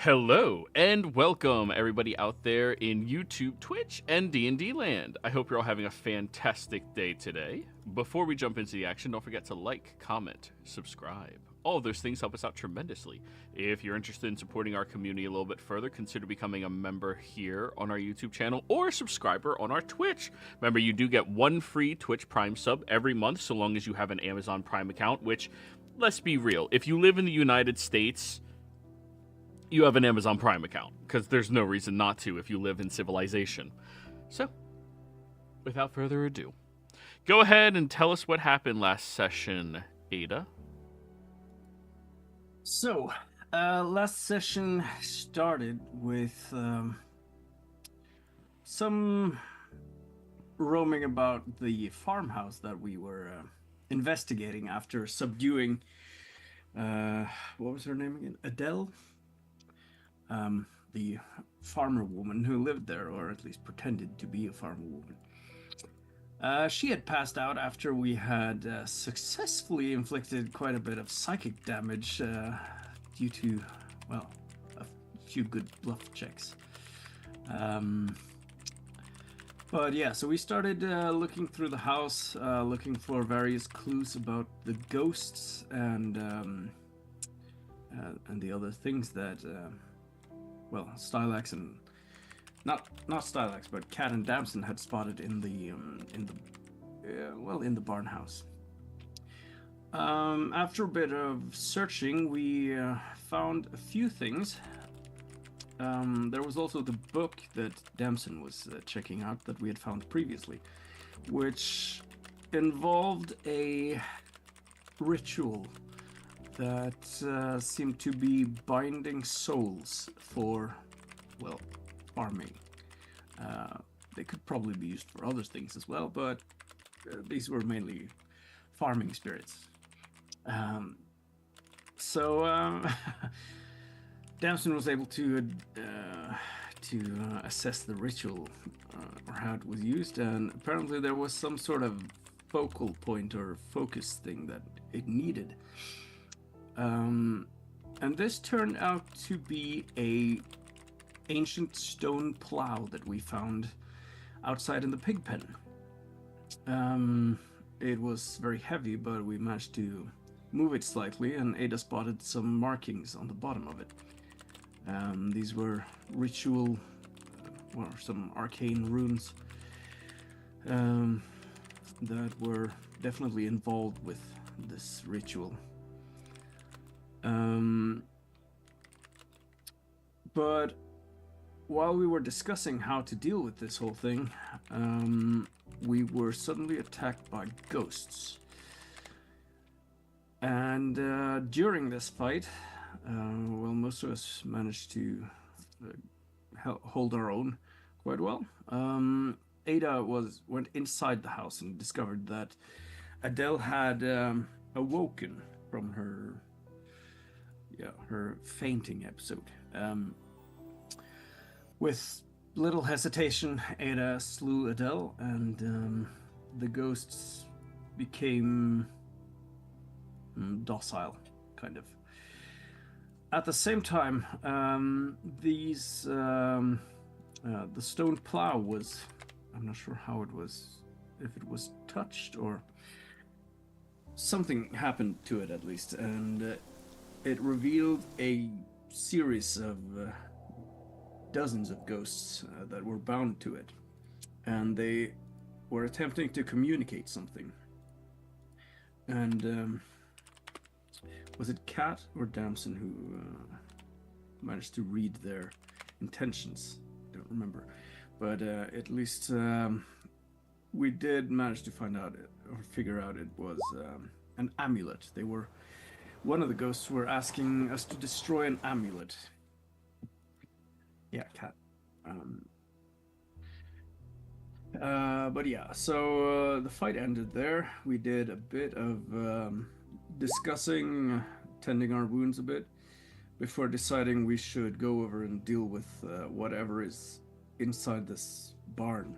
Hello and welcome everybody out there in YouTube, Twitch, and D&D land. I hope you're all having a fantastic day today. Before we jump into the action, don't forget to like, comment, subscribe. All of those things help us out tremendously. If you're interested in supporting our community a little bit further, consider becoming a member here on our YouTube channel or a subscriber on our Twitch. Remember, you do get one free Twitch Prime sub every month so long as you have an Amazon Prime account, which, let's be real, if you live in the United States, you have an Amazon Prime account, because there's no reason not to if you live in civilization. So, without further ado, go ahead and tell us what happened last session, Ada. So, last session started with some roaming about the farmhouse that we were investigating after subduing, what was her name again? Adele? The farmer woman who lived there, or at least pretended to be a farmer woman. She had passed out after we had successfully inflicted quite a bit of psychic damage due to, well, a few good bluff checks. But yeah, so we started looking through the house, looking for various clues about the ghosts and the other things that, well, Stylax and not Stylax, but Cat and Damson had spotted in the barn house. After a bit of searching, we found a few things. There was also the book that Damson was checking out that we had found previously, which involved a ritual that seemed to be binding souls for, well, farming. They could probably be used for other things as well, but these were mainly farming spirits. So Damson was able to assess the ritual or how it was used, and apparently there was some sort of focal point or focus thing that it needed. And this turned out to be a ancient stone plow that we found outside in the pig pen. It was very heavy, but we managed to move it slightly, and Ada spotted some markings on the bottom of it. These were ritual, or some arcane runes that were definitely involved with this ritual. But while we were discussing how to deal with this whole thing, we were suddenly attacked by ghosts. And during this fight, well, most of us managed to hold our own quite well. Ada went inside the house and discovered that Adele had awoken from her fainting episode. With little hesitation, Ada slew Adele, and the ghosts became docile, kind of. At the same time, the stone plow was, I'm not sure how it was, if it was touched or something happened to it at least, and it revealed a series of dozens of ghosts that were bound to it, and they were attempting to communicate something. And was it Cat or Damson who managed to read their intentions? I don't remember, but at least we did manage to find out or figure out it was an amulet. One of the ghosts were asking us to destroy an amulet. Yeah, Cat. But yeah, so the fight ended there. We did a bit of discussing, tending our wounds a bit, before deciding we should go over and deal with whatever is inside this barn.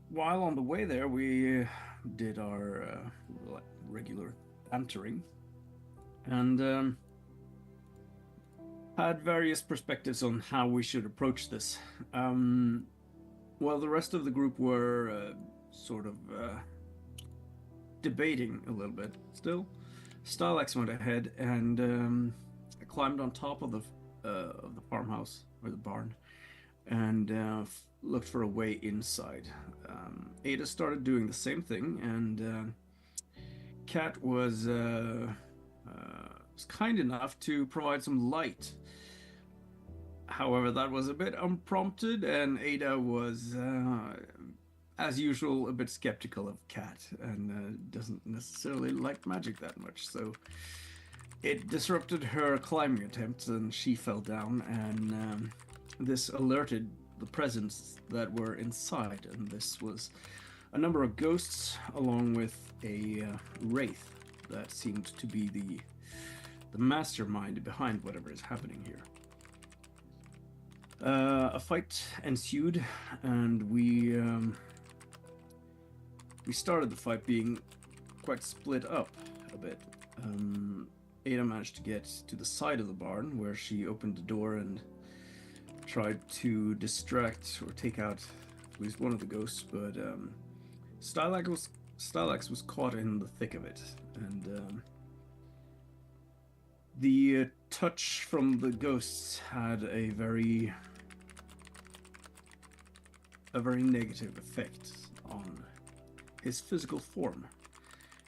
While on the way there, we did our regular bantering, and had various perspectives on how we should approach this. While the rest of the group were sort of debating a little bit still, Stylax went ahead and climbed on top of the farmhouse or the barn and looked for a way inside. Ada started doing the same thing, and Kat was kind enough to provide some light. However, that was a bit unprompted, and Ada was, as usual, a bit skeptical of Kat and doesn't necessarily like magic that much. So it disrupted her climbing attempts, and she fell down, and this alerted the presence that were inside, and this was a number of ghosts along with a wraith that seemed to be the mastermind behind whatever is happening here. A fight ensued, and we started the fight being quite split up a bit. Ada managed to get to the side of the barn where she opened the door and tried to distract or take out at least one of the ghosts, but Stylax was caught in the thick of it, and the touch from the ghosts had a very negative effect on his physical form.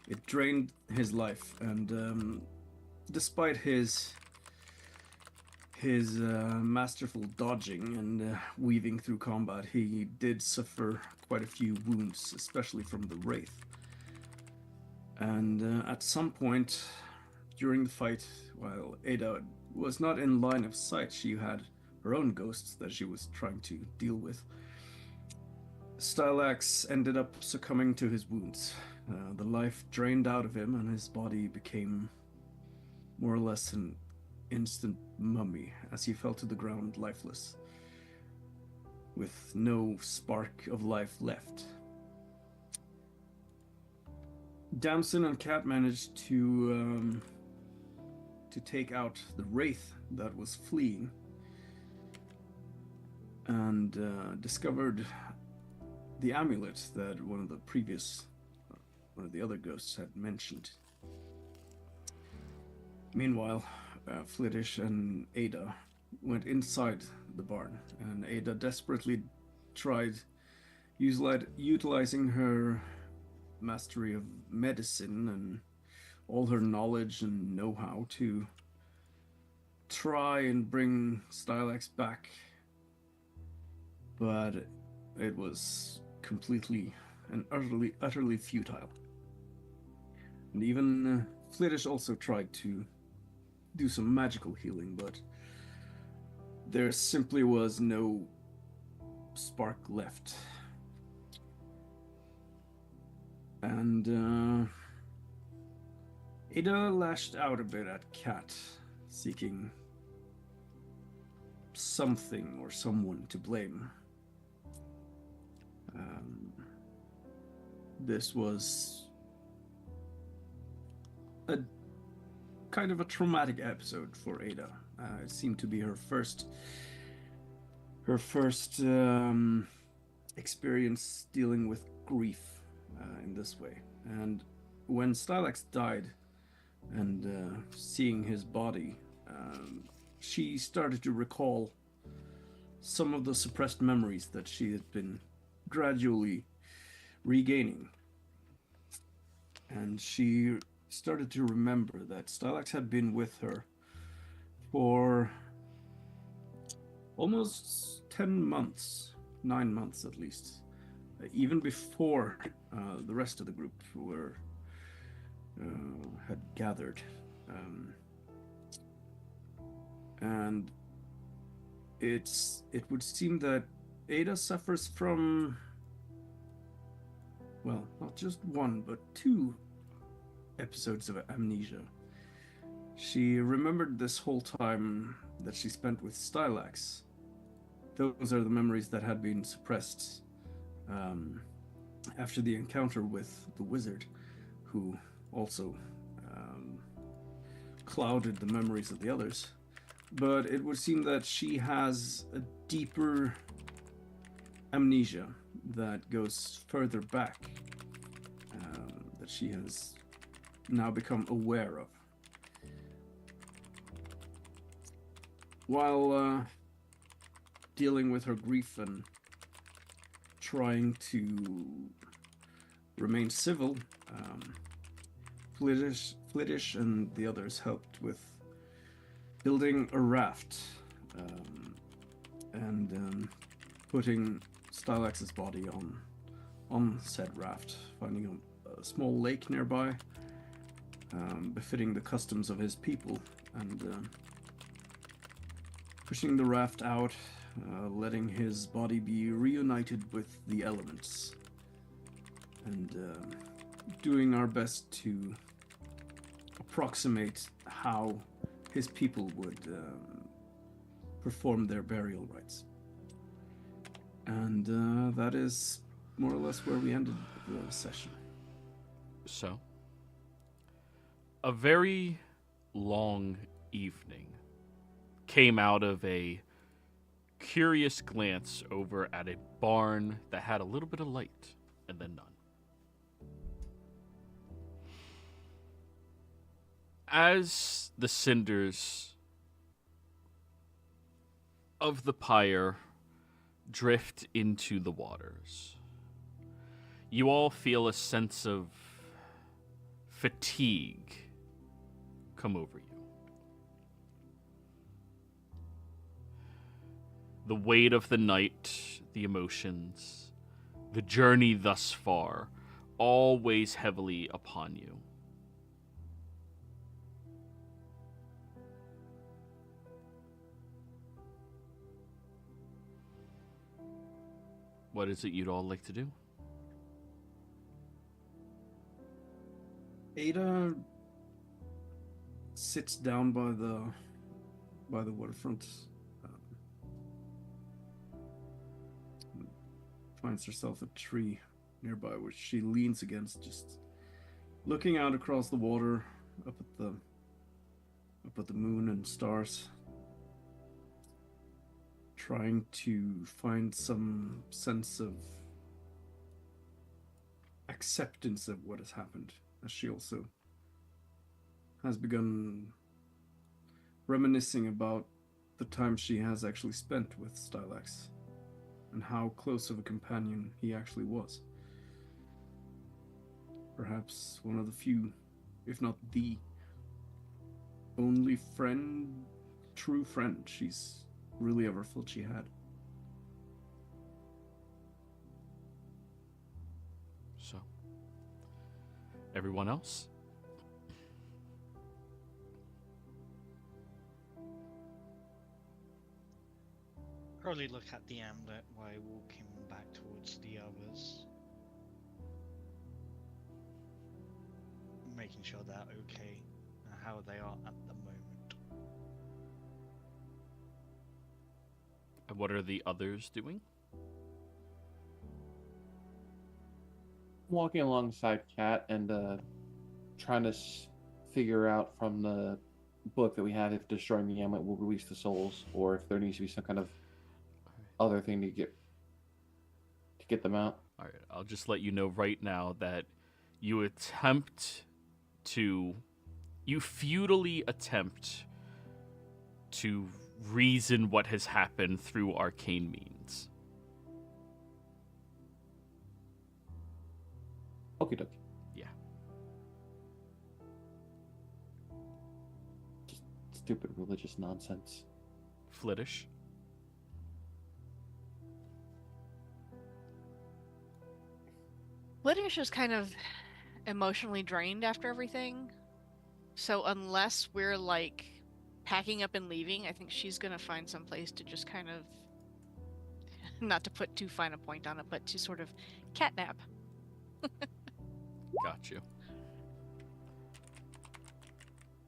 It drained his life, and despite his masterful dodging and weaving through combat, he did suffer quite a few wounds, especially from the wraith. And at some point during the fight, while Ada was not in line of sight, she had her own ghosts that she was trying to deal with. Stylax ended up succumbing to his wounds. The life drained out of him, and his body became more or less an instant mummy as he fell to the ground lifeless, with no spark of life left. Damson and Kat managed to take out the wraith that was fleeing, and discovered the amulet that one of the other ghosts had mentioned. Meanwhile, Flittish and Ada went inside the barn, and Ada desperately tried utilizing her mastery of medicine and all her knowledge and know-how to try and bring Stylax back, but it was completely and utterly futile. And even Flittish also tried to do some magical healing, but there simply was no spark left. And Ada lashed out a bit at Kat, seeking something or someone to blame. This was a kind of a traumatic episode for Ada. It seemed to be her first experience dealing with grief in this way. And when Stylax died, and seeing his body, she started to recall some of the suppressed memories that she had been gradually regaining. And she started to remember that Stylax had been with her for almost 10 months, 9 months at least, even before the rest of the group had gathered. And it would seem that Ada suffers from, well, not just one, but 2 episodes of amnesia. She remembered this whole time that she spent with Stylax. Those are the memories that had been suppressed after the encounter with the wizard, who also clouded the memories of the others. But it would seem that she has a deeper amnesia that goes further back, that she has now become aware of. While dealing with her grief and trying to remain civil, Flittish and the others helped with building a raft and putting Stylax's body on said raft, finding a small lake nearby, befitting the customs of his people, and pushing the raft out, letting his body be reunited with the elements, and doing our best to approximate how his people would perform their burial rites. And that is more or less where we ended the session. So, a very long evening came out of a curious glance over at a barn that had a little bit of light and then none. As the cinders of the pyre drift into the waters, you all feel a sense of fatigue come over you. The weight of the night, the emotions, the journey thus far, all weighs heavily upon you. What is it you'd all like to do? Ada sits down by the waterfront, finds herself a tree nearby, which she leans against, just looking out across the water, up at the moon and stars, trying to find some sense of acceptance of what has happened, as she also has begun reminiscing about the time she has actually spent with Stylax and how close of a companion he actually was. Perhaps one of the few, if not the only friend, true friend she's really ever felt she had. So, everyone else? Probably look at the amulet while walking back towards the others. Making sure they're okay and how they are at the moment. And what are the others doing? Walking alongside Kat and trying to figure out from the book that we have if destroying the amulet will release the souls, or if there needs to be some kind of other thing to get them out. All right, I'll just let you know right now that you futilely attempt to reason what has happened through arcane means. Okie dokie. Yeah. Just stupid religious nonsense. Flittish. Flittish is kind of emotionally drained after everything. So unless we're like packing up and leaving, I think she's gonna find some place to just kind of, not to put too fine a point on it, but to sort of catnap. Got you.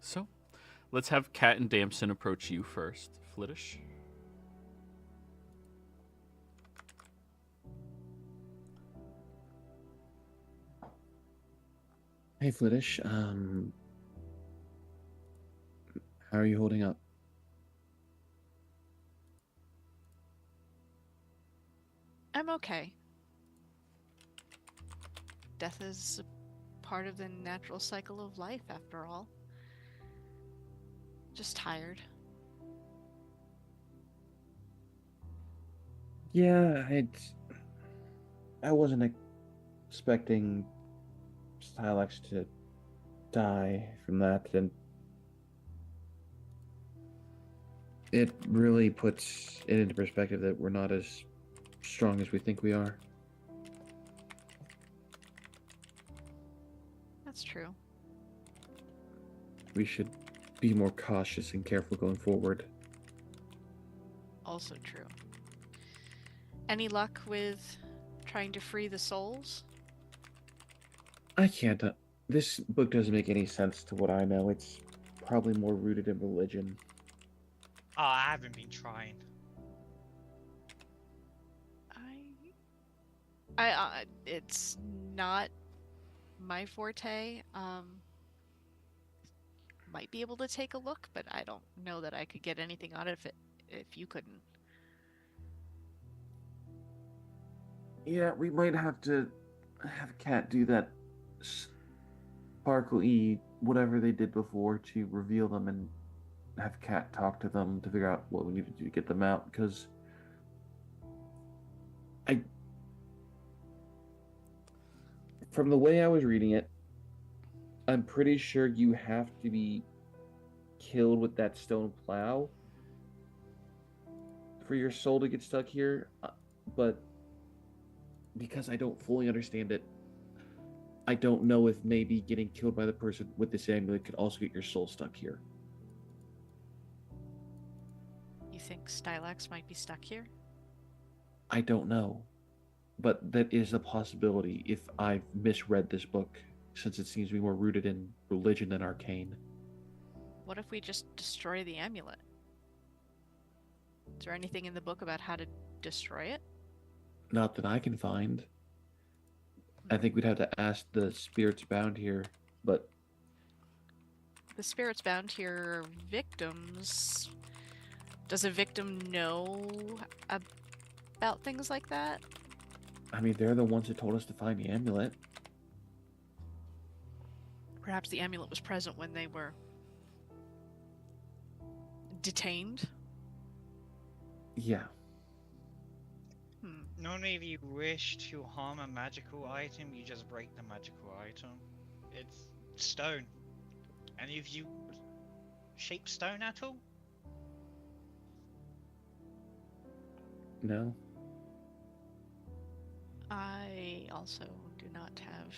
So, let's have Kat and Damson approach you first. Flittish. Hey, Flittish. How are you holding up? I'm okay. Death is a part of the natural cycle of life, after all. Just tired. Yeah, I wasn't expecting Stylax to die from that, and it really puts it into perspective that we're not as strong as we think we are. That's true. We should be more cautious and careful going forward. Also true. Any luck with trying to free the souls? I can't. This book doesn't make any sense to what I know. It's probably more rooted in religion. Oh, I haven't been trying. It's not my forte. Might be able to take a look, but I don't know that I could get anything out of it if you couldn't. Yeah, we might have to have Kat do that sparkly whatever they did before to reveal them, and have Kat talk to them to figure out what we need to do to get them out, because from the way I was reading it, I'm pretty sure you have to be killed with that stone plow for your soul to get stuck here, but because I don't fully understand it, I don't know if maybe getting killed by the person with this amulet could also get your soul stuck here. You think Stylax might be stuck here? I don't know, but that is a possibility if I've misread this book, since it seems to be more rooted in religion than arcane. What if we just destroy the amulet? Is there anything in the book about how to destroy it? Not that I can find. I think we'd have to ask the spirits bound here, but The spirits bound here are victims. Does a victim know about things like that? I mean, they're the ones who told us to find the amulet. Perhaps the amulet was present when they were detained? Yeah. Normally, if you wish to harm a magical item, you just break the magical item. It's stone. And if you shape stone at all? No. I also do not have...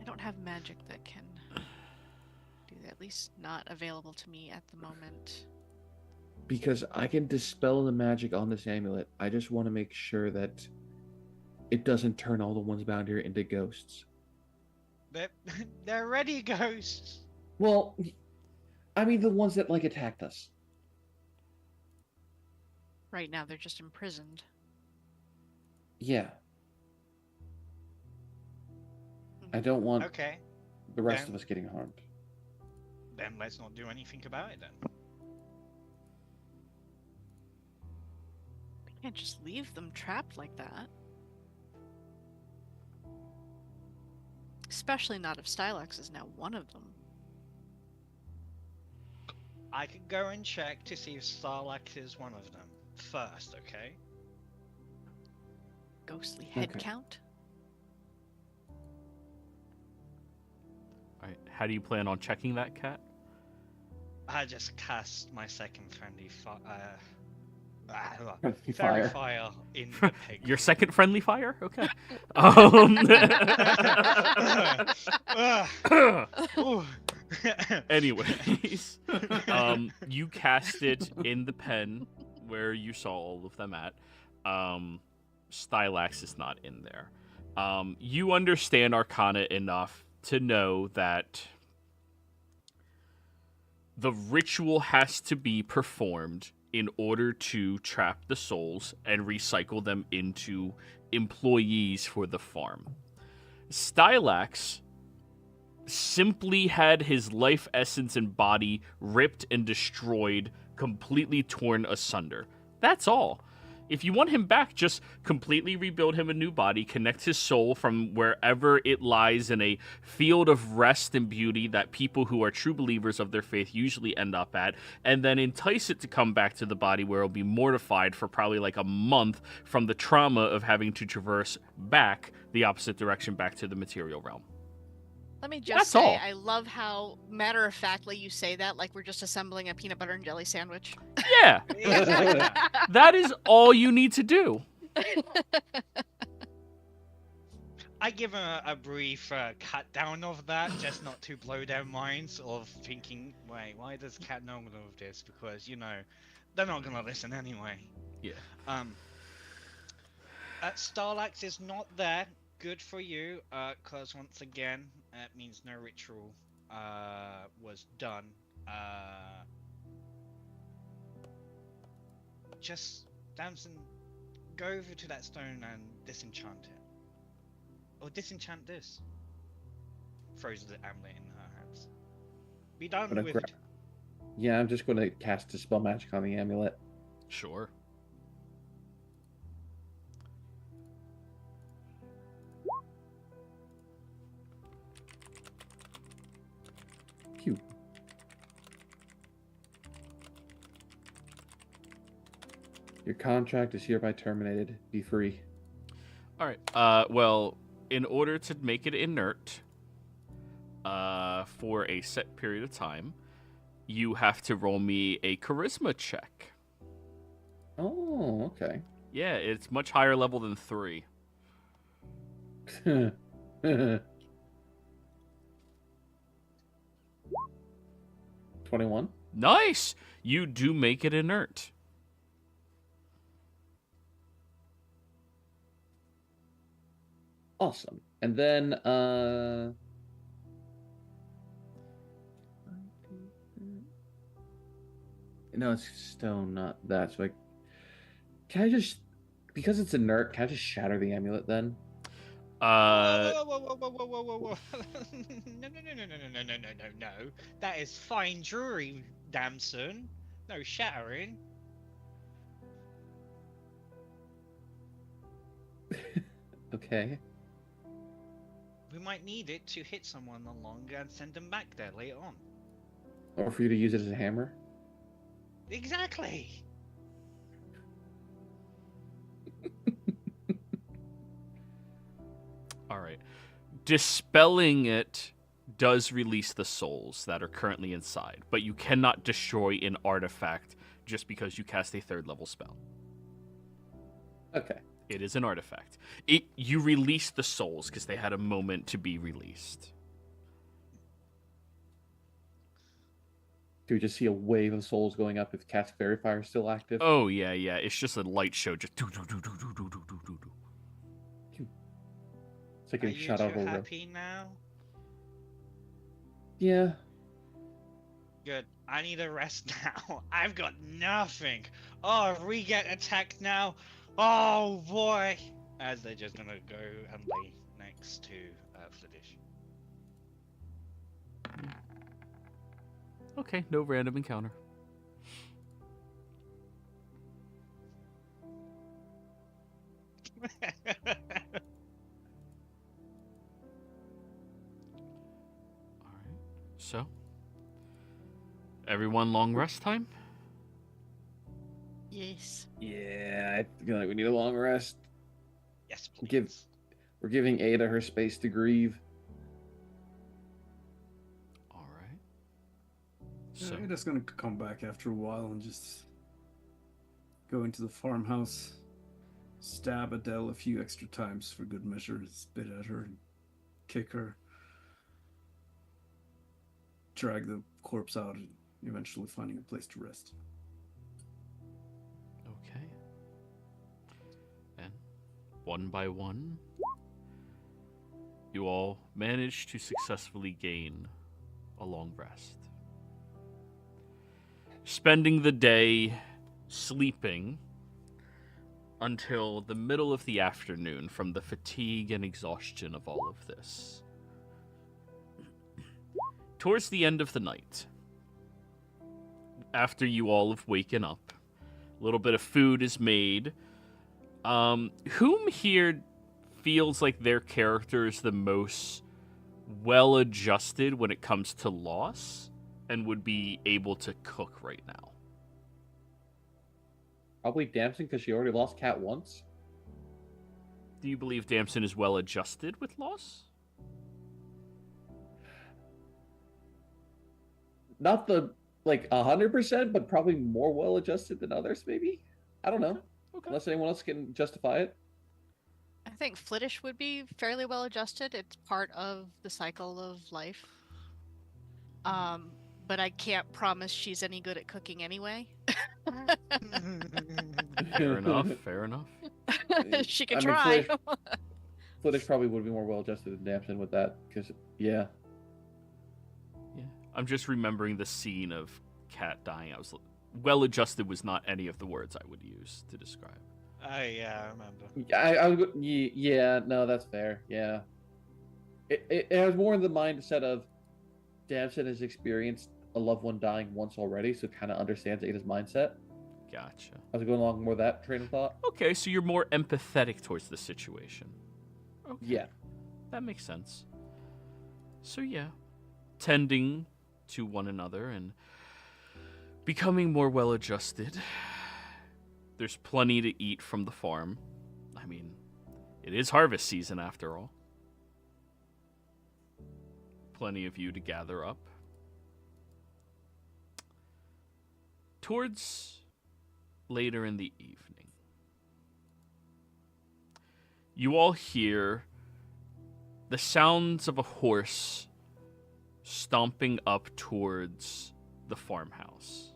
I don't have magic that can do that, at least not available to me at the moment. Because I can dispel the magic on this amulet. I just want to make sure that it doesn't turn all the ones bound here into ghosts. They're already ghosts. Well, I mean the ones that attacked us. Right now, they're just imprisoned. Yeah. I don't want the rest Then- of us getting harmed. Then let's not do anything about it then. We can't just leave them trapped like that. Especially not if Stylax is now one of them. I could go and check to see if Starlax is one of them first, okay? Ghostly head Okay. count? All right. How do you plan on checking that, Cat? I just cast my second friendly Friendly fairy fire. fire in the pig. Your second friendly fire? Okay. Ooh. Anyways, you cast it in the pen where you saw all of them at. Stylax is not in there. You understand Arcana enough to know that the ritual has to be performed in order to trap the souls and recycle them into employees for the farm. Stylax simply had his life essence and body ripped and destroyed, completely torn asunder. That's all. If you want him back, just completely rebuild him a new body, connect his soul from wherever it lies in a field of rest and beauty that people who are true believers of their faith usually end up at, and then entice it to come back to the body where it'll be mortified for probably like a month from the trauma of having to traverse back the opposite direction back to the material realm. Let me just That's say, all. I love how matter-of-factly you say that, like we're just assembling a peanut butter and jelly sandwich. Yeah, that is all you need to do. I give a brief cut down of that, just not to blow their minds of thinking, wait, why does Cat know all of this? Because, you know, they're not gonna listen anyway. Yeah. Starlax is not there. Good for you, because once again, it means no ritual was done. Just, Damson, go over to that stone and disenchant it. Or disenchant this. Throws the amulet in her hands. Be done But with it. Yeah, I'm just going to cast Dispel Magic on the amulet. Sure. Phew. Your contract is hereby terminated. Be free. All right. Well, in order to make it inert for a set period of time, you have to roll me a charisma check. Oh, okay. Yeah, it's much higher level than 3. 21. Nice! You do make it inert. Awesome. And then, no, it's stone, not that. So, can I just, because it's inert, can I just shatter the amulet then? Whoa, whoa, whoa, whoa, whoa, whoa, whoa, whoa. No, no, no, no, no, no, no, no, no, no. That is fine jewelry, Damson. No shattering. Okay. We might need it to hit someone along and send them back there later on. Or for you to use it as a hammer? Exactly. All right. Dispelling it does release the souls that are currently inside, but you cannot destroy an artifact just because you cast a 3rd level spell. Okay. It is an artifact. You release the souls because they had a moment to be released. Do we just see a wave of souls going up if Cast Fairy Fire is still active? Oh, yeah. It's just a light show. Just It's like Are getting you shot out of two a room. happy now? Yeah. Good. I need a rest now. I've got nothing. Oh, if we get attacked now. Oh boy. As they're just gonna go and lay next to Fliddish. Okay, no random encounter. All right. So, everyone long rest time? Yes. Yeah, I feel like we need a long rest. Yes, please. We're giving Ada her space to grieve. All right. Yeah, So, Ada's gonna come back after a while and just go into the farmhouse, stab Adele a few extra times for good measure, spit at her, and kick her, drag the corpse out, and eventually finding a place to rest. okay. And one by one, you all manage to successfully gain a long rest. Spending the day sleeping until the middle of the afternoon from the fatigue and exhaustion of all of this. towards the end of the night, after you all have waken up, a little bit of food is made. Whom here feels like their character is the most well-adjusted when it comes to loss and would be able to cook right now? Probably Damson, because she already lost Cat once. Do you believe Damson is well-adjusted with loss? Not the, 100%, but probably more well-adjusted than others, maybe? I don't know. Okay. Unless anyone else can justify it. I think Flittish would be fairly well adjusted. It's part of the cycle of life. But I can't promise she's any good at cooking anyway. Fair enough, fair enough. She can try. Flittish probably would be more well-adjusted than Damson with that, because, yeah. Yeah. I'm just remembering the scene of Cat dying. I was well-adjusted was not any of the words I would use to describe. Yeah, I remember. Yeah, no, that's fair. Yeah. It has more in the mindset of Damson has experienced a loved one dying once already, so kind of understands Ada's mindset. Gotcha. I was going along more that train of thought. Okay, so you're more empathetic towards the situation. Okay. Yeah. That makes sense. So yeah, tending to one another and becoming more well-adjusted. There's plenty to eat from the farm. I mean, it is harvest season after all. Plenty of you to gather up. Towards later in the evening, you all hear the sounds of a horse stomping up towards the farmhouse.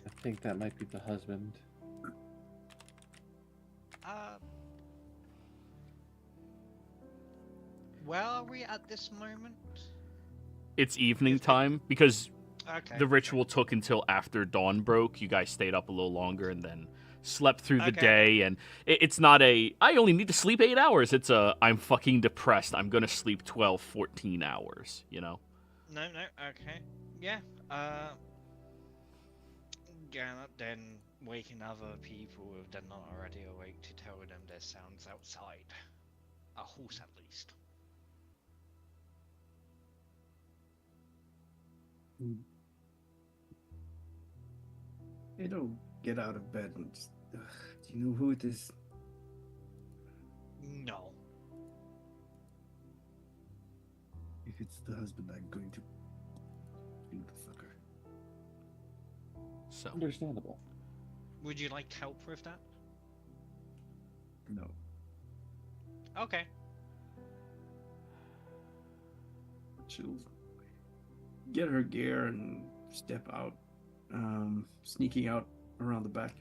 I think that might be the husband. Where are we at this moment? It's evening time because Okay. the ritual took until after dawn broke. You guys stayed up a little longer and then slept through the Okay. day. And it's not a, I only need to sleep 8 hours. It's a, I'm fucking depressed. I'm going to sleep 12, 14 hours, you know? No, okay. Yeah, then waking other people if they're not already awake to tell them there's sounds outside. A horse at least. Hey, don't get out of bed and just... do you know who it is? No. If it's the husband, I'm going to... do the fucker. So, Understandable. Would you like help with that? No. Okay. She'll get her gear and step out, sneaking out around the back.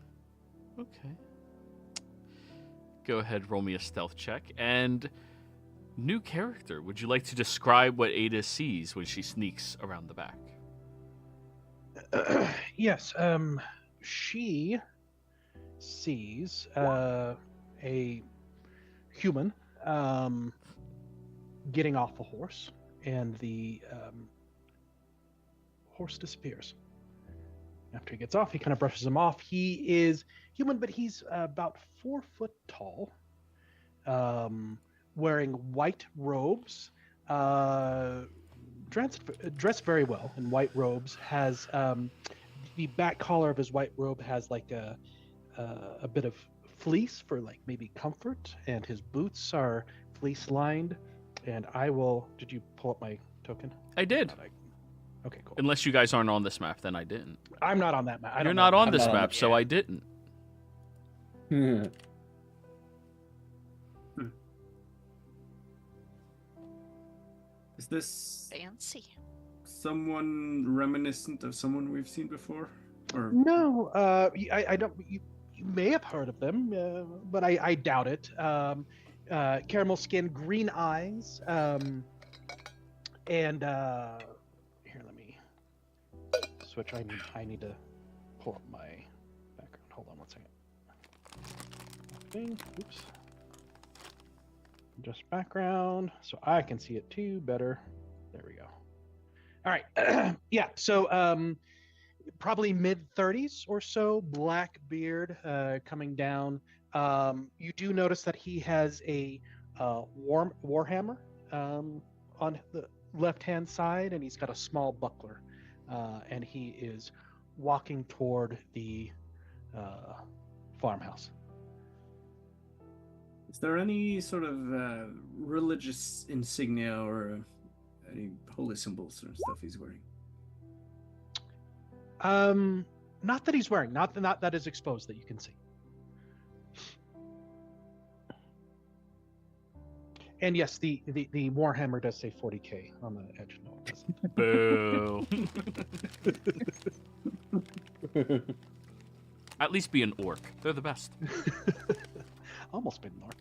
okay. Go ahead, roll me a stealth check. And new character, would you like to describe what Ada sees when she sneaks around the back? Yes, she sees a human getting off a horse, and the horse disappears. After he gets off, he kind of brushes him off. He is human, but he's about 4 foot tall, wearing white robes, dressed very well in white robes. Has the back collar of his white robe has like a bit of fleece for like maybe comfort, and his boots are fleece lined. And I will. Did you pull up my token? I did. Okay, cool. Unless you guys aren't on this map, then I didn't. I'm not on that map. You're not on I'm this not on map, it. so I didn't. Is this Fancy. someone reminiscent of someone we've seen before? Or No, I don't. You may have heard of them, but I doubt it. caramel skin, green eyes, and here, let me switch. I need to pull up my background. Hold on one second. Oops. Just background, so I can see it too better. There we go. All right. Yeah. So probably mid-30s or so, black beard coming down. You do notice that he has a warhammer on the left-hand side, and he's got a small buckler, and he is walking toward the farmhouse. Is there any sort of religious insignia or any holy symbols or stuff he's wearing? Not that he's wearing, not that is exposed that you can see. And yes, the warhammer does say 40K on the edge. No, it doesn't. Boo. At least be an orc. They're the best. Almost been an orc.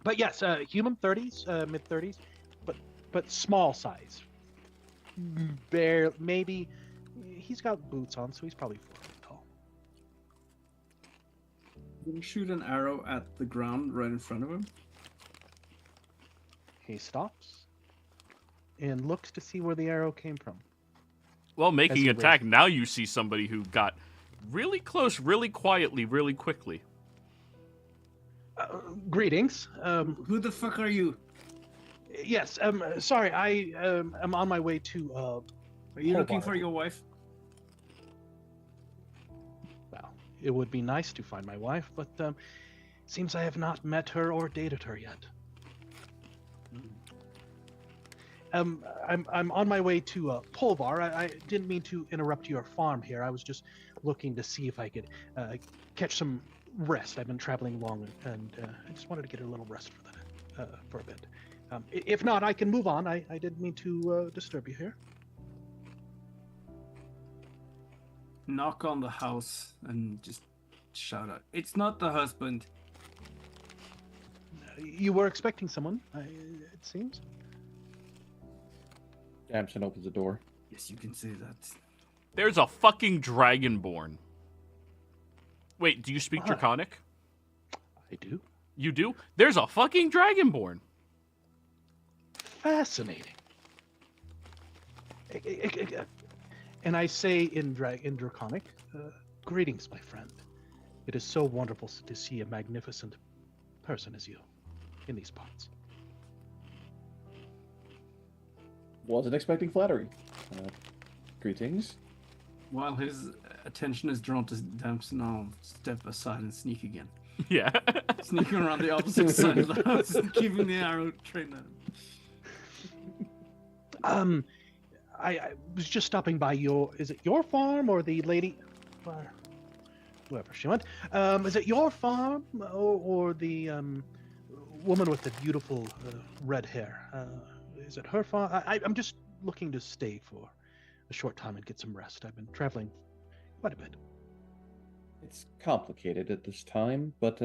But yes, human 30s, mid 30s, but small size. Maybe he's got boots on, so he's probably 4 feet tall. Did he shoot an arrow at the ground right in front of him? He stops and looks to see where the arrow came from. Well, making an attack, now you see somebody who got really close, really quietly, really quickly. Greetings. Who the fuck are you? Yes. Sorry, I am on my way to. Are you looking for your wife? Well, it would be nice to find my wife, but seems I have not met her or dated her yet. I'm on my way to Polvar. I didn't mean to interrupt your farm here. I was just looking to see if I could catch some rest. I've been traveling long, and I just wanted to get a little rest for a bit. If not, I can move on. I didn't mean to disturb you here. Knock on the house and just shout out, "It's not the husband." You were expecting someone, it seems. Damson opens the door. Yes, you can say that. There's a fucking dragonborn. Wait, do you speak Draconic? I do. You do? There's a fucking dragonborn. Fascinating. And I say in Draconic, greetings, my friend. It is so wonderful to see a magnificent person as you in these parts. Wasn't expecting flattery. Greetings. While his attention is drawn to Damson, I'll step aside and sneak again. Yeah. Sneaking around the opposite side of the house and keeping the arrow trained at him. I was just stopping by is it your farm or the lady, whoever she went, is it your farm or the woman with the beautiful red hair? Is it her farm? I'm just looking to stay for a short time and get some rest. I've been traveling quite a bit. It's complicated at this time, but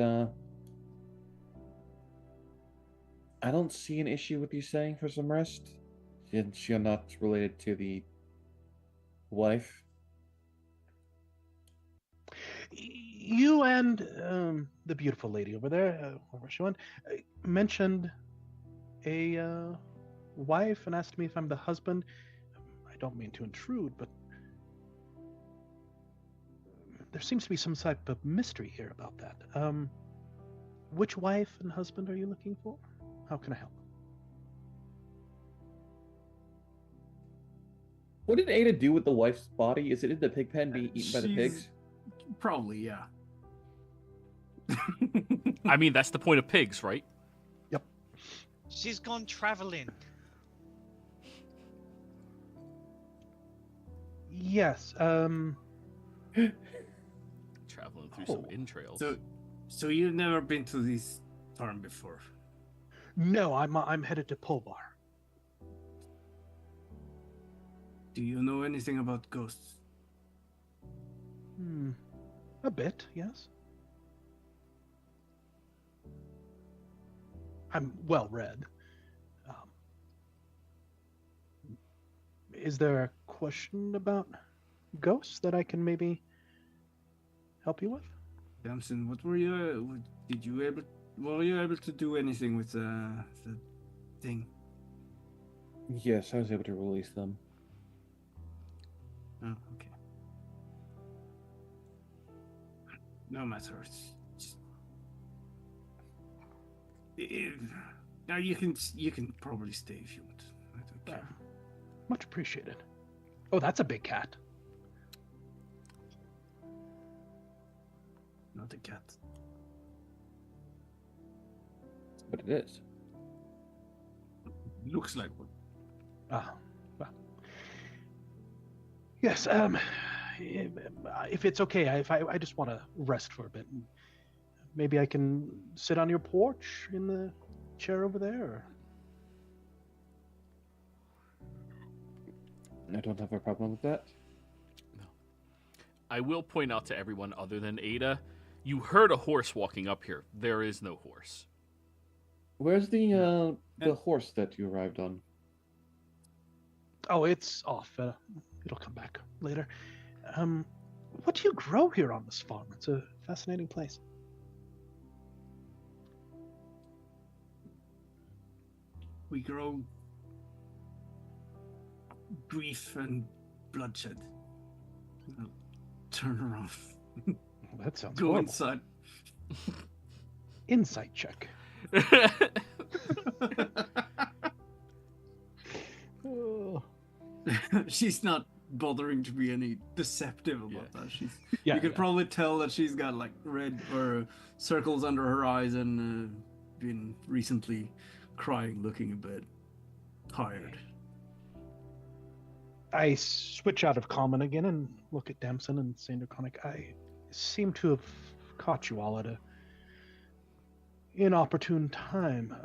I don't see an issue with you staying for some rest. Since you're not related to the wife. You and the beautiful lady over there, wherever she went, mentioned a wife and asked me if I'm the husband. I don't mean to intrude, but there seems to be some type of mystery here about that. Which wife and husband are you looking for? How can I help? What did Ada do with the wife's body? Is it in the pig pen being eaten by the pigs? Probably, yeah. I mean, that's the point of pigs, right? Yep. She's gone traveling. Yes. Traveling through some entrails. So you've never been to this farm before? No, I'm headed to Polvar. Do you know anything about ghosts? A bit, yes. I'm well read. Is there a question about ghosts that I can maybe help you with? Damson, were you able to do anything with the thing? Yes, I was able to release them. Oh, okay. No matter. Now you can probably stay if you want. I don't care. Much appreciated. Oh, that's a big cat. Not a cat. But it is. Looks like one. Ah, well. Yes, if it's okay, I just want to rest for a bit. Maybe I can sit on your porch in the chair over there? Or... I don't have a problem with that. No. I will point out to everyone other than Ada, you heard a horse walking up here. There is no horse. Where's the horse that you arrived on? Oh, it's off. It'll come back later. What do you grow here on this farm? It's a fascinating place. We grow grief and bloodshed. I'll turn around. That sounds Go horrible. inside. Insight check. Oh. She's not bothering to be any deceptive about that. She's Yeah, you could probably tell that she's got like red or circles under her eyes and been recently crying, looking a bit tired. I switch out of common again and look at Damson and say Draconic, I seem to have caught you all at a inopportune time.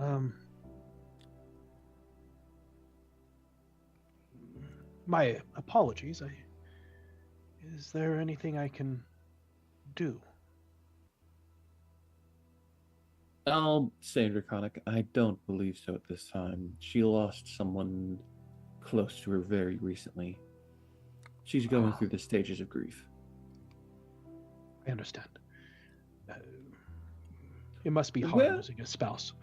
My apologies. Is there anything I can do? I'll say Draconic, I don't believe so at this time. She lost someone close to her very recently. She's going through the stages of grief. I understand. It must be hard Well- losing a spouse.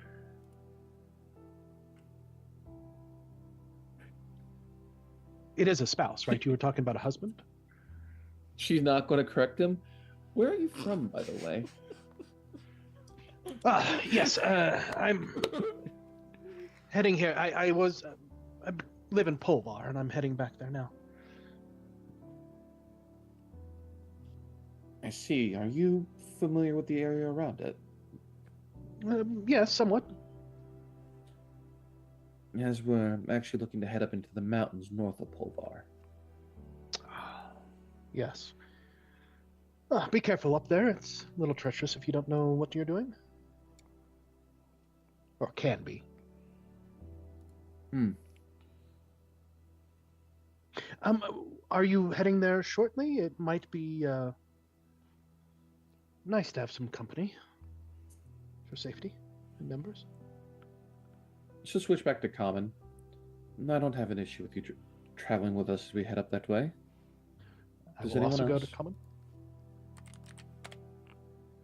It is a spouse, right? You were talking about a husband? She's not going to correct him. Where are you from, by the way? Yes, I'm heading here. I live in Polvar, and I'm heading back there now. I see. Are you familiar with the area around it? Yes, somewhat. As we're actually looking to head up into the mountains north of Polvar. Yes. Be careful up there. It's a little treacherous if you don't know what you're doing. Or can be. Are you heading there shortly? It might be nice to have some company for safety and members. So switch back to common. I don't have an issue with you traveling with us as we head up that way. I Does will anyone also go else? to common.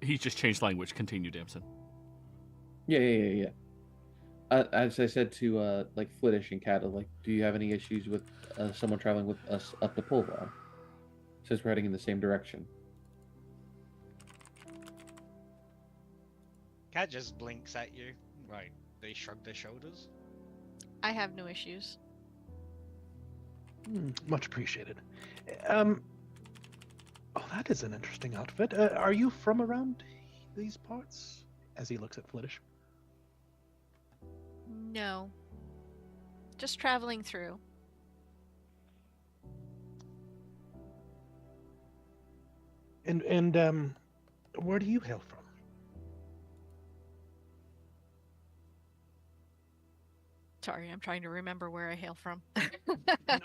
He's just changed language. Continue, Damson. Yeah. As I said to like Flittish and Cattle, like, do you have any issues with someone traveling with us up to Polvar? Since we're heading in the same direction. Cat just blinks at you. Right. They shrug their shoulders. I have no issues. Much appreciated. Oh, that is an interesting outfit. Are you from around these parts? As he looks at Flittish. No. Just traveling through. And where do you hail from? Sorry, I'm trying to remember where I hail from.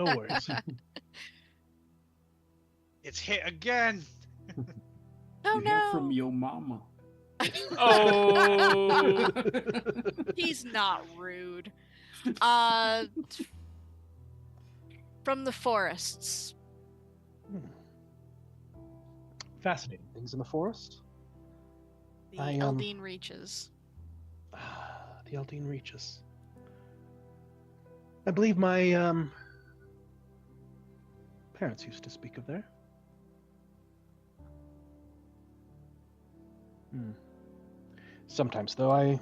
No worries. It's hit again. Oh You hear no! from your mama. Oh! He's not rude. From the forests. Fascinating things in the forest. The I, Eldine reaches. The Eldine reaches. I believe my parents used to speak of there. Sometimes, though, I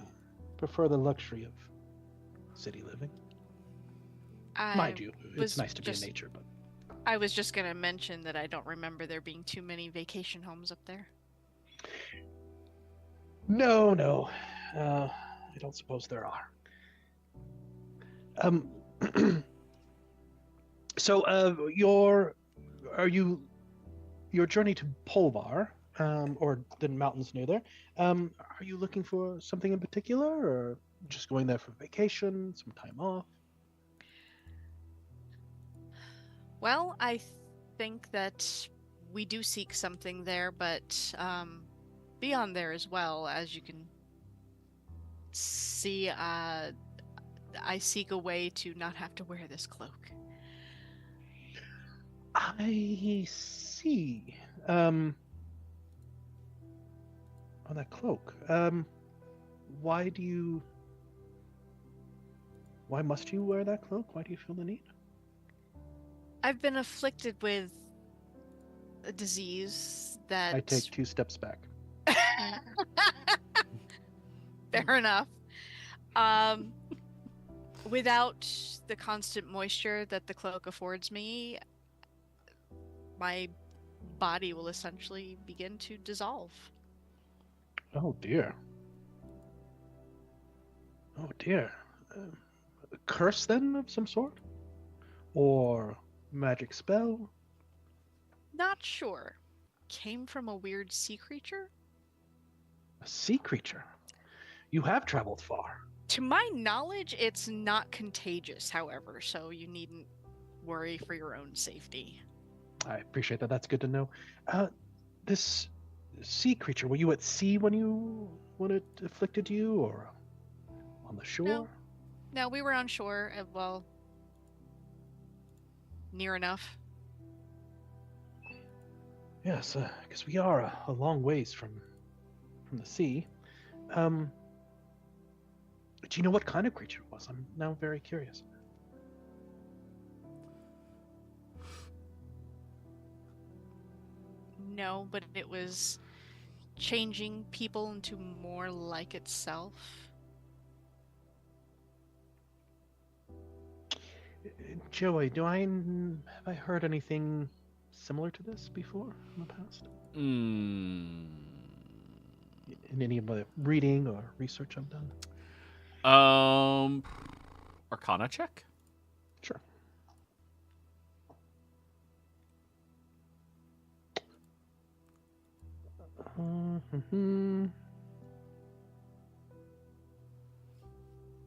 prefer the luxury of city living. Mind you, it's nice to be in nature, but... I was just going to mention that I don't remember there being too many vacation homes up there. No. I don't suppose there are. So, your journey to Polvar, or the mountains near there, are you looking for something in particular, or just going there for vacation, some time off? Well, I think that we do seek something there, but beyond there as well, as you can see, I seek a way to not have to wear this cloak. I see. On that cloak. Why must you wear that cloak? Why do you feel the need? I've been afflicted with a disease that... I take 2 steps back. Fair enough. Without the constant moisture that the cloak affords me, my body will essentially begin to dissolve. Oh dear. A curse then of some sort? Or magic spell? Not sure. Came from a weird sea creature? A sea creature? You have traveled far. To my knowledge, it's not contagious, however, so you needn't worry for your own safety. I appreciate that. That's good to know. This sea creature, were you at sea when it afflicted you, or on the shore? No, we were on shore. Well, near enough. Yes, because we are a long ways from the sea. Do you know what kind of creature it was? I'm now very curious. No, but it was changing people into more like itself. Joey, have I heard anything similar to this before in the past? In any of the reading or research I've done? Arcana check? Sure. Mm-hmm.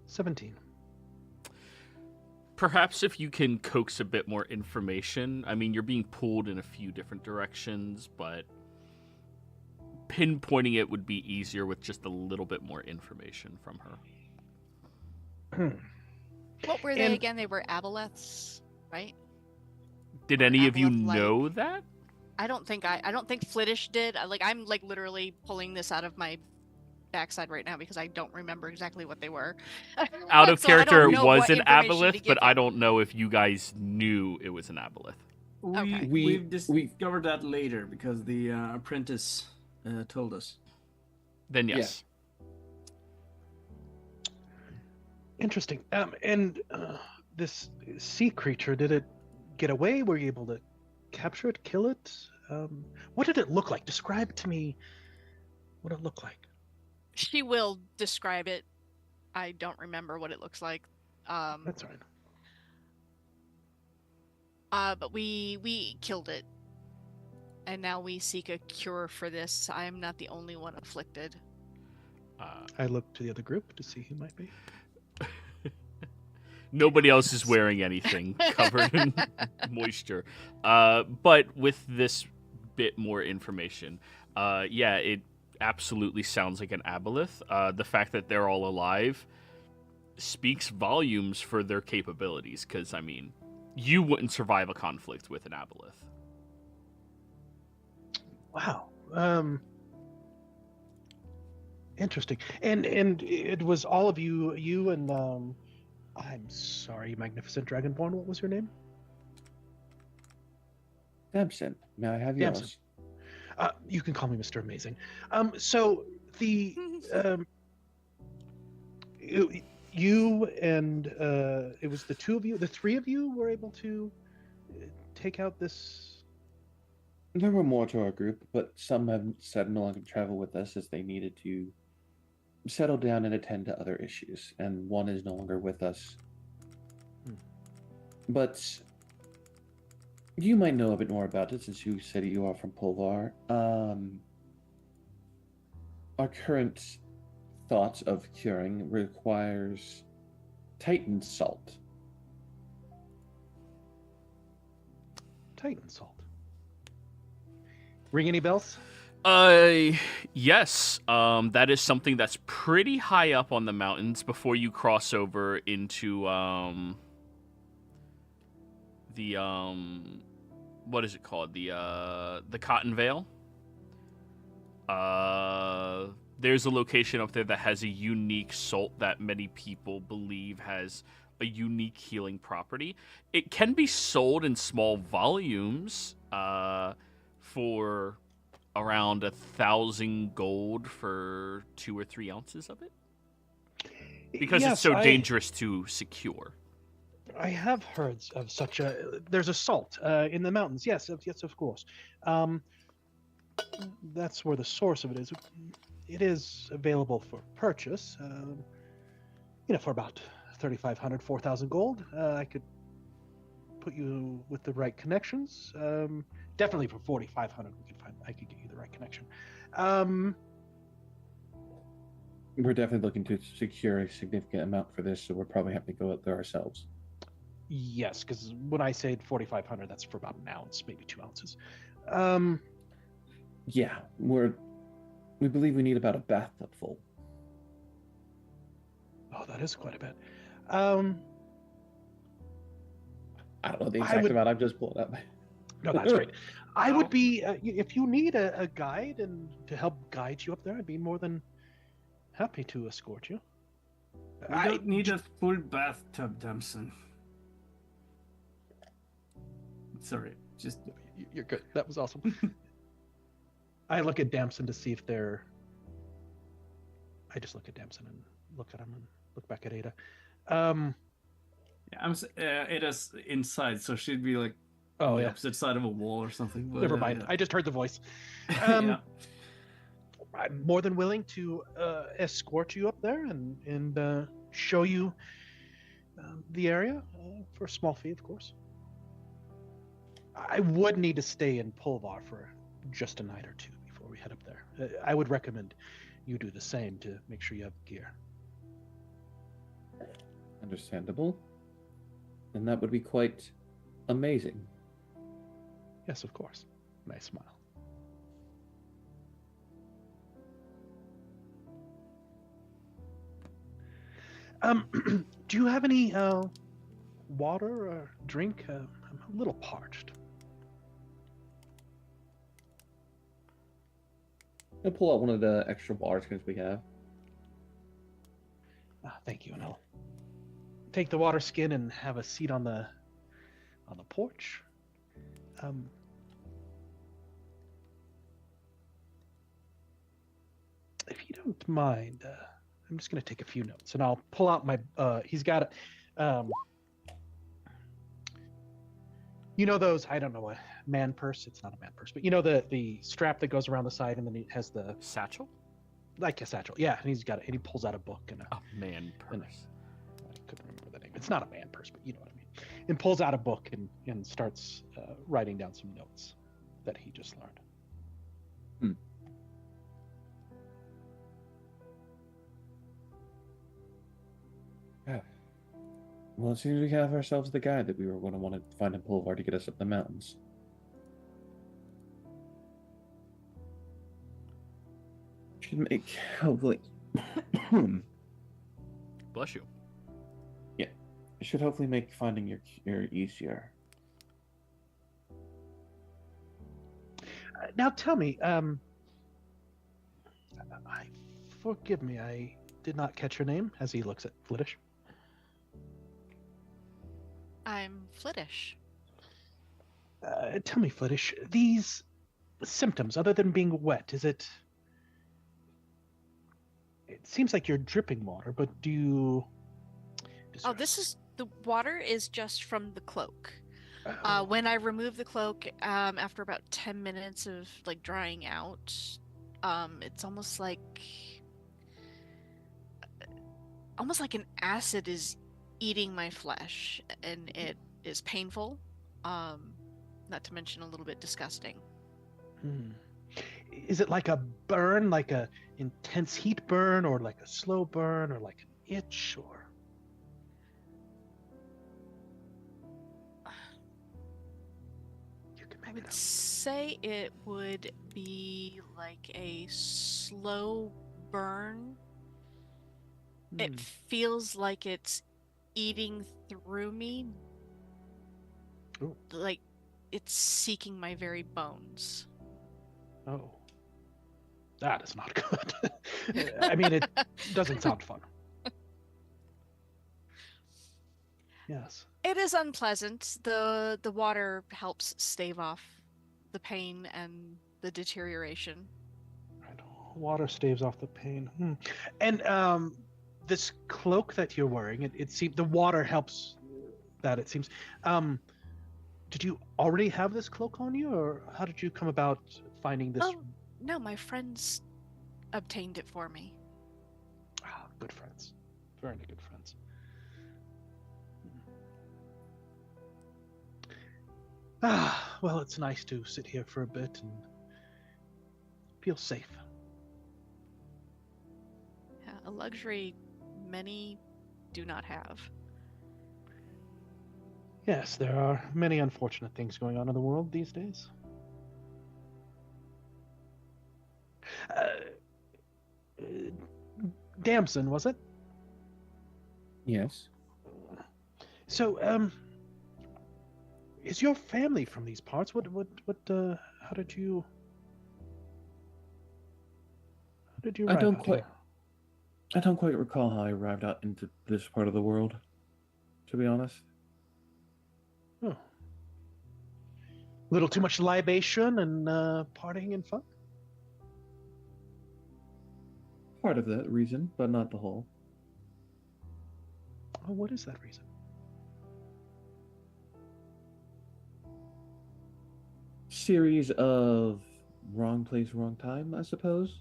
17. Perhaps if you can coax a bit more information. I mean, you're being pulled in a few different directions, but pinpointing it would be easier with just a little bit more information from her. What were they again? They were aboleths, right? Did any of you Aboleth-like. know that? I don't think Flittish did. I'm literally pulling this out of my backside right now because I don't remember exactly what they were. Out of So character, I don't it know was what an information to aboleth, give but you. I don't know if you guys knew it was an aboleth. Okay. We've discovered that later because the apprentice told us. Then yes. Interesting. And this sea creature, did it get away? Were you able to capture it, kill it? What did it look like? Describe to me what it looked like. She will describe it. I don't remember what it looks like. That's all right. But we killed it. And now we seek a cure for this. I am not the only one afflicted. I look to the other group to see who might be. Nobody else is wearing anything covered in moisture. But with this bit more information, it absolutely sounds like an aboleth. The fact that they're all alive speaks volumes for their capabilities, because, I mean, you wouldn't survive a conflict with an aboleth. Wow. Interesting. And it was all of you and I'm sorry, Magnificent Dragonborn. What was your name? Dempson, may I have Dempson. yours? You can call me Mr. Amazing. So the you and it was the two of you, the three of you were able to take out this. There were more to our group, but some have said no longer travel with us as they needed to settle down and attend to other issues, and one is no longer with us. But you might know a bit more about it since you said you are from Pulvar. Our current thoughts of curing requires Titan salt. Titan salt. Ring any bells? Yes. That is something that's pretty high up on the mountains before you cross over into, what is it called? The Cotton Vale. There's a location up there that has a unique salt that many people believe has a unique healing property. It can be sold in small volumes, for around 1,000 gold for 2 or 3 ounces of it, because it's so dangerous to secure. I have heard of such a. There's a salt in the mountains. Yes, of course. That's where the source of it is. It is available for purchase. For about 3,500, 4,000 gold. I could put you with the right connections. Definitely for 4,500, I could get you the right connection. We're definitely looking to secure a significant amount for this, so we'll probably have to go out there ourselves. Yes, because when I say 4,500, that's for about an ounce, maybe 2 ounces. Yeah, we believe we need about a bathtub full. Oh, that is quite a bit. I don't know the exact amount. I've just pulled up. No, that's great. I would be, if you need a guide and to help guide you up there, I'd be more than happy to escort you. I don't need a full bathtub, Dempson. Sorry, just... You're good. That was awesome. I look at Damson to see if they're... I just look at Damson and look at him and look back at Ada. Yeah, Ada's inside, so she'd be like on the opposite side of a wall or something. But, never mind. I just heard the voice. Yeah. I'm more than willing to escort you up there and show you the area for a small fee, of course. I would need to stay in Pulvar for just a night or two before we head up there. I would recommend you do the same to make sure you have gear. Understandable. And that would be quite amazing. Yes, of course. Nice smile. Do you have any water or drink? I'm a little parched. I'll pull out one of the extra water skins we have. Thank you, and I'll take the water skin and have a seat on the porch. If you don't mind, I'm just going to take a few notes, and I'll pull out my. He's got you know those, I don't know, a man purse. It's not a man purse, but you know the strap that goes around the side, and then it has the satchel, like a satchel. Yeah, and he's got it, and he pulls out a book and a man purse. I couldn't remember the name. It's not a man purse, but you know what I mean. And pulls out a book and starts writing down some notes that he just learned. Yeah. Well, as soon as we have ourselves the guide that we were going to want to find in Pulvar to get us up the mountains. Should make, hopefully. Bless you. It should hopefully make finding your cure easier. Now tell me, forgive me, I did not catch your name. As he looks at Flittish. I'm Flittish. Tell me, Flittish, these symptoms, other than being wet, is it? It seems like you're dripping water, but do you? Oh, this is the water is just from the cloak. Oh. When I remove the cloak, after about 10 minutes of like drying out, it's almost like an acid is eating my flesh, and it is painful. Not to mention a little bit disgusting. Is it like a burn, like a intense heat burn, or like a slow burn, or like an itch, or? I would say it would be like a slow burn. It feels like it's eating through me. Ooh. Like it's seeking my very bones. Oh. That is not good. I mean, it doesn't sound fun. Yes. It is unpleasant. The water helps stave off the pain and the deterioration. Right. Water staves off the pain. And this cloak that you're wearing, it seems the water helps that, it seems. Did you already have this cloak on you, or how did you come about finding this? Oh, no, my friends obtained it for me. Ah, good friends. Very good friends. Ah, well, it's nice to sit here for a bit and feel safe. Yeah, a luxury many do not have. Yes, there are many unfortunate things going on in the world these days. Damson, was it? Yes. So, is your family from these parts? How did you I arrive don't out quite. here? I don't quite recall how I arrived out into this part of the world, to be honest. Oh. Little too much libation and partying and fun? Part of that reason, but not the whole. Oh, what is that reason? Series of wrong place, wrong time, I suppose.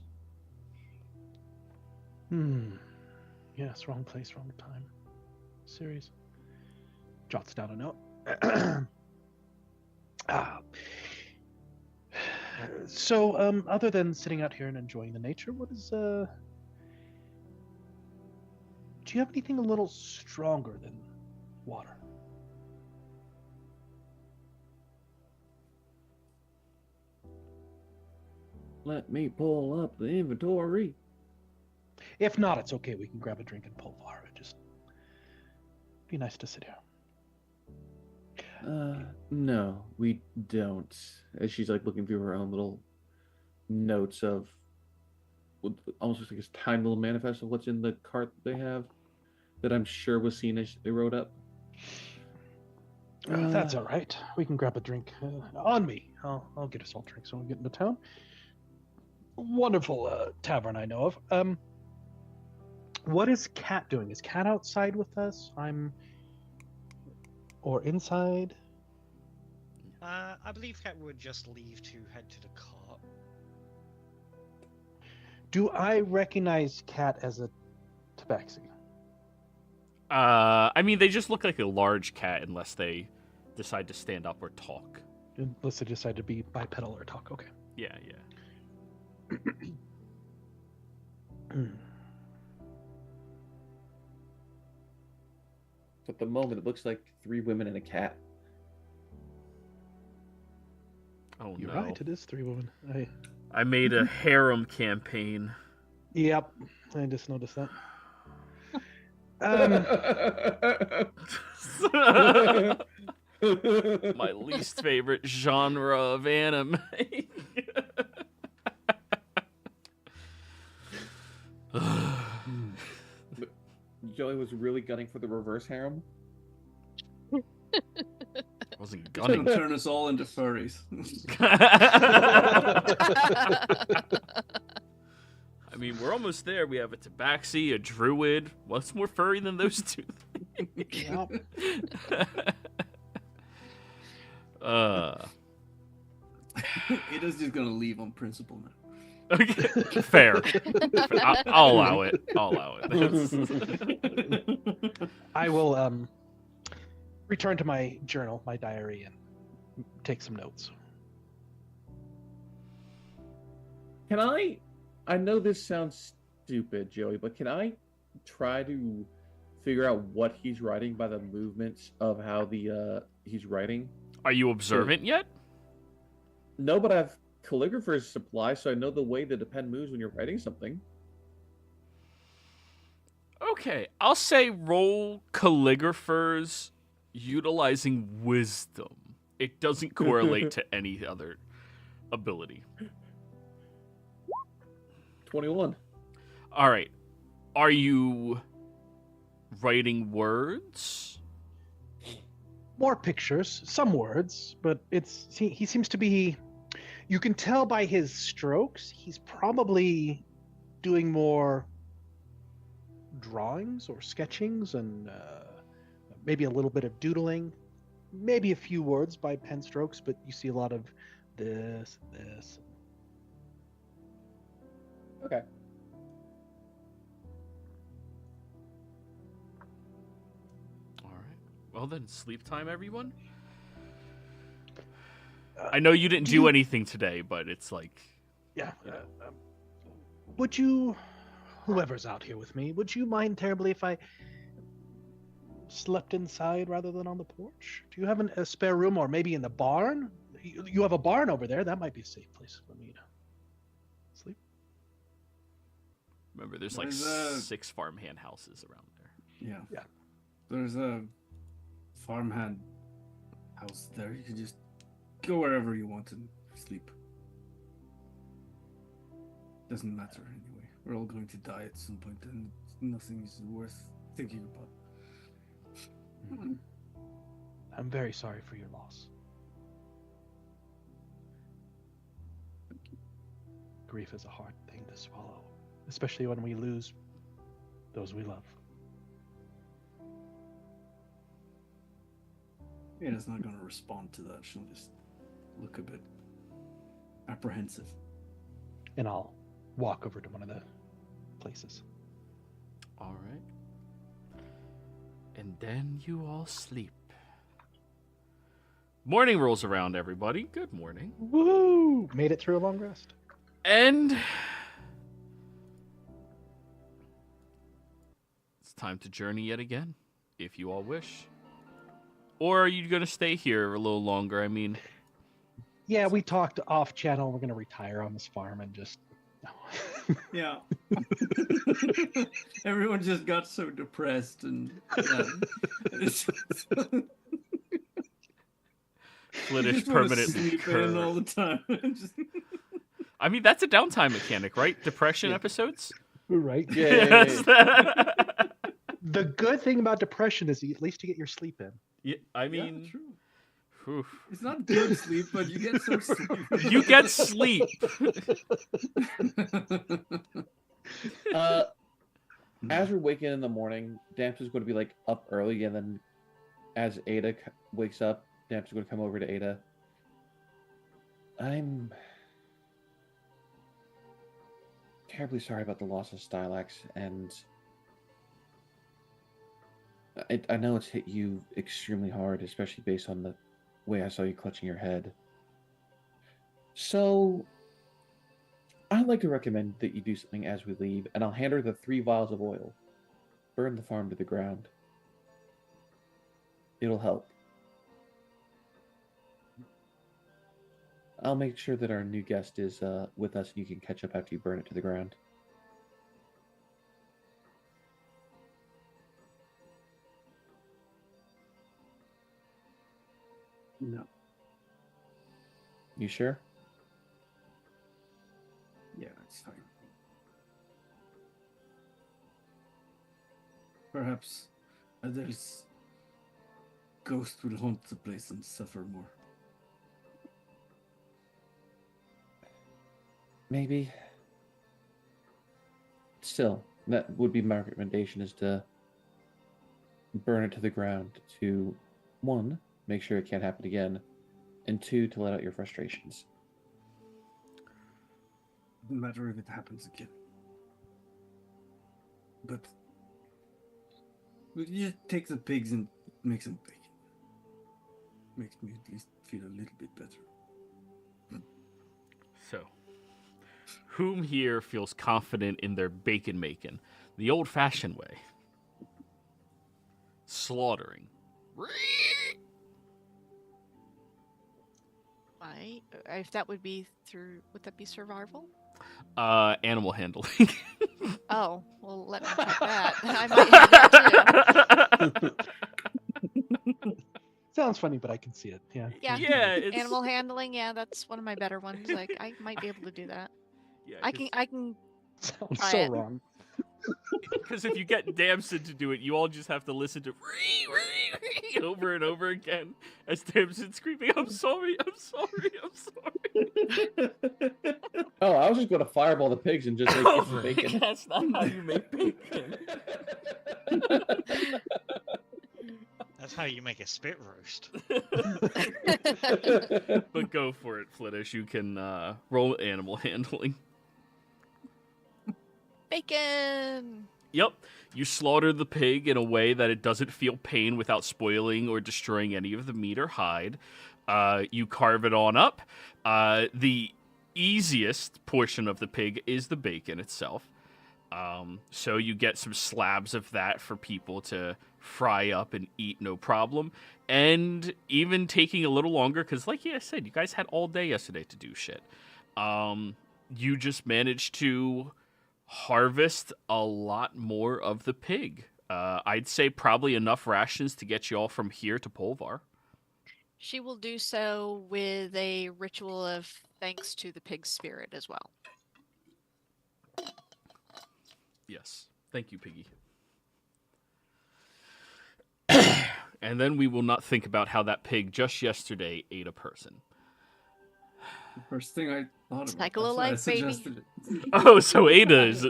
Yes, wrong place, wrong time. Series. Jots down a note. So, other than sitting out here and enjoying the nature, what is do you have anything a little stronger than water? Let me pull up the inventory. If not, it's okay. We can grab a drink and pulvar. It just be nice to sit here. No, we don't. As she's like looking through her own little notes of almost looks like a tiny little manifest of what's in the cart they have that I'm sure was seen as they rode up. That's all right. We can grab a drink on me. I'll get us all drinks when we get into town. Wonderful tavern I know of. What is Kat doing? Is Kat outside with us? Or inside? I believe Kat would just leave to head to the cart. Do I recognize Kat as a tabaxi? I mean, they just look like a large cat unless they decide to stand up or talk. Unless they decide to be bipedal or talk. Okay. Yeah. At the moment, it looks like 3 women and a cat. Oh, You're no. right. It is 3 women. I made a harem campaign. Yep. I just noticed that. My least favorite genre of anime. Joey was really gunning for the reverse harem. Wasn't It's gonna gunning. turn us all into furries. I mean, we're almost there. We have a tabaxi, a druid. What's more furry than those two Yep. It is just gonna leave on principle now. Okay, fair. I'll allow it. I'll allow it. I will return to my journal, my diary, and take some notes. Can I know this sounds stupid, Joey, but can I try to figure out what he's writing by the movements of how he's writing? Are you observant yet? No, but I have calligrapher's supply, so I know the way that the pen moves when you're writing something. Okay, I'll say roll calligraphers utilizing wisdom. It doesn't correlate to any other ability. 21. All right. Are you writing words? More pictures, some words, but he seems to be. You can tell by his strokes, he's probably doing more drawings or sketchings and maybe a little bit of doodling, maybe a few words by pen strokes, but you see a lot of this. Okay. All right. Well then, sleep time, everyone. I know you didn't do anything today, but it's like... Yeah. Would you, whoever's out here with me, would you mind terribly if I slept inside rather than on the porch? Do you have a spare room, or maybe in the barn? You have a barn over there. That might be a safe place for me to sleep. Remember, there's like There's 6 farmhand houses around there. Yeah. Yeah. There's a farmhand house there. You can just go wherever you want and sleep. Doesn't matter anyway. We're all going to die at some point, and nothing is worth thinking about. I'm very sorry for your loss. Grief is a hard thing to swallow, especially when we lose those we love. Ada's not going to respond to that. She'll just look a bit apprehensive. And I'll walk over to one of the places. All right. And then you all sleep. Morning rolls around, everybody. Good morning. Woo! Made it through a long rest. And it's time to journey yet again, if you all wish. Or are you going to stay here a little longer? I mean... Yeah, we talked off channel. We're going to retire on this farm and just... Yeah. Everyone just got so depressed and... Flittish permanent sleep in all the time. I mean, that's a downtime mechanic, right? Depression episodes? Right. Yes. The good thing about depression is at least you get your sleep in. Yeah, I mean... Yeah, true. Oof. It's not good sleep, but you get some sleep. You get sleep. As we're waking in the morning, Damps is going to be like up early, and then as Ada wakes up, Damps is going to come over to Ada. I'm terribly sorry about the loss of Stylax, and I know it's hit you extremely hard, especially based on the way I saw you clutching your head. So, I'd like to recommend that you do something as we leave, and I'll hand her the 3 vials of oil. Burn the farm to the ground. It'll help. I'll make sure that our new guest is with us, and you can catch up after you burn it to the ground. No. You sure? Yeah, it's fine. Perhaps others ghost will haunt the place and suffer more. Maybe. Still, that would be my recommendation, is to burn it to the ground to, 1, make sure it can't happen again, and 2, to let out your frustrations. Doesn't matter if it happens again. But we just take the pigs and make some bacon. Makes me at least feel a little bit better. So, whom here feels confident in their bacon making? The old-fashioned way. Slaughtering. If that would be would that be survival? Animal handling. Oh, well, let me check that. I might have that too. Sounds funny, but I can see it. Yeah. Yeah. Yeah, it's... Animal handling, yeah, that's one of my better ones. Like, I might be able to do that. Yeah, I can. Sounds Try so it. wrong. Because if you get Damson to do it, you all just have to listen to over and over again as Damson's screaming, I'm sorry, I'm sorry, I'm sorry. Oh, I was just going to fireball the pigs and just make some bacon. That's not how you make bacon. That's how you make a spit roast. But go for it, Flittish. You can roll animal handling. Bacon! Yep. You slaughter the pig in a way that it doesn't feel pain without spoiling or destroying any of the meat or hide. You carve it on up. The easiest portion of the pig is the bacon itself. So you get some slabs of that for people to fry up and eat, no problem. And even taking a little longer, because like I said, you guys had all day yesterday to do shit. You just managed to harvest a lot more of the pig. I'd say probably enough rations to get you all from here to Polvar. She will do so with a ritual of thanks to the pig spirit as well. Yes. Thank you, Piggy. And then we will not think about how that pig just yesterday ate a person. The first thing I thought about. Cycle of life, baby. Oh, so Ada is...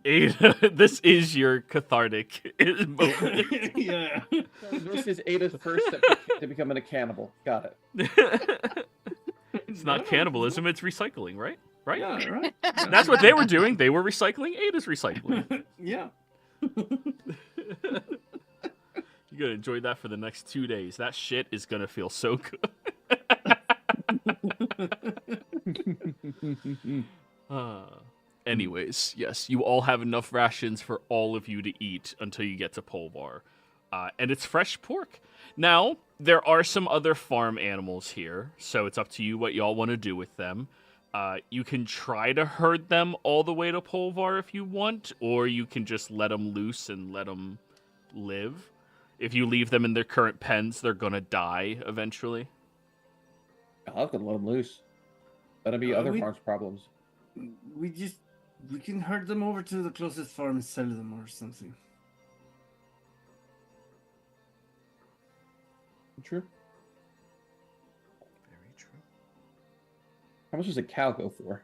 Ada, this is your cathartic moment. Yeah. This is Ada's first step to becoming a cannibal. Got it. It's not cannibalism, it's recycling, right? Right? Yeah, right. That's what they were doing. They were recycling. Ada's recycling. Yeah. You're going to enjoy that for the next 2 days. That shit is going to feel so good. Anyways, yes, you all have enough rations for all of you to eat until you get to Polvar. And it's fresh pork. Now, there are some other farm animals here, so it's up to you what y'all want to do with them. You can try to herd them all the way to Polvar if you want, or you can just let them loose and let them live. If you leave them in their current pens, they're going to die eventually. I was going to let them loose. That'll be other farms' problems. We can herd them over to the closest farm and sell them or something. True. Very true. How much does a cow go for?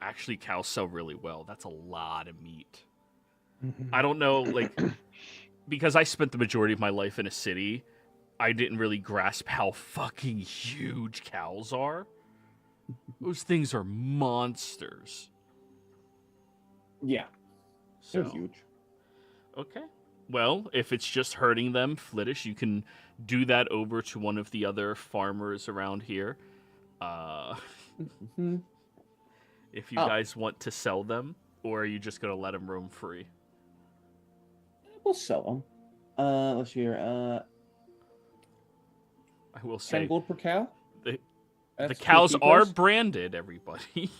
Actually, cows sell really well. That's a lot of meat. Mhm. I don't know, like, because I spent the majority of my life in a city, I didn't really grasp how fucking huge cows are. Those things are monsters. Yeah, So, they're huge. okay. Well, if it's just hurting them, Flittish, you can do that over to one of the other farmers around here. Mhm. If you guys want to sell them, or are you just going to let them roam free? We'll sell them. Let's see here. I will 10 say, gold per cow? the That's cows 50 are plus? branded, everybody.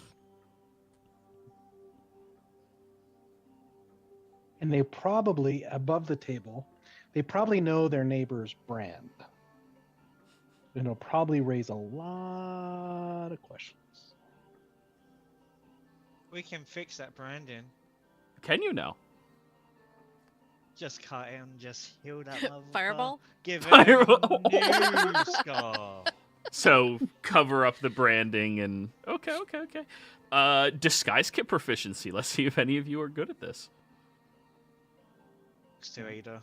And they probably, above the table, They probably know their neighbor's brand. And it'll probably raise a lot of questions. We can fix that, Brandon. Can you now? Just cut him, just heal that motherfucker. Fireball? Give him Fireball. a new scar. So cover up the branding and okay. Disguise kit proficiency. Let's see if any of you are good at this. To Ada.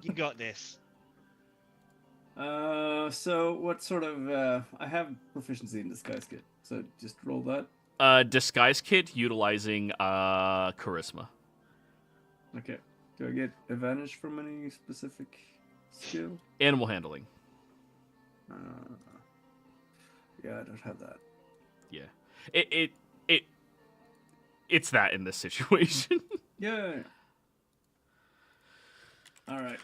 You got this. So what sort of? I have proficiency in disguise kit, so just roll that. Disguise kit utilizing charisma. Okay. Do I get advantage from any specific skill? Animal handling. Yeah, I don't have that. Yeah. It's that in this situation. Yeah. All right.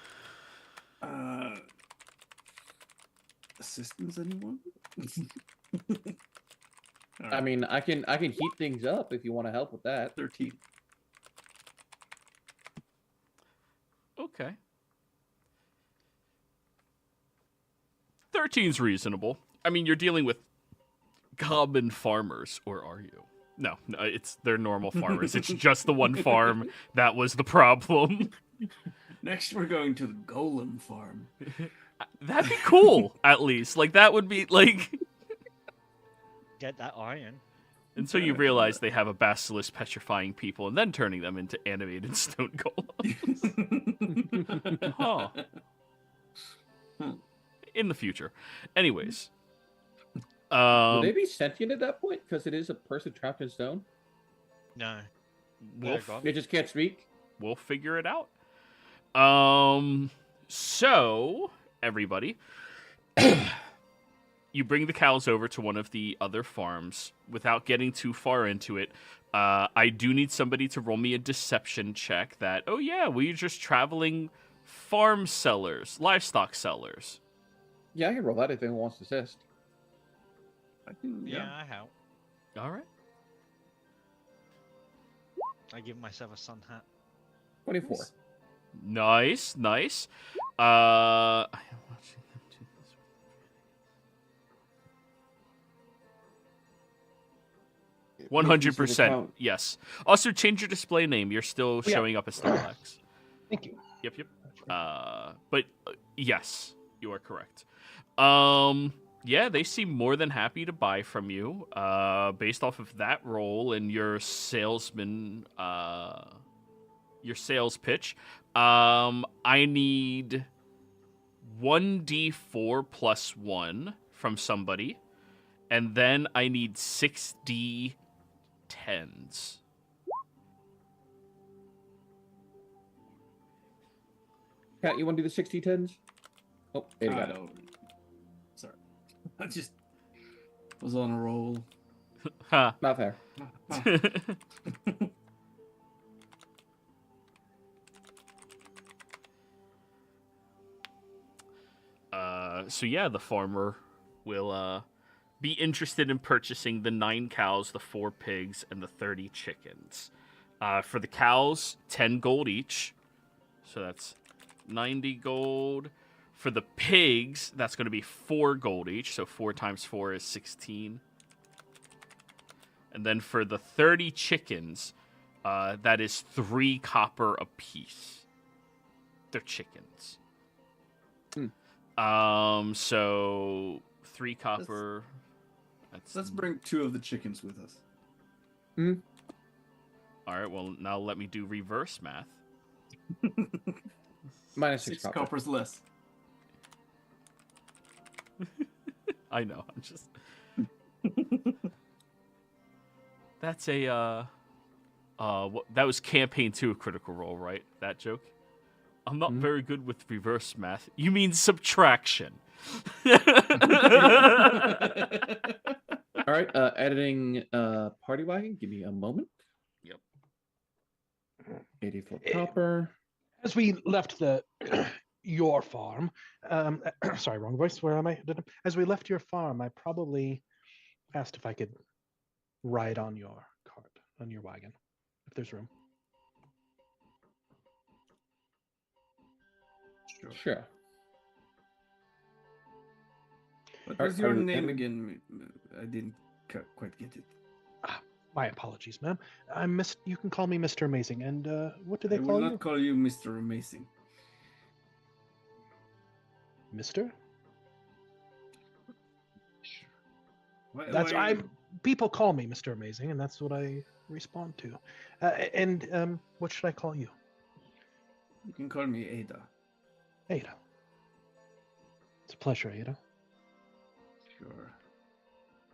Assistance, anyone? All I right, mean, I can heat things up if you want to help with that. 13. Okay. 13's reasonable. I mean, you're dealing with goblin farmers, or are you? No, they're normal farmers. It's just the one farm that was the problem. Next, we're going to the golem farm. That'd be cool, at least. Like, that would be, like... Get that iron. And so you realize they have a basilisk petrifying people and then turning them into animated stone golems. Huh. In the future. Anyways. Would they be sentient at that point? Because it is a person trapped in stone? No. We'll, They just can't speak? we'll figure it out. So, everybody, you bring the cows over to one of the other farms. Without getting too far into it, I do need somebody to roll me a deception check that, oh yeah, we're just traveling farm sellers, livestock sellers. Yeah, I can roll that if anyone wants to assist. I can, Yeah, I help. All right. I give myself a sun hat. 24. Nice. If 100%. Yes. Also, change your display name. You're still Yeah. showing up as Starlax. Thank you. Yep. But yes, you are correct. Yeah, they seem more than happy to buy from you. Based off of that role and your salesman, your sales pitch. I need 1d4 plus 1 from somebody, and then I need 6d10s. Kat, you want to do the 60-10s? Oh, there you got it. Sorry. I just was on a roll. Ha. Not fair. So yeah, the farmer will be interested in purchasing the 9 cows, the 4 pigs, and the 30 chickens. For the cows, 10 gold each. So that's 90 gold. For the pigs, that's going to be 4 gold each. So 4 times 4 is 16. And then for the 30 chickens, that is 3 copper apiece. They're chickens. So 3 copper. Let's bring 2 of the chickens with us. All right. Well, now let me do reverse math. Minus 6 copper. coppers less. I know. I'm just. That's a. That was campaign 2 Critical Role, right? That joke. I'm not very good with reverse math. You mean subtraction? All right, editing party wagon. Give me a moment. Yep. 84 copper. As we left the your farm, sorry, wrong voice. Where am I? As we left your farm, I probably asked if I could ride on your cart, on your wagon, if there's room. Sure. What Are- was your are you- name again? I didn't quite get it. My apologies, ma'am. I'm Miss. You can call me Mr. Amazing. And what do they I will call not you? call you Mr. Amazing. Mister? Why are you- People call me Mr. Amazing, and that's what I respond to. And what should I call you? You can call me Ada. Ada. It's a pleasure, Ada. Sure.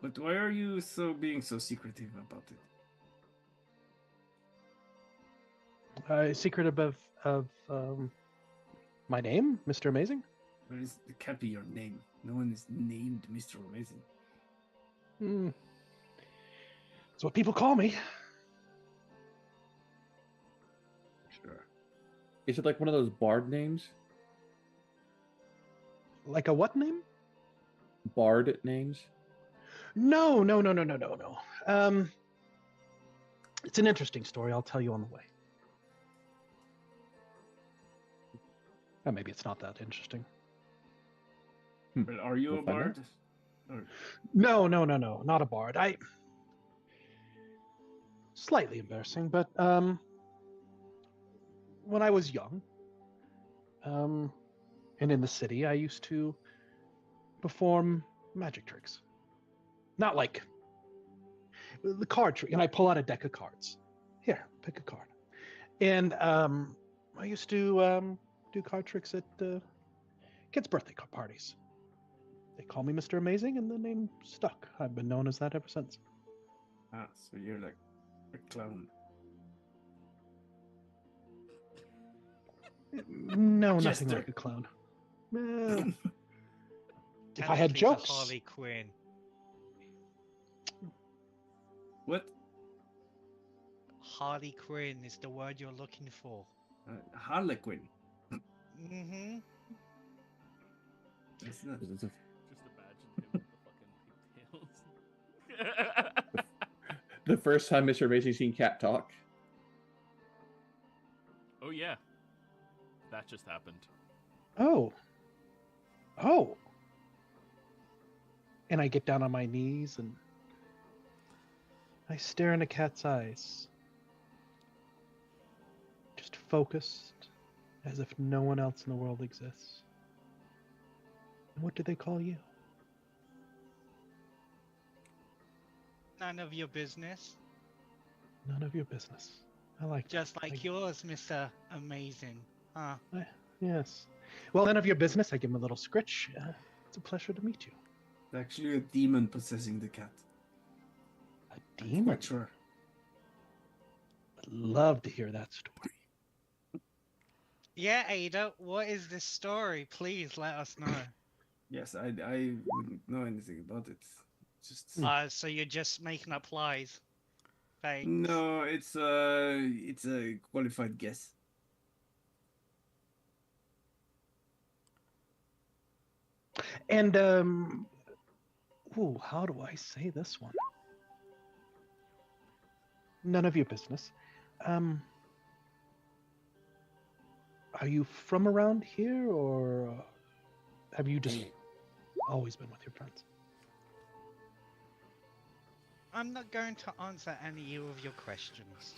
But why are you being so secretive about it? Secret of my name, Mr. Amazing. Well, it can't be your name. No one is named Mr. Amazing. Hmm. That's what people call me. Sure. Is it like one of those bard names? Like a what name? Bard names? No. It's an interesting story. I'll tell you on the way. Or maybe it's not that interesting. Well, are you We'll a find bard? Or... No, not a bard. Slightly embarrassing, but when I was young, and in the city, I used to perform magic tricks. Not like the card trick, and I pull out a deck of cards. Here, pick a card. And I used to do card tricks at kids' birthday parties. They call me Mr. Amazing, and the name stuck. I've been known as that ever since. Ah, so you're like a clown. No, nothing Jester. like a clown. If I had Technically, it's a jokes, Harley Quinn. What? Harley Quinn is the word you're looking for. Harlequin. Mm-hmm. That's not... Is it Just imagine him with the fucking pigtails. the first time Mr. Amazing seen cat talk? Oh yeah, that just happened. oh, and I get down on my knees and I stare into Cat's eyes, just focused, as if no one else in the world exists. And what do they call you? None of your business. None of your business. I like that. Just like I- yours, Mr. Amazing. Huh. Yes. Well, none of your business. I give him a little scritch. It's a pleasure to meet you. It's actually a demon possessing the cat. A I'm demon? quite sure. I'd love to hear that story. Yeah, Ada, what is this story? Please let us know. Yes, I wouldn't know anything about it. Just So you're just making up lies. Thanks. no, it's a qualified guess. And how do I say this one? None of your business. Are you from around here, or have you just always been with your friends? I'm not going to answer any of your questions.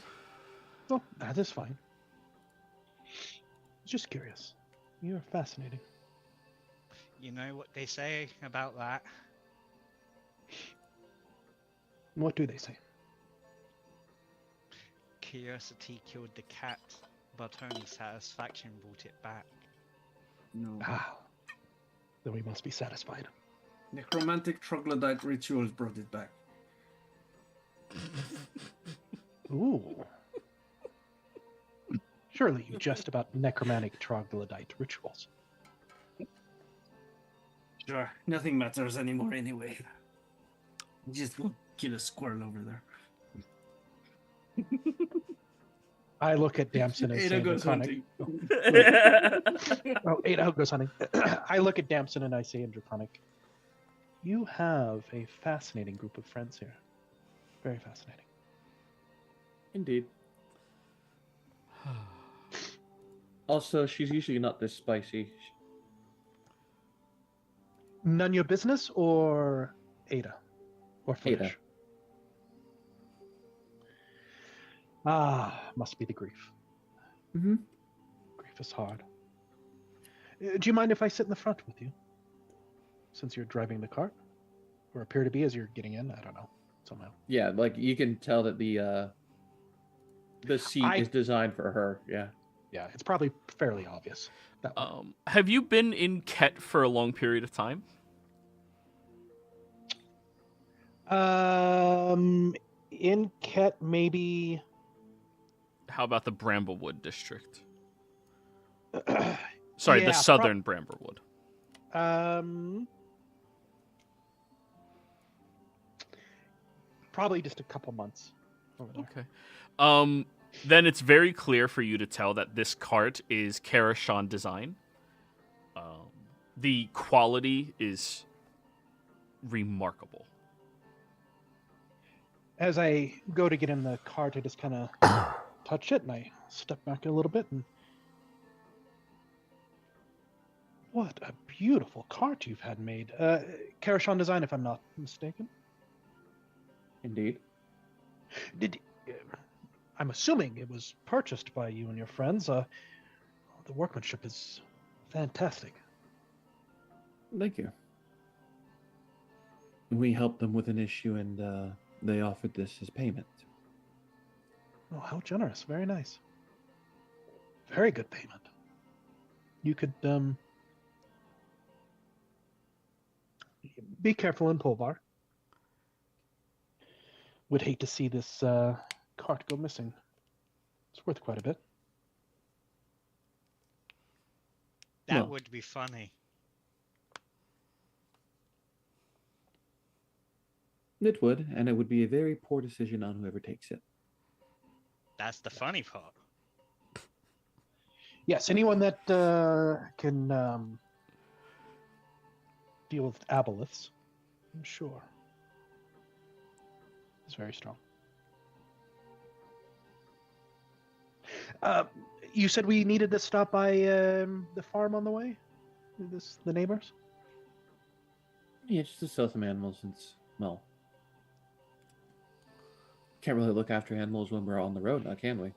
Oh, that is fine. Just curious. You're fascinating. You know what they say about that? What do they say? Curiosity killed the cat, but only satisfaction brought it back. No. Ah, then we must be satisfied. Necromantic troglodyte rituals brought it back. Ooh. Surely you jest about necromantic troglodyte rituals. Sure, nothing matters anymore anyway. Just go kill a squirrel over there. I look at Damson and Ada say, goes Draconic. hunting. Oh, Ada goes hunting. I look at Damson and I say in Draconic, you have a fascinating group of friends here. Very fascinating. Indeed. Also, she's usually not this spicy. None your business, or Ada? Or Flish? Ada. Ah, must be the grief. Mm-hmm. Grief is hard. Do you mind if I sit in the front with you? Since you're driving the cart? Or appear to be as you're getting in? I don't know. Somehow. Yeah, like you can tell that the seat is designed for her. Yeah. Yeah, it's probably fairly obvious. That one. Have you been in Ket for a long period of time? In Ket, maybe. How about the Bramblewood district? Sorry, the southern Bramblewood. Probably just a couple months. Over there. Okay. Then it's very clear for you to tell that this cart is Karashan design. The quality is remarkable. As I go to get in the cart, I just kind of touch it, and I step back a little bit, and what a beautiful cart you've had made. Karashan design, if I'm not mistaken. Indeed. I'm assuming it was purchased by you and your friends. The workmanship is fantastic. Thank you. We helped them with an issue, and they offered this as payment. Oh, how generous. Very nice. Very good payment. You could, be careful in Polvar. Would hate to see this cart go missing. It's worth quite a bit. That would be funny. It would, and it would be a very poor decision on whoever takes it. That's the funny part. Yes, anyone that can deal with aboleths, I'm sure, is very strong. You said we needed to stop by the farm on the way? The neighbors? Yeah, just to sell some animals since, well, can't really look after animals when we're on the road now, can we?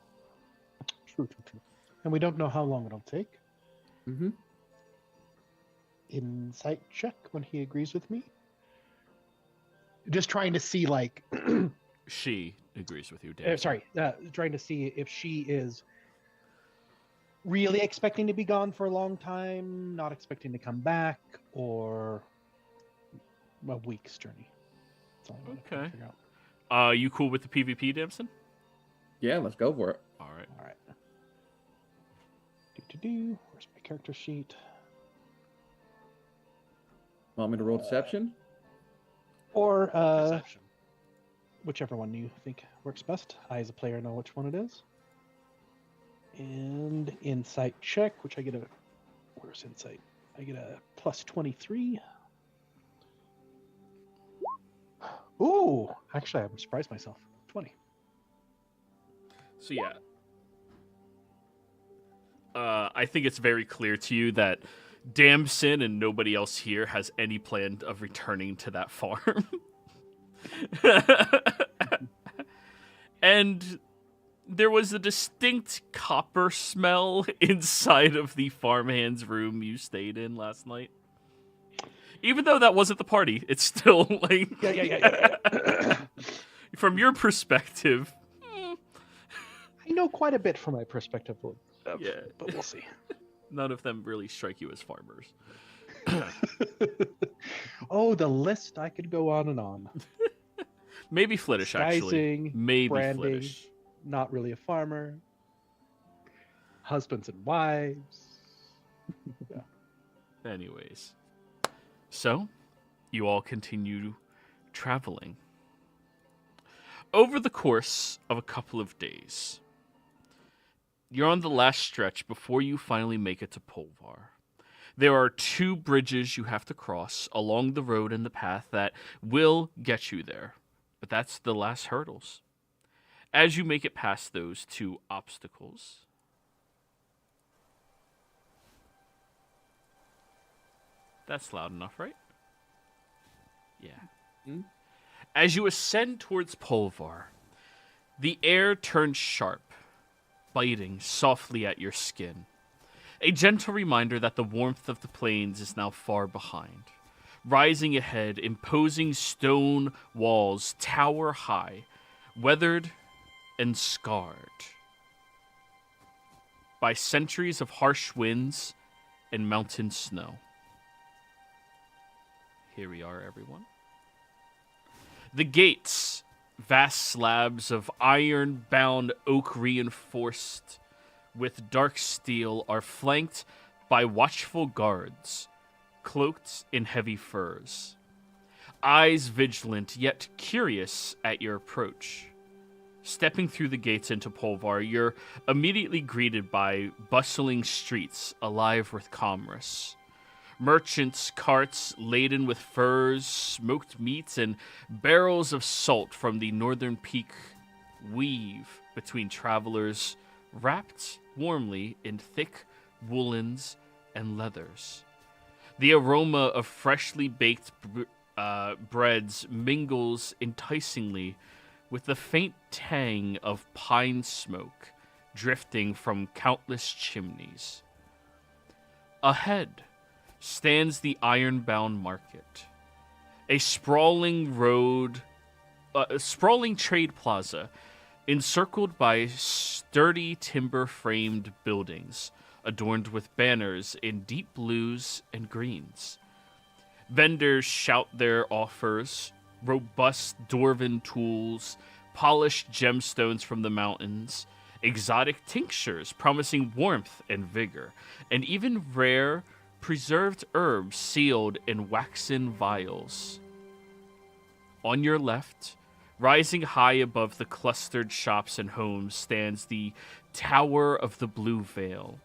True. And we don't know how long it'll take. Mm-hmm. Insight check when he agrees with me. Just trying to see, like... She agrees with you, Dave. Trying to see if she is really expecting to be gone for a long time, not expecting to come back, or a week's journey. That's all I'm trying to figure out. You cool with the PvP, Damson? Yeah, let's go for it. All right. Where's my character sheet? Want me to roll deception? Or Perception. whichever one you think works best. I, as a player, know which one it is. And insight check, which I get a... Where's insight? I get a plus 23. Ooh! Actually, I'm surprised myself. 20. So yeah. I think it's very clear to you that Damson and nobody else here has any plan of returning to that farm. And there was a distinct copper smell inside of the farmhand's room you stayed in last night. Even though that wasn't the party, it's still like... Yeah. From your perspective... I know quite a bit from my perspective, but we'll see. None of them really strike you as farmers. Oh, the list. I could go on and on. Maybe Flittish, actually. Disguising, Maybe branding, Flittish. not really a farmer. Husbands and wives. Anyways. So, you all continue traveling. Over the course of a couple of days, you're on the last stretch before you finally make it to Polvar. There are 2 bridges you have to cross along the road and the path that will get you there. But that's the last hurdles. As you make it past those 2 obstacles, That's loud enough, right? Yeah. Hmm? As you ascend towards Polvar, the air turns sharp, biting softly at your skin. A gentle reminder that the warmth of the plains is now far behind. Rising ahead, imposing stone walls tower high, weathered and scarred by centuries of harsh winds and mountain snow. Here we are, everyone. The gates, vast slabs of iron-bound oak reinforced with dark steel, are flanked by watchful guards, cloaked in heavy furs. Eyes vigilant, yet curious at your approach. Stepping through the gates into Polvar, you're immediately greeted by bustling streets alive with commerce. Merchants' carts laden with furs, smoked meats, and barrels of salt from the northern peak weave between travelers, wrapped warmly in thick woolens and leathers. The aroma of freshly baked breads mingles enticingly with the faint tang of pine smoke drifting from countless chimneys. Ahead stands the iron-bound market, a sprawling trade plaza encircled by sturdy timber-framed buildings adorned with banners in deep blues and greens. Vendors shout their offers, robust dwarven tools, polished gemstones from the mountains, exotic tinctures promising warmth and vigor, and even rare, preserved herbs sealed in waxen vials. On your left, rising high above the clustered shops and homes, stands the Tower of the Blue Veil.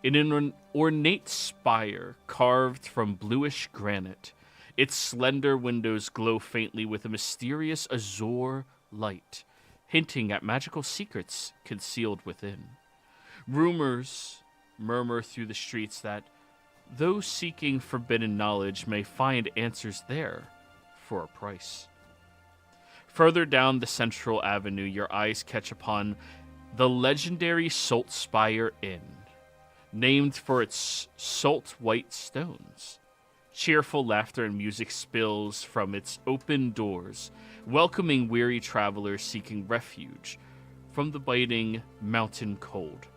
In an ornate spire carved from bluish granite, its slender windows glow faintly with a mysterious azure light, hinting at magical secrets concealed within. Rumors murmur through the streets that those seeking forbidden knowledge may find answers there for a price. Further down the central avenue, your eyes catch upon the legendary Salt Spire Inn, named for its salt-white stones. Cheerful laughter and music spills from its open doors, welcoming weary travelers seeking refuge from the biting mountain cold.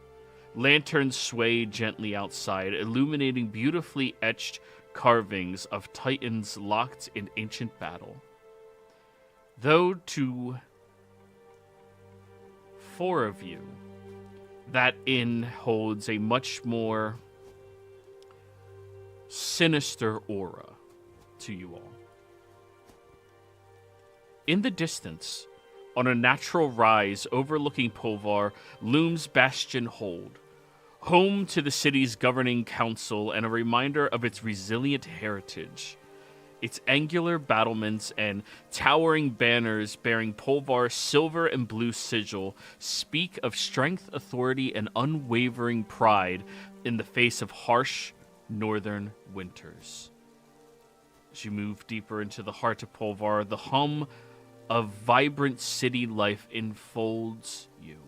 Lanterns sway gently outside, illuminating beautifully etched carvings of titans locked in ancient battle. Though to 4 of you, that inn holds a much more sinister aura to you all. In the distance, on a natural rise overlooking Polvar, looms Bastion Hold, home to the city's governing council and a reminder of its resilient heritage. Its angular battlements and towering banners bearing Polvar's silver and blue sigil speak of strength, authority, and unwavering pride in the face of harsh northern winters. As you move deeper into the heart of Polvar, the hum of vibrant city life enfolds you.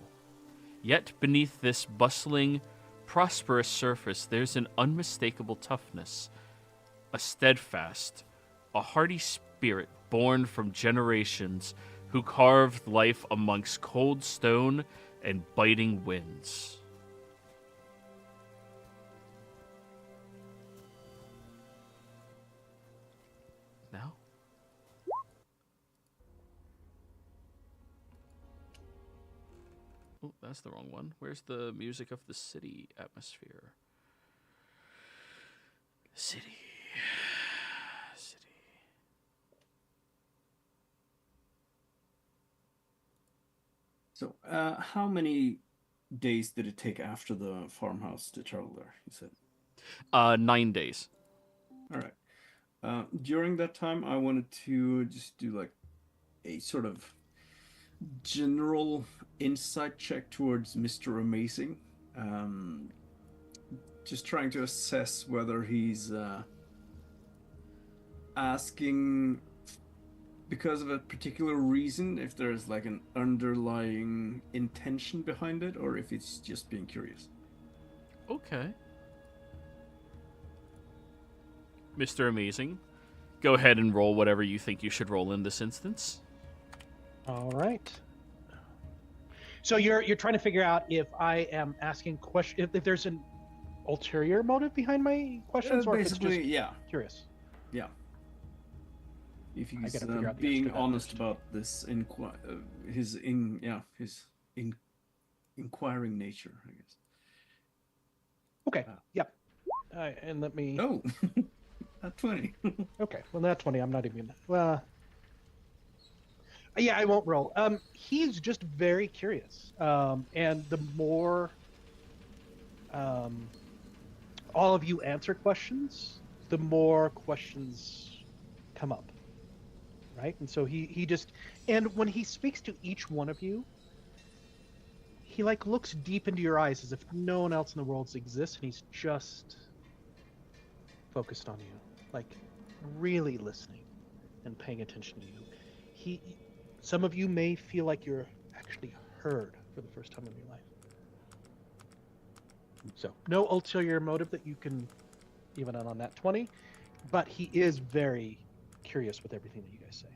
Yet beneath this bustling, prosperous surface, there's an unmistakable toughness, a steadfast, a hardy spirit born from generations who carved life amongst cold stone and biting winds. Now? Oh, that's the wrong one. Where's the music of the city atmosphere? City. So, how many days did it take after the farmhouse to travel there, you said? 9 days. All right. During that time, I wanted to just do like a sort of general insight check towards Mr. Amazing. Just trying to assess whether he's asking because of a particular reason, if there's like an underlying intention behind it, or if it's just being curious. Okay. Mr. Amazing, go ahead and roll whatever you think you should roll in this instance. All right. So you're trying to figure out if I am asking questions, if there's an ulterior motive behind my questions, or if it's Basically, just yeah. curious. Yeah. If he's gotta figure out the being answer to that honest first. about this his inquiring nature, I guess. Okay. Yep. And let me. Oh, at 20. Okay. Well, not 20. I'm not even. Well. Yeah, I won't roll. He's just very curious. And the more all of you answer questions, the more questions come up. Right? And so he just, and when he speaks to each one of you, he like looks deep into your eyes as if no one else in the world exists, and he's just focused on you, like really listening and paying attention to you. Some of you may feel like you're actually heard for the first time in your life. So no ulterior motive that you can even out on that 20, but he is very curious with everything that you guys say.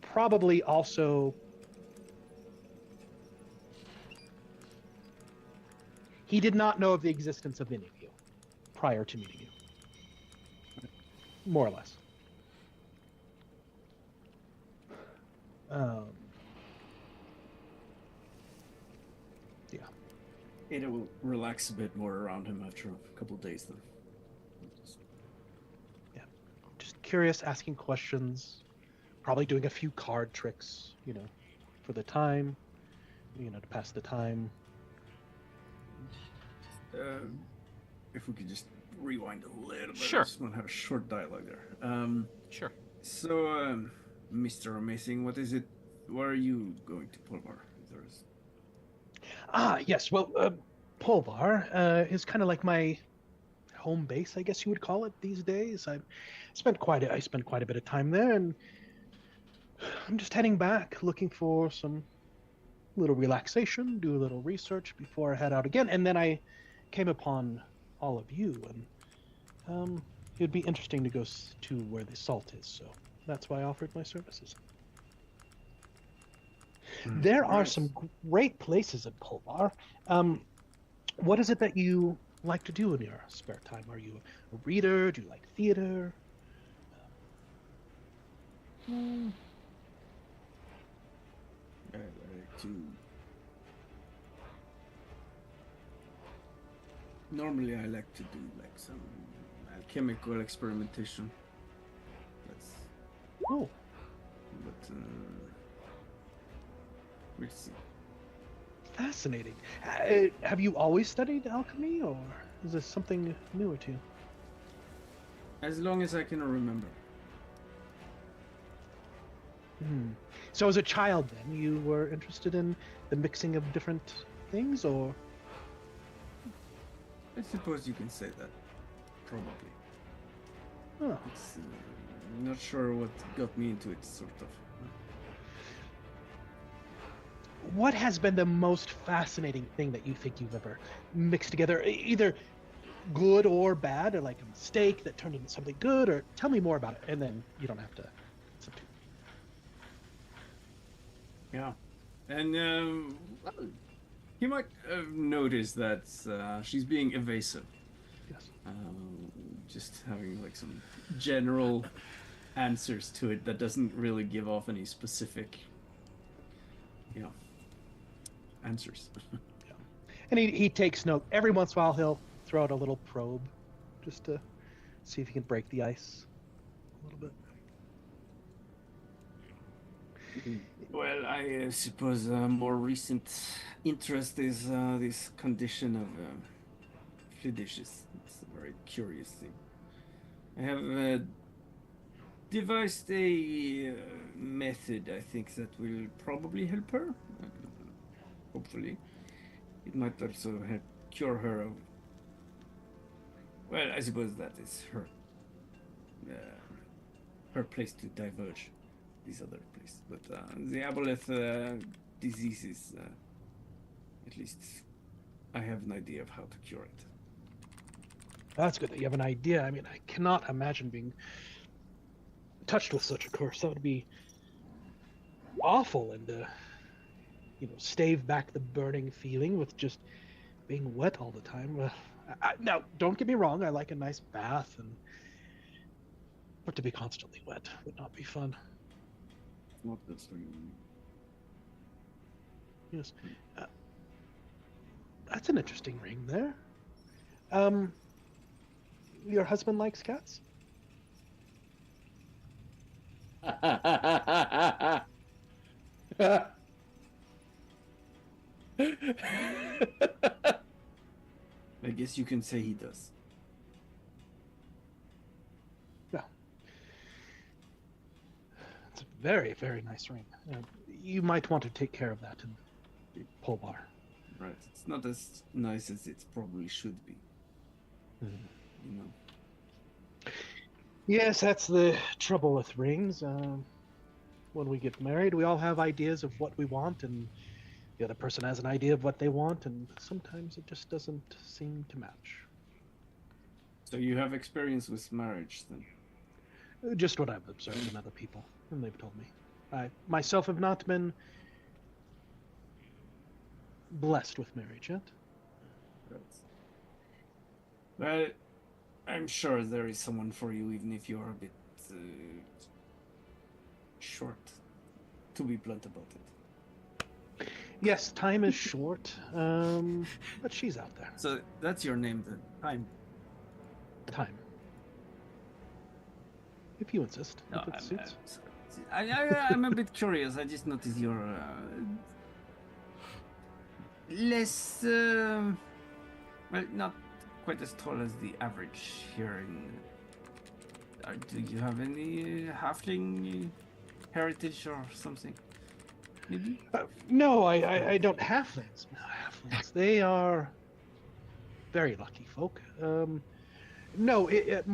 Probably also he did not know of the existence of any of you prior to meeting you. More or less. Yeah. It will relax a bit more around him after a couple of days, then. Yeah. Just curious, asking questions, probably doing a few card tricks, for the time, to pass the time. If we could just rewind a little bit. Sure. I just want to have a short dialogue there. Sure. So, Mr. Amazing, what is it? Where are you going to Polvar? Yes. Well, Polvar is kind of like my home base, I guess you would call it these days. I spent quite a bit of time there, and I'm just heading back, looking for some little relaxation, do a little research before I head out again. And then I came upon all of you, and it'd be interesting to go to where the salt is, so that's why I offered my services. There are some great places in Polvar. What is it that you like to do in your spare time? Are you a reader? Do you like theater? I like to... Normally I like to do like some alchemical experimentation. That's... Oh. But, we'll see. Fascinating. Have you always studied alchemy, or is this something newer to you? As long as I can remember. So as a child, then, you were interested in the mixing of different things, or? I suppose you can say that. Probably. Oh. It's, not sure what got me into it, sort of. What has been the most fascinating thing that you think you've ever mixed together, either good or bad, or like a mistake that turned into something good, or tell me more about it, and then you don't have to. Yeah. And well, you might have noticed that she's being evasive. Yes. Just having like some general answers to it that doesn't really give off any specific, answers. Yeah. And he takes note. Every once in a while, he'll throw out a little probe just to see if he can break the ice a little bit. Well, I suppose a more recent interest is this condition of Flidishes. It's a very curious thing. I have devised a method, I think, that will probably help her. Hopefully. It might also help cure her of. Well, I suppose that is her place to diverge this other place. But the aboleth disease is, at least, I have an idea of how to cure it. That's good that you have an idea. I mean, I cannot imagine being touched with such a curse. That would be awful, and stave back the burning feeling with just being wet all the time. Now, don't get me wrong. I like a nice bath, but to be constantly wet would not be fun. Not this thing. Yes, that's an interesting ring there. Your husband likes cats? I guess you can say he does. Yeah. It's a very, very nice ring. You might want to take care of that in the pole bar. Right. It's not as nice as it probably should be. You know. Yes, that's the trouble with rings. When we get married, we all have ideas of what we want, and the other person has an idea of what they want, and sometimes it just doesn't seem to match. So you have experience with marriage, then? Just what I've observed in other people, and they've told me. I myself have not been blessed with marriage yet. Right. Well, I'm sure there is someone for you, even if you're a bit short, to be blunt about it. Yes, time is short, but she's out there. So that's your name then? Time. If you insist. No, if it suits. I'm a bit curious. I just noticed you're less, well, not quite as tall as the average here in. Do you have any halfling heritage or something? Maybe? No, I don't have things. Halflings. They are very lucky folk. No, it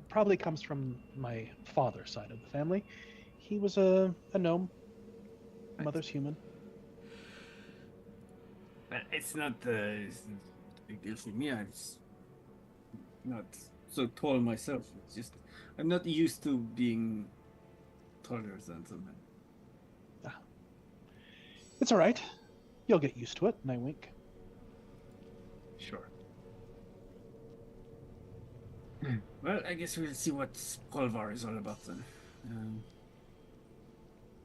probably comes from my father's side of the family. He was a gnome. Mother's human. It's not a big deal for me. I'm not so tall myself. It's just I'm not used to being taller than someone. It's all right. You'll get used to it. And I wink. Sure. Well, I guess we'll see what Kolvar is all about then.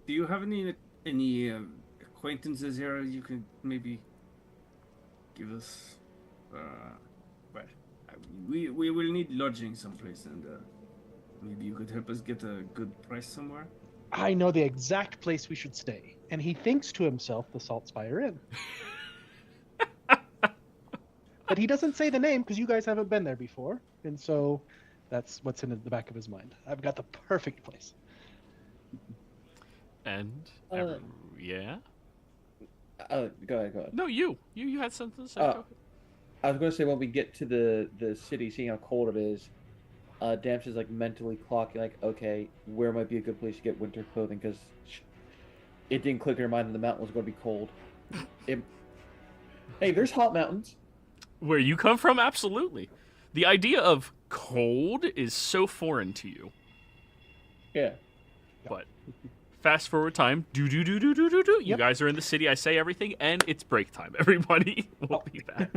Do you have any acquaintances here you could maybe give us? Well, we will need lodging someplace, and maybe you could help us get a good price somewhere. I know the exact place we should stay, and he thinks to himself the Salt Spire Inn. But he doesn't say the name because you guys haven't been there before, and so that's what's in the back of his mind. I've got the perfect place. And yeah. Go ahead. No, you had something to say. Go ahead. I was going to say when we get to the city, seeing how cold it is, Damps is like mentally clocking like, okay, where might be a good place to get winter clothing, because it didn't click in her mind that the mountain was going to be cold. Hey, there's hot mountains. Where you come from, absolutely. The idea of cold is so foreign to you. Yeah. But fast forward time, You Yep. guys are in the city. I say everything, and it's break time. Everybody, we'll be back.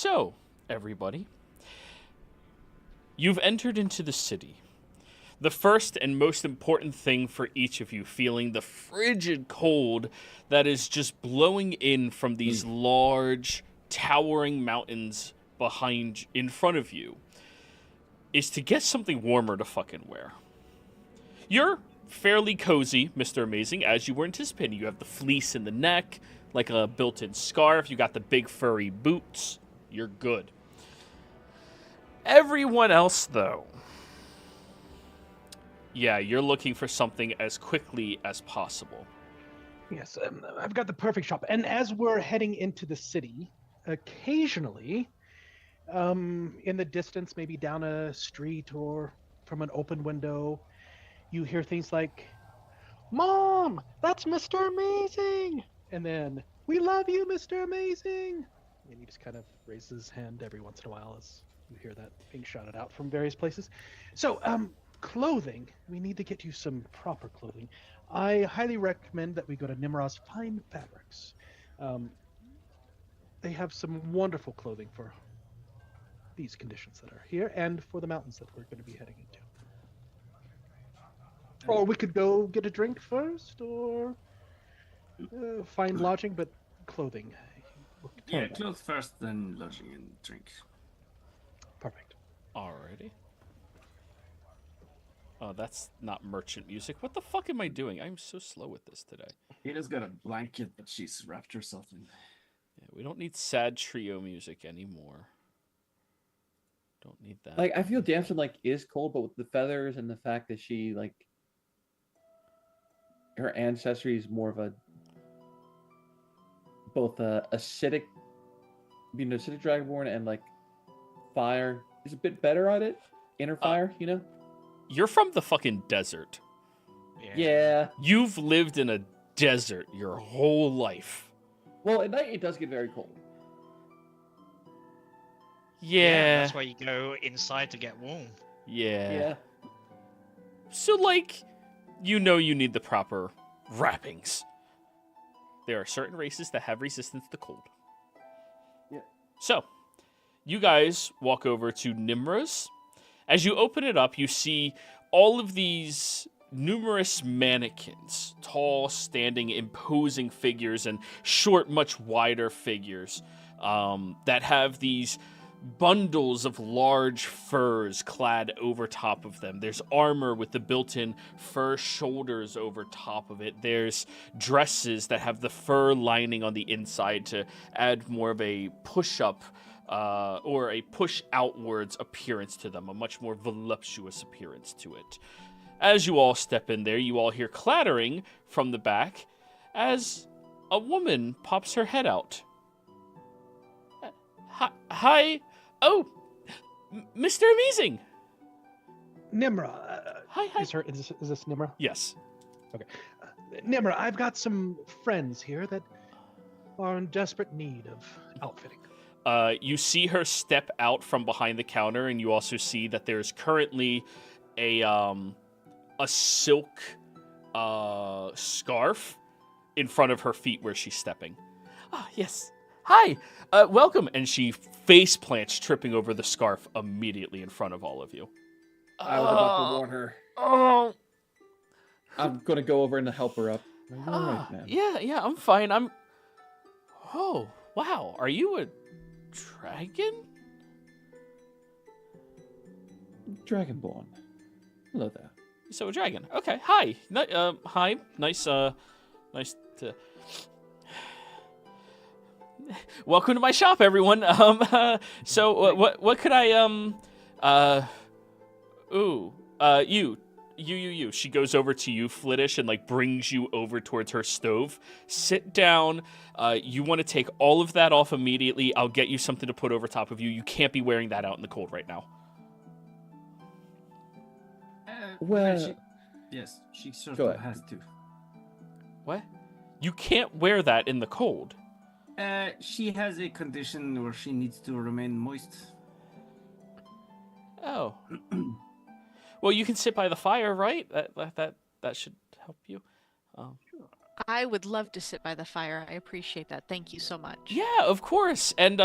So, everybody, you've entered into the city. The first and most important thing for each of you, feeling the frigid cold that is just blowing in from these large, towering mountains in front of you, is to get something warmer to fucking wear. You're fairly cozy, Mr. Amazing, as you were anticipating. You have the fleece in the neck, like a built-in scarf. You got the big furry boots. You're good. Everyone else, though, yeah, you're looking for something as quickly as possible. Yes, I've got the perfect shop. And as we're heading into the city, occasionally, in the distance, maybe down a street or from an open window, you hear things like, "Mom, that's Mr. Amazing!" And then, "We love you, Mr. Amazing!" And he just kind of raises his hand every once in a while as you hear that being shouted out from various places. So, clothing. We need to get you some proper clothing. I highly recommend that we go to Nimrod's Fine Fabrics. They have some wonderful clothing for these conditions that are here and for the mountains that we're going to be heading into. Or we could go get a drink first, or find lodging, but clothing. Yeah, clothes first, then lodging and drink. Perfect. Alrighty. Oh, that's not merchant music. What the fuck am I doing? I'm so slow with this today. Hada's got a blanket that she's wrapped herself in. Yeah, we don't need sad trio music anymore. Don't need that. Like, I feel Damson, like, is cold, but with the feathers and the fact that she, like, her ancestry is more of a both acidic, being an acidic dragonborn, and like fire is a bit better at it. Inner fire, you know. You're from the fucking desert. Yeah. You've lived in a desert your whole life. Well, at night it does get very cold. Yeah. That's why you go inside to get warm. Yeah. So, like, you know you need the proper wrappings. There are certain races that have resistance to cold. Yeah. So, you guys walk over to Nimra's. As you open it up, you see all of these numerous mannequins, tall, standing, imposing figures, and short, much wider figures that have these bundles of large furs clad over top of them. There's armor with the built-in fur shoulders over top of it. There's dresses that have the fur lining on the inside to add more of a push-up or a push outwards appearance to them, a much more voluptuous appearance to it. As you all step in there, you all hear clattering from the back as a woman pops her head out. Hi. Oh, Mr. Amazing. Nimra. Hi. Is this Nimra? Yes. Okay. Nimra, I've got some friends here that are in desperate need of outfitting. You see her step out from behind the counter, and you also see that there's currently a silk scarf in front of her feet where she's stepping. Ah, yes. Hi, welcome. And she face plants, tripping over the scarf immediately in front of all of you. I was about to warn her. Oh. I'm gonna go over and help her up. Are you all right, man? Yeah, I'm fine. Oh, wow. Are you a dragon? Dragonborn. Hello there. So a dragon. Okay. Hi. Hi. Nice to. Welcome to my shop, everyone. So what could I you. She goes over to you, Flittish, and like brings you over towards her stove. Sit down. You want to take all of that off immediately. I'll get you something to put over top of you. You can't be wearing that out in the cold right now. Well, yes, she sort Go of ahead. has to. What? You can't wear that in the cold. She has a condition where she needs to remain moist. Oh. Well, you can sit by the fire, right? That should help you. I would love to sit by the fire. I appreciate that. Thank you so much. Yeah, of course. And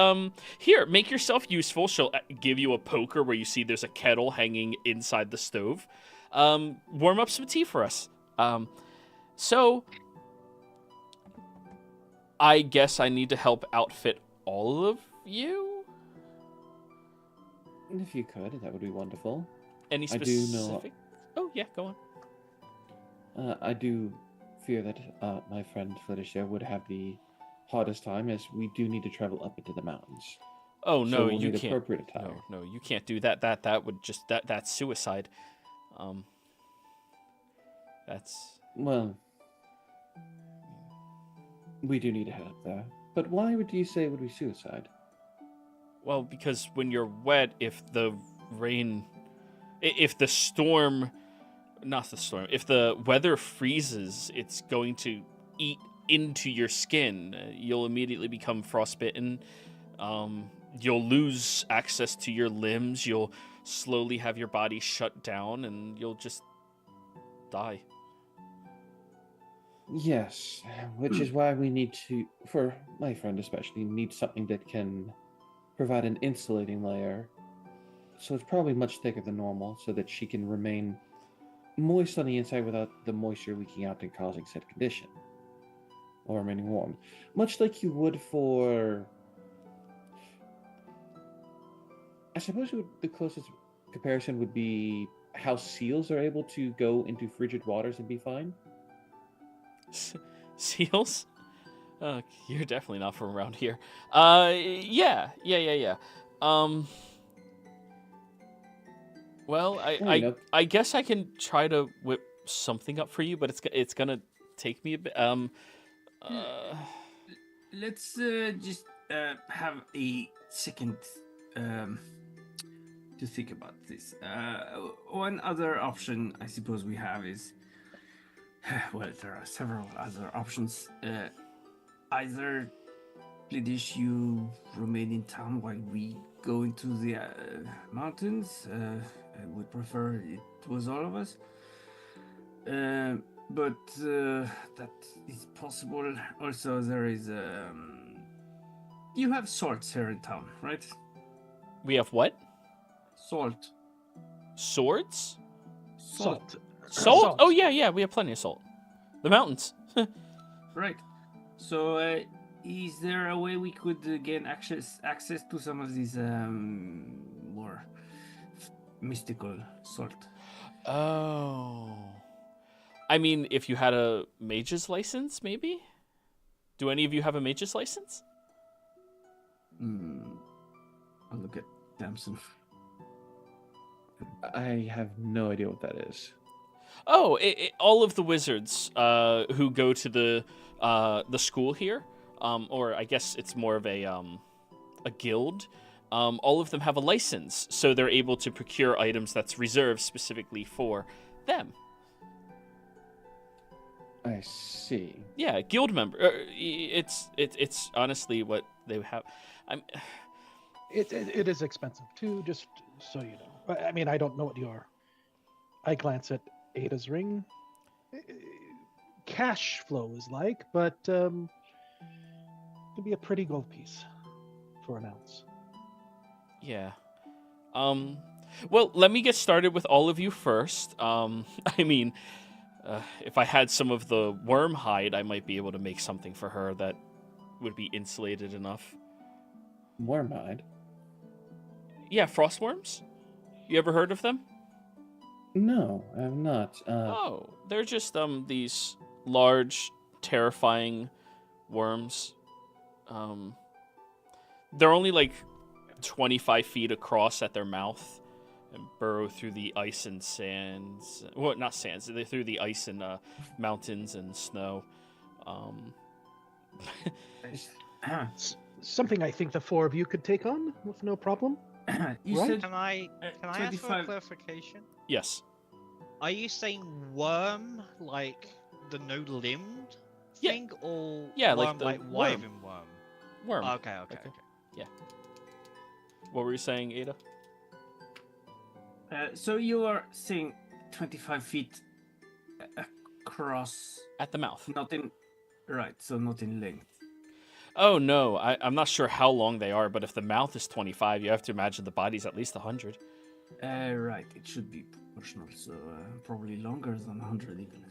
here, make yourself useful. She'll give you a poker where you see there's a kettle hanging inside the stove. Warm up some tea for us. So I guess I need to help outfit all of you. If you could, that would be wonderful. Any I do specific? know- Oh yeah, go on. I do fear that my friend Felicia would have the hardest time, as we do need to travel up into the mountains. Oh So no, we'll you need can't. appropriate attire. No, you can't do that. That would just that's suicide. That's Well, we do need to head up there. But why would you say it would be suicide? well because when you're wet, if the rain, if the storm, not the storm, if the weather freezes, it's going to eat into your skin. You'll immediately become frostbitten. You'll lose access to your limbs. You'll slowly have your body shut down, and you'll just die. Yes, which is why we need to, for my friend especially, need something that can provide an insulating layer. So it's probably much thicker than normal, so that she can remain moist on the inside without the moisture leaking out and causing said condition. Or remaining warm. Much like you would for... I suppose the closest comparison would be how seals are able to go into frigid waters and be fine. Seals? You're definitely not from around here. Yeah. Well, Well, you know. I guess I can try to whip something up for you, but it's gonna take me a bit. Let's just have a second to think about this. One other option I suppose we have is, well, there are several other options. Either Blidish, you remain in town while we go into the mountains. I would prefer it was all of us. But that is possible. Also, there is you have swords here in town, right? We have what? Salt. Swords? Salt. Salt? Oh yeah, we have plenty of salt. The mountains. Right. So, is there a way we could gain access to some of these more mystical salt? Oh. I mean, if you had a mage's license, maybe? Do any of you have a mage's license? I'll look at Damson. I have no idea what that is. Oh, all of the wizards who go to the school here, or I guess it's more of a guild. All of them have a license, so they're able to procure items that's reserved specifically for them. I see. Yeah, guild member. It's honestly what they have. It is expensive too, just so you know. I mean, I don't know what your... I glance at Ada's ring. Cash flow is like, but it could be a pretty gold piece for an ounce. Yeah. Well, let me get started with all of you first. I mean, if I had some of the worm hide, I might be able to make something for her that would be insulated enough. Wormhide? Yeah, frostworms? You ever heard of them? No, I have not. Oh, they're just these large, terrifying worms. They're only like 25 feet across at their mouth and burrow through the ice and sands. Well, not sands. They're through the ice and mountains and snow. Something I think the four of you could take on with no problem. You Right. said Can I ask for a 25 clarification? Yes. Are you saying worm like the no-limbed Yeah. thing, or Yeah, worm like the worm. wyvern worm? Worm. Okay. What were you saying, Ada? so you are saying 25 feet across, At the mouth. not in Right, so not in length. Oh no, I'm not sure how long they are, but if the mouth is 25, you have to imagine the body's at least 100. Right, it should be proportional, so probably longer than 100 even.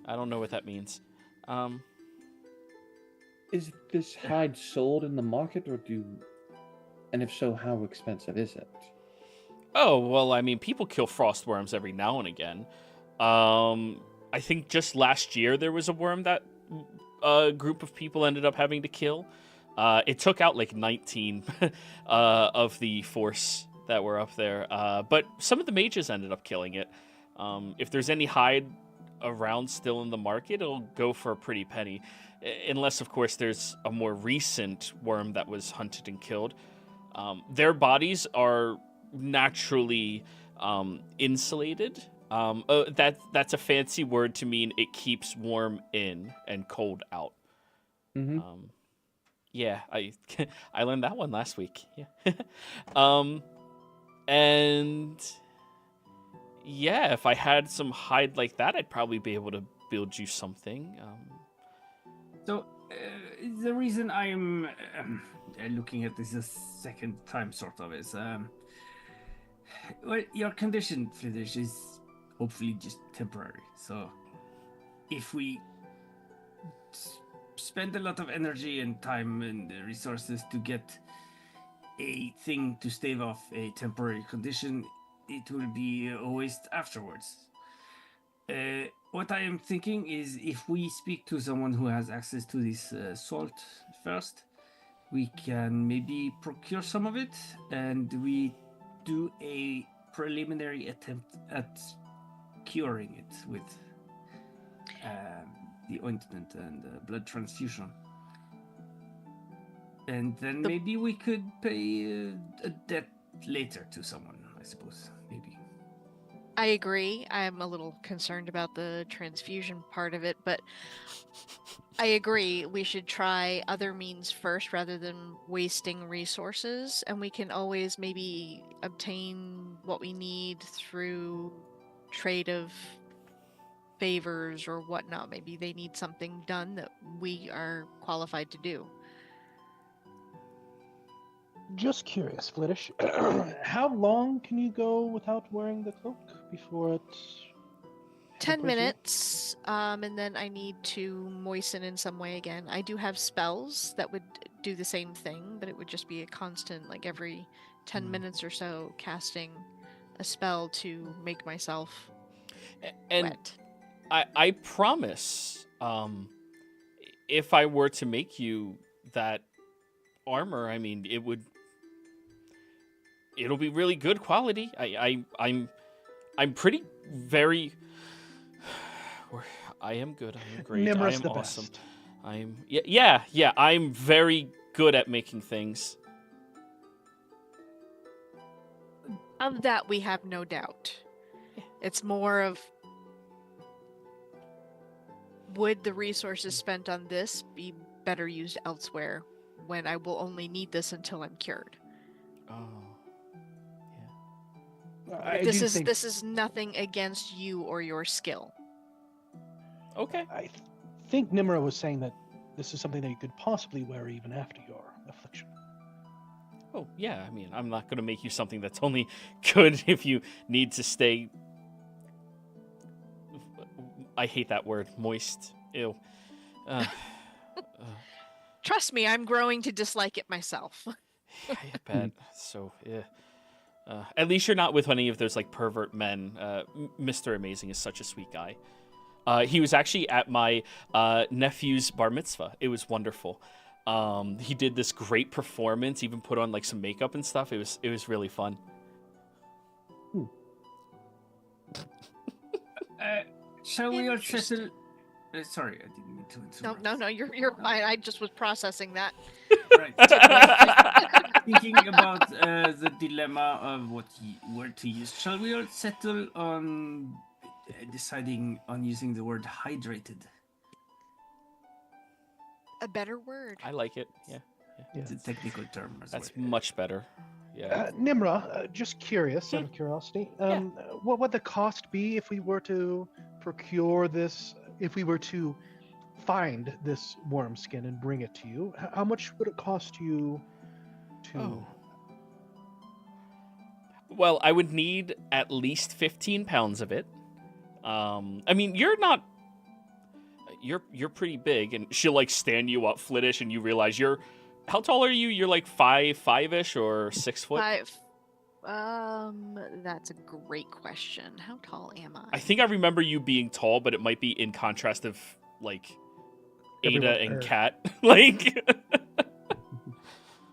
I don't know what that means. Is this hide sold in the market, or and if so, how expensive is it? Oh, well, I mean, people kill frostworms every now and again. I think just last year there was a worm that a group of people ended up having to kill. It took out like 19 of the force that were up there. But some of the mages ended up killing it. If there's any hide around still in the market, it'll go for a pretty penny. Unless, of course, there's a more recent worm that was hunted and killed. Their bodies are naturally insulated. That's a fancy word to mean it keeps warm in and cold out. Mm-hmm. Yeah, I learned that one last week. Yeah. And yeah, if I had some hide like that, I'd probably be able to build you something. So, the reason I'm looking at this a second time, sort of, is well, your condition, Friedrich, is hopefully just temporary. So, if we spend a lot of energy and time and resources to get a thing to stave off a temporary condition, it will be a waste afterwards. What I am thinking is, if we speak to someone who has access to this salt first, we can maybe procure some of it, and we do a preliminary attempt at curing it with the ointment and blood transfusion. And then maybe we could pay a debt later to someone, I suppose. Maybe. I agree. I'm a little concerned about the transfusion part of it, but I agree. We should try other means first rather than wasting resources, and we can always maybe obtain what we need through trade of favors or whatnot. Maybe they need something done that we are qualified to do. Just curious, Flittish. How long can you go without wearing the cloak before it? 10 hampers you? minutes, and then I need to moisten in some way again. I do have spells that would do the same thing, but it would just be a constant, like every 10 minutes or so, casting a spell to make myself And wet. I promise, if I were to make you that armor, I mean, it'll be really good quality. I'm pretty very. I am good. I am great. Nimra's I am the awesome. best. Yeah. I'm very good at making things. Of that, we have no doubt. It's more of, would the resources spent on this be better used elsewhere when I will only need this until I'm cured? Oh, This is nothing against you or your skill. okay. I think Nimra was saying that this is something that you could possibly wear even after your affliction. Oh, yeah. I mean, I'm not going to make you something that's only good if you need to stay. I hate that word, moist. Ew. Trust me, I'm growing to dislike it myself. I bet. So, yeah. At least you're not with any of those like pervert men. Mr. Amazing is such a sweet guy. He was actually at my nephew's bar mitzvah. It was wonderful. He did this great performance, even put on like some makeup and stuff. It was really fun. Shall we all settle? Sorry, I didn't mean to interrupt. No, you're fine. I just was processing that. Right. Thinking about the dilemma of what word to use. Shall we all settle on deciding on using the word hydrated? A better word. I like it. Yeah. It's a technical term as That's well. much better. Yeah. Nimra, just curious, out of curiosity, what would the cost be if we were to procure this? If we were to find this worm skin and bring it to you. How much would it cost you to? Oh. Well, I would need at least 15 pounds of it. I mean, you're not. You're pretty big, and she'll like stand you up, Flittish, and you realize you're. How tall are you? You're like 5'ish" or 6 foot. 5. That's a great question. How tall am I? I think I remember you being tall, but it might be in contrast of like Ada and Kat. Like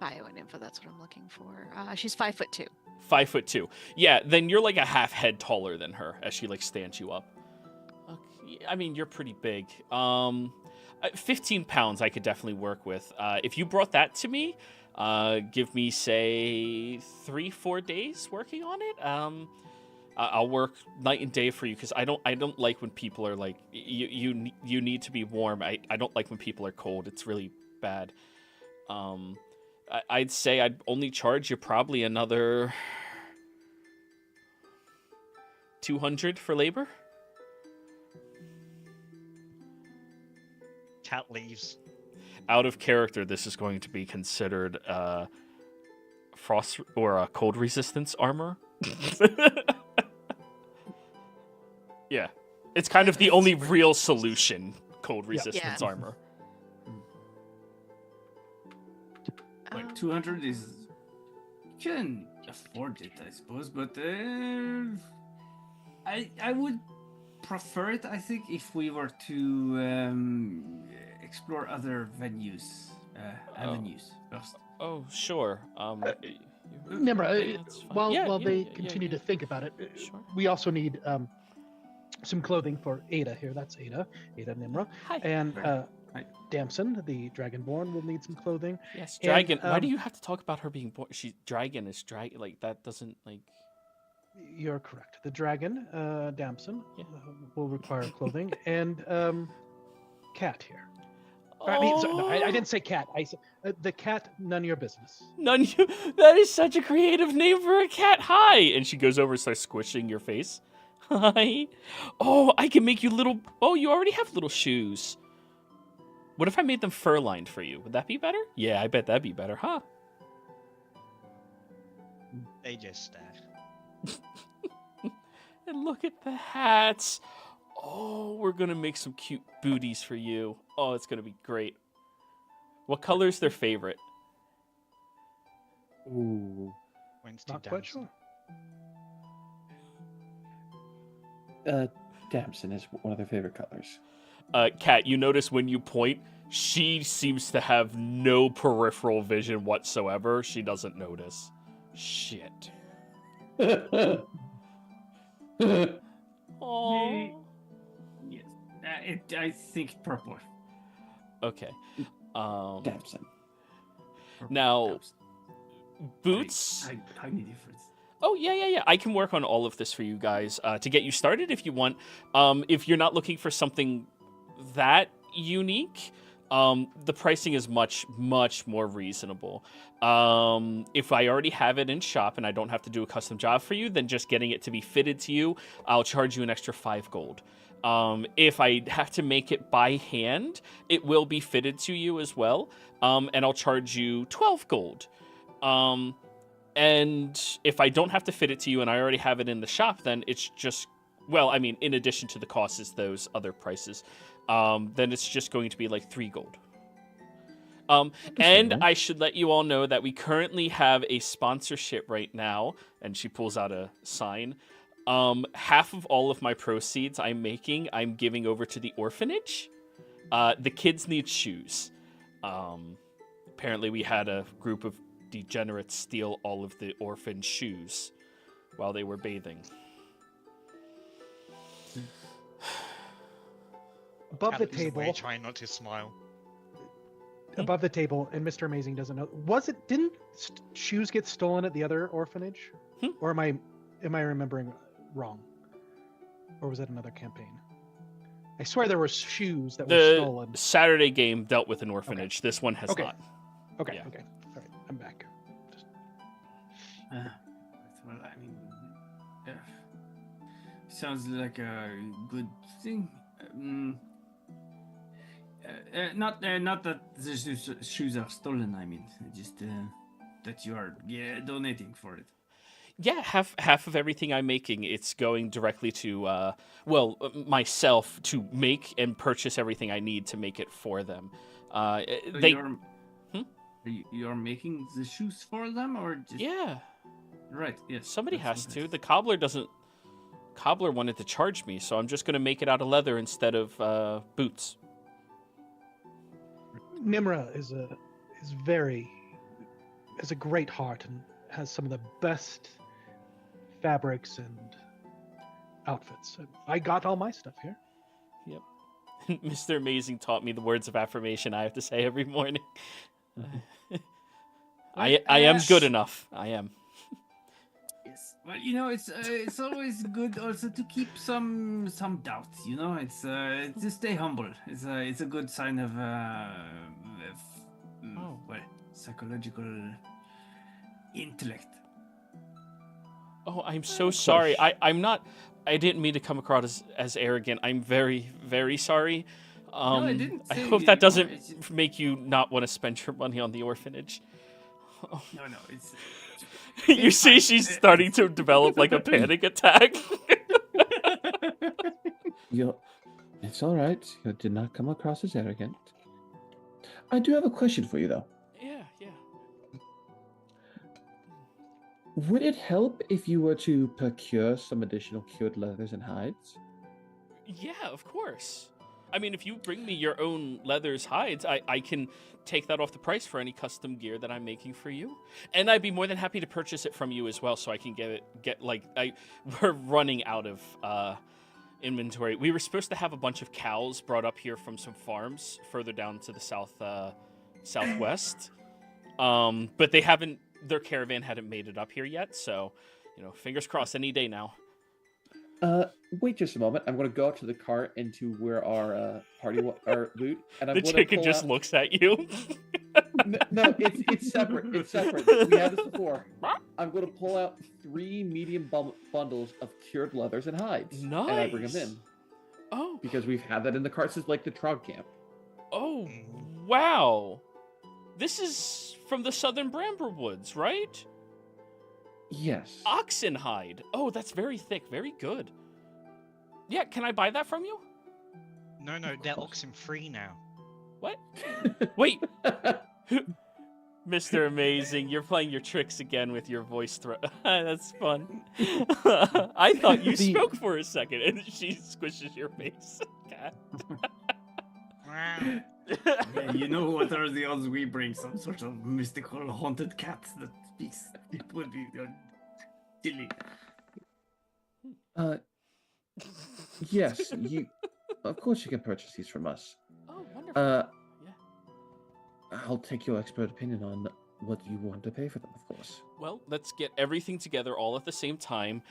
Bio and info. That's what I'm looking for. She's 5'2". 5'2". Yeah, then you're like a half head taller than her as she like stands you up. Okay, I mean, you're pretty big. 15 pounds I could definitely work with. If you brought that to me, give me say 3-4 days working on it. I'll work night and day for you because I don't like when people are like you need to be warm. I don't like when people are cold. It's really bad. I'd say I'd only charge you probably another 200 for labor. Cat leaves. Out of character, this is going to be considered frost or cold resistance armor. Yeah, it's kind of the only real solution. Cold resistance armor. Like 200 is you can afford it, I suppose, but I would prefer it. I think if we were to explore other avenues first. Oh, sure. Nimra, that's fine. while they continue to think about it, Sure. we also need some clothing for Ada here. That's Ada Nimra. Hi. And Hi. Damson, the Dragonborn, will need some clothing. Yes, dragon. And, Why do you have to talk about her being born? Dragon is dragon. Like that doesn't like. You're correct. The dragon, Damson, Yeah. will require clothing, and cat here. Oh, I mean, sorry, no, I didn't say cat. I said the cat. None of your business. None. That is such a creative name for a cat. Hi, and she goes over and starts squishing your face. Hi. Oh, I can make you little. Oh, you already have little shoes. What if I made them fur lined for you? Would that be better? Yeah, I bet that'd be better, huh? They just stare. And look at the hats. Oh, we're gonna make some cute booties for you. Oh, it's gonna be great. What color's their favorite? Ooh. Winston Not quite Damson. sure. Damson is one of their favorite colors. Kat, you notice when you point, she seems to have no peripheral vision whatsoever. She doesn't notice. Shit. Oh. Yes, I think purple. Okay. Damson. Purple Now, helps. boots. Tiny difference. Oh, yeah. I can work on all of this for you guys to get you started if you want. If you're not looking for something that unique, the pricing is much, much more reasonable. If I already have it in shop and I don't have to do a custom job for you, then just getting it to be fitted to you, I'll charge you an extra 5 gold. If I have to make it by hand, it will be fitted to you as well, and I'll charge you 12 gold. And if I don't have to fit it to you and I already have it in the shop, then it's just, well, I mean, in addition to the cost is those other prices, then it's just going to be like 3 gold. And I should let you all know that we currently have a sponsorship right now, and she pulls out a sign. Half of all of my proceeds I'm giving over to the orphanage. The kids need shoes. Apparently we had a group of degenerates steal all of the orphan shoes while they were bathing. Above the Cat is table, way trying not to smile. above the table, and Mr. Amazing doesn't know. Didn't shoes get stolen at the other orphanage? Or am I remembering wrong? Or was that another campaign? I swear there were shoes that were stolen. The Saturday game dealt with an orphanage. This one has not. Okay, Yeah. okay. All right, I'm back. Well, I mean, sounds like a good thing. not that the shoes are stolen. I mean, just that you are donating for it. Yeah, half of everything I'm making, it's going directly to myself to make and purchase everything I need to make it for them. So They you're making the shoes for them, or just yeah, right? Yes, somebody that's has what to. The cobbler wanted to charge me, so I'm just gonna make it out of leather instead of boots. Nimra is a great heart and has some of the best fabrics and outfits. And I got all my stuff here. Mr. Amazing taught me the words of affirmation I have to say every morning. I am good enough. I am. Yes. Well, it's always good also to keep some doubts. It's to stay humble. It's a good sign of psychological intellect. Oh, I'm so sorry. I'm not. I didn't mean to come across as arrogant. I'm very, very sorry. No, I didn't I say hope you that are. doesn't It's just- make you not want to spend your money on the orphanage. No, it's. You It's see, fine. she's starting to develop like a panic attack. It's all right. You did not come across as arrogant. I do have a question for you, though. Yeah. Would it help if you were to procure some additional cured leathers and hides? Yeah, of course. I mean, if you bring me your own leathers, hides, I can take that off the price for any custom gear that I'm making for you. And I'd be more than happy to purchase it from you as well, so I can we're running out of inventory. We were supposed to have a bunch of cows brought up here from some farms further down to the southwest. But they haven't, their caravan hadn't made it up here yet, so, fingers crossed any day now. Wait just a moment. I'm going to go out to the cart and to where our our loot, and I'm The going chicken to just looks at you. No, it's separate. It's separate. We had this before. I'm going to pull out 3 medium bundles of cured leathers and hides, and I bring them in. Oh, Because we've had that in the carts since like the Trog camp. oh, wow. This is from the southern Bramber Woods, right? Yes. Oxenhide. Oh, that's very thick. Very good. Yeah, can I buy that from you? No, they're oxen free now. What? Wait, Mr. Amazing, you're playing your tricks again with your voice throw. That's fun. I thought you spoke for a second, and she squishes your face. Cat. Wow. Yeah, what are the odds we bring some sort of mystical haunted cat that speaks? It would be silly. Yes. Of course, you can purchase these from us. Oh, wonderful. Yeah. I'll take your expert opinion on what you want to pay for them, of course. Well, let's get everything together all at the same time.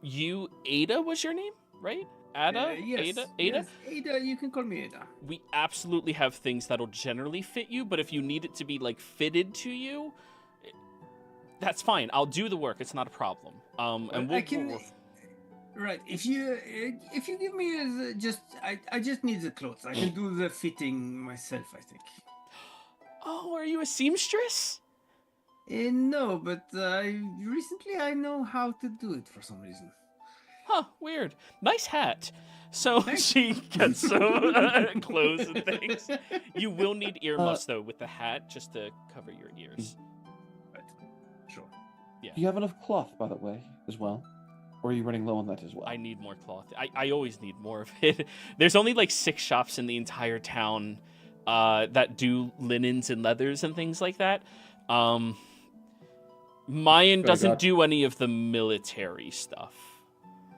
You, Ada was your name, right? Ada? Yes. Ada? Yes, Ada, you can call me Ada. We absolutely have things that'll generally fit you, but if you need it to be fitted to you, that's fine. I'll do the work. It's not a problem. And we'll, I can. Right. If you give me I just need the clothes. I can do the fitting myself, I think. Oh, are you a seamstress? No, but recently I know how to do it for some reason. Huh, weird. Nice hat. So she gets some clothes and things. You will need earmuffs, though, with the hat, just to cover your ears. Right. Sure. Yeah. Do you have enough cloth, by the way, as well? Or are you running low on that as well? I need more cloth. I always need more of it. There's only 6 shops in the entire town that do linens and leathers and things like that. Mine doesn't do any of the military stuff.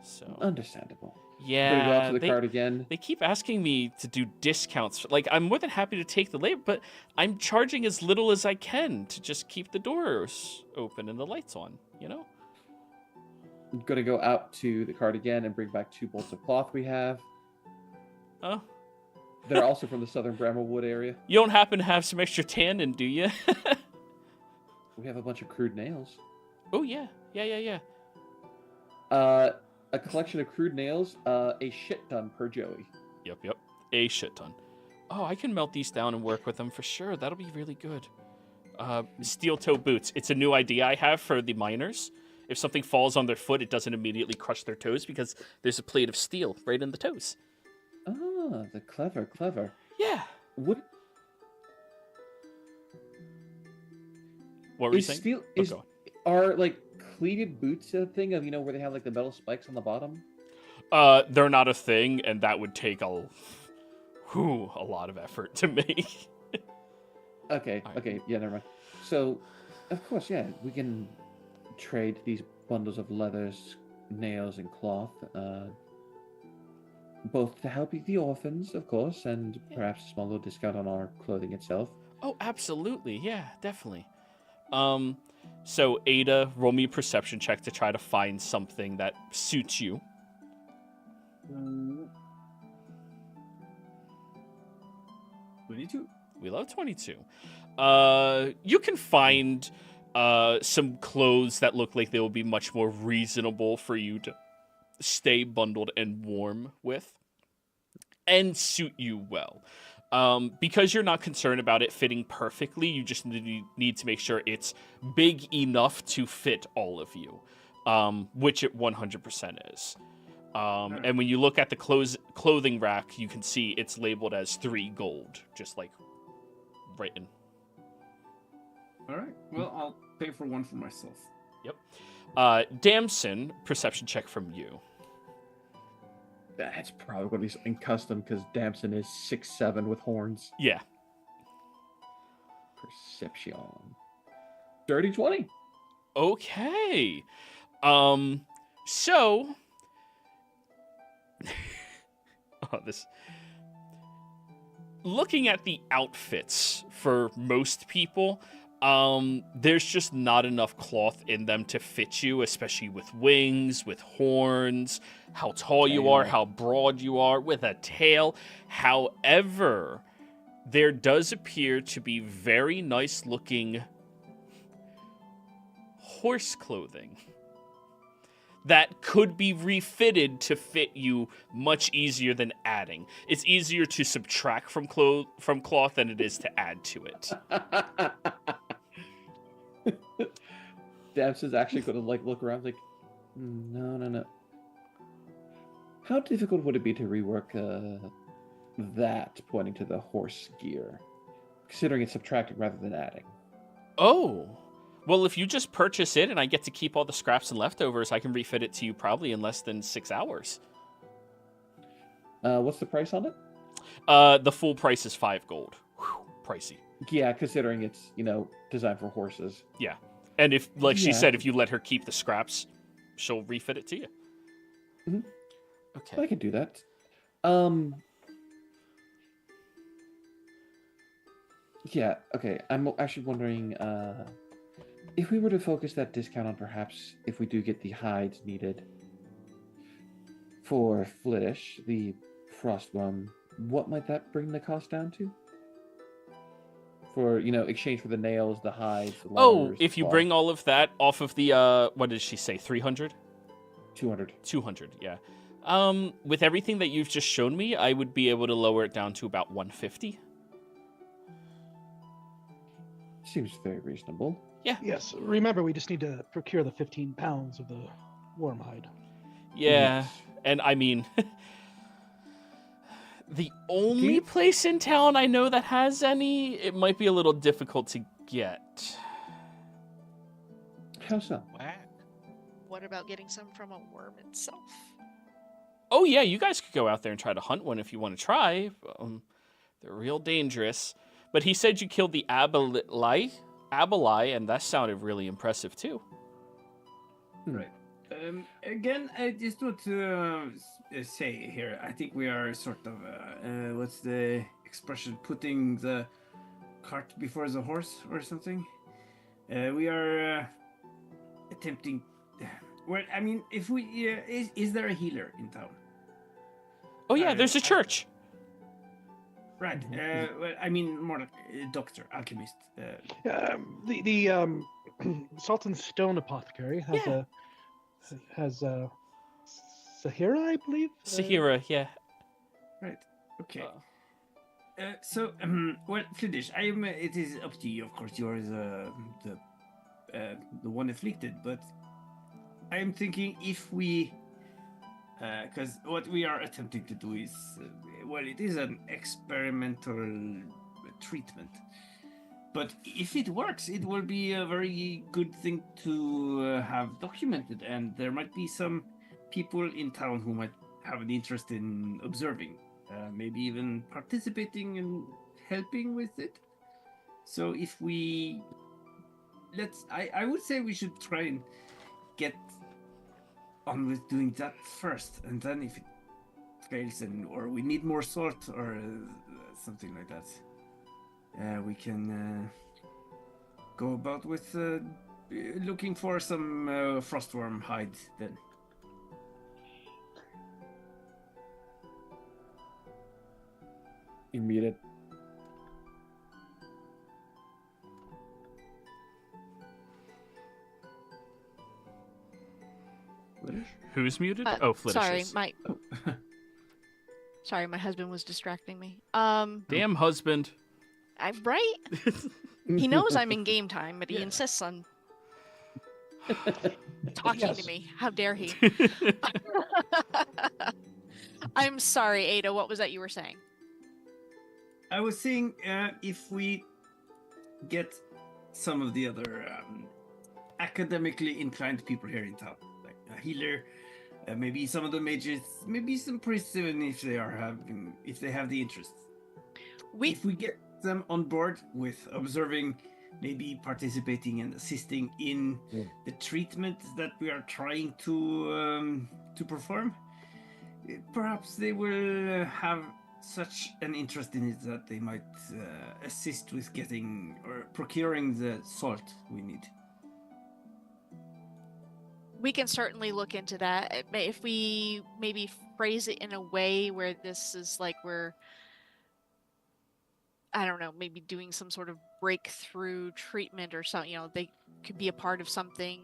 So Understandable. yeah, Gonna go out to the cart again. They keep asking me to do discounts. I'm more than happy to take the labor, but I'm charging as little as I can to just keep the doors open and the lights on, I'm gonna go out to the cart again and bring back 2 bolts of cloth we have. Oh. They're also from the southern Brammelwood area. You don't happen to have some extra tannin, do you? We have a bunch of crude nails. Oh, yeah. Yeah. A collection of crude nails, a shit ton per Joey. Yep. A shit ton. Oh, I can melt these down and work with them for sure. That'll be really good. Steel toe boots. It's a new idea I have for the miners. If something falls on their foot, it doesn't immediately crush their toes because there's a plate of steel right in the toes. Ah, the clever. Yeah. What What were you is saying? steel? Go on. Are like cleated boots a thing of where they have like the metal spikes on the bottom? They're not a thing, and that would take a lot of effort to make. Okay, yeah, never mind. So, of course, yeah, we can trade these bundles of leathers, nails, and cloth, both to help the orphans, of course, and perhaps a small little discount on our clothing itself. Oh, absolutely. Yeah, definitely. So Ada, roll me a perception check to try to find something that suits you. 22. We love 22. You can find some clothes that look like they will be much more reasonable for you to stay bundled and warm with and suit you well. Because you're not concerned about it fitting perfectly, you just need to make sure it's big enough to fit all of you, which it 100% is. And when you look at the clothing rack, you can see it's labeled as 3 gold, just like written. All right. Well, I'll pay for one for myself. Yep. Damson, perception check from you. That's probably going to be something custom because Damson is 6'7" with horns. Yeah. Perception. Dirty 20. Okay. So. Looking at the outfits for most people, there's just not enough cloth in them to fit you, especially with wings, with horns, how tall you are, how broad you are, with a tail. However, there does appear to be very nice looking horse clothing that could be refitted to fit you much easier than adding. It's easier to subtract from cloth than it is to add to it. Damson's actually going to look around no. How difficult would it be to rework that, pointing to the horse gear, considering it's subtracting rather than adding? Oh. Well, if you just purchase it and I get to keep all the scraps and leftovers, I can refit it to you probably in less than 6 hours. What's the price on it? The full price is 5 gold. Whew, pricey. Yeah, considering it's, designed for horses. Yeah. And if, she said, if you let her keep the scraps, she'll refit it to you. Mm-hmm. Okay. I can do that. Yeah, okay. I'm actually wondering, if we were to focus that discount on perhaps if we do get the hides needed for Flittish, the frostworm, what might that bring the cost down to? For, exchange for the nails, the hides, the leathers, if you cloth. bring all of that off of the, what did she say, 300? 200. 200, yeah. With everything that you've just shown me, I would be able to lower it down to about 150. Seems very reasonable. Yeah. Yes. Remember, we just need to procure the 15 pounds of the worm hide. Yeah. Yes. And I mean, the only place in town I know that has any, it might be a little difficult to get. How so? Whack. What about getting some from a worm itself? Oh, yeah, you guys could go out there and try to hunt one if you want to try. They're real dangerous. But he said you killed the Abalai, and that sounded really impressive, too. Right. Again, I just want to say here, I think we are sort of, what's the expression, putting the cart before the horse or something? We are attempting... Well, I mean, if we... is there a healer in town? Oh, yeah, there's a church. Right. Well, I mean, more like a doctor, alchemist. The Salt and Stone Apothecary has Sahira, I believe. Sahira, yeah. Right. Okay. Well, Fliddish, I am. It is up to you, of course. You're the one afflicted, but I am thinking if we, because what we are attempting to do is, well, it is an experimental treatment. But if it works, it will be a very good thing to have documented, and there might be some people in town who might have an interest in observing, maybe even participating and helping with it. So if we I would say we should try and get on with doing that first, and then if it fails or we need more salt or something like that, we can go about with looking for some frostworm hide then. You're muted. Who's muted? Fliddish Sorry, is. Sorry, my husband was distracting me. Damn husband. I'm right. He knows I'm in game time, but he insists on talking to me. How dare he? I'm sorry, Ada. What was that you were saying? I was saying if we get some of the other academically inclined people here in town, like a healer, maybe some of the mages, maybe some priests, even if they have the interest. If we get them on board with observing, maybe participating and assisting in the treatment that we are trying to perform, perhaps they will have such an interest in it that they might assist with getting or procuring the salt we need. We can certainly look into that. If we maybe phrase it in a way where this is like we're, I don't know, maybe doing some sort of breakthrough treatment or something, they could be a part of something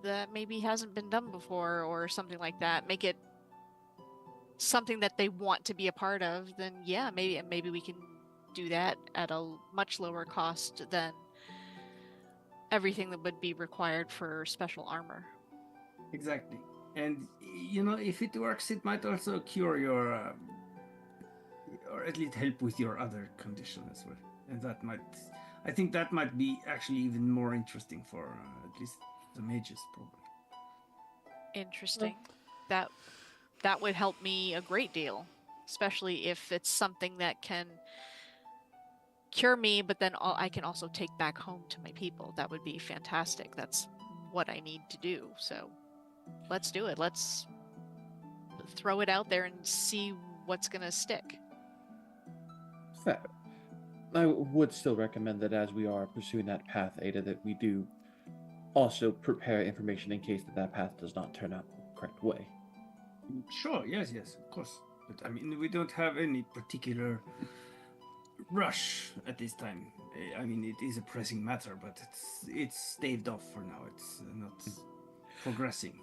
that maybe hasn't been done before or something like that. Make it something that they want to be a part of, then yeah, maybe we can do that at a much lower cost than everything that would be required for special armor. Exactly. And if it works, it might also cure your or at least help with your other condition as well. And I think that might be actually even more interesting for at least the mages, probably. Interesting. That would help me a great deal, especially if it's something that can cure me, but then I can also take back home to my people. That would be fantastic. That's what I need to do. So let's do it. Let's throw it out there and see what's going to stick. Fair. I would still recommend that as we are pursuing that path, Ada, that we do also prepare information in case that path does not turn out the correct way. Sure, yes, of course. But I mean, we don't have any particular rush at this time. I mean, it is a pressing matter, but it's staved off for now. It's not progressing.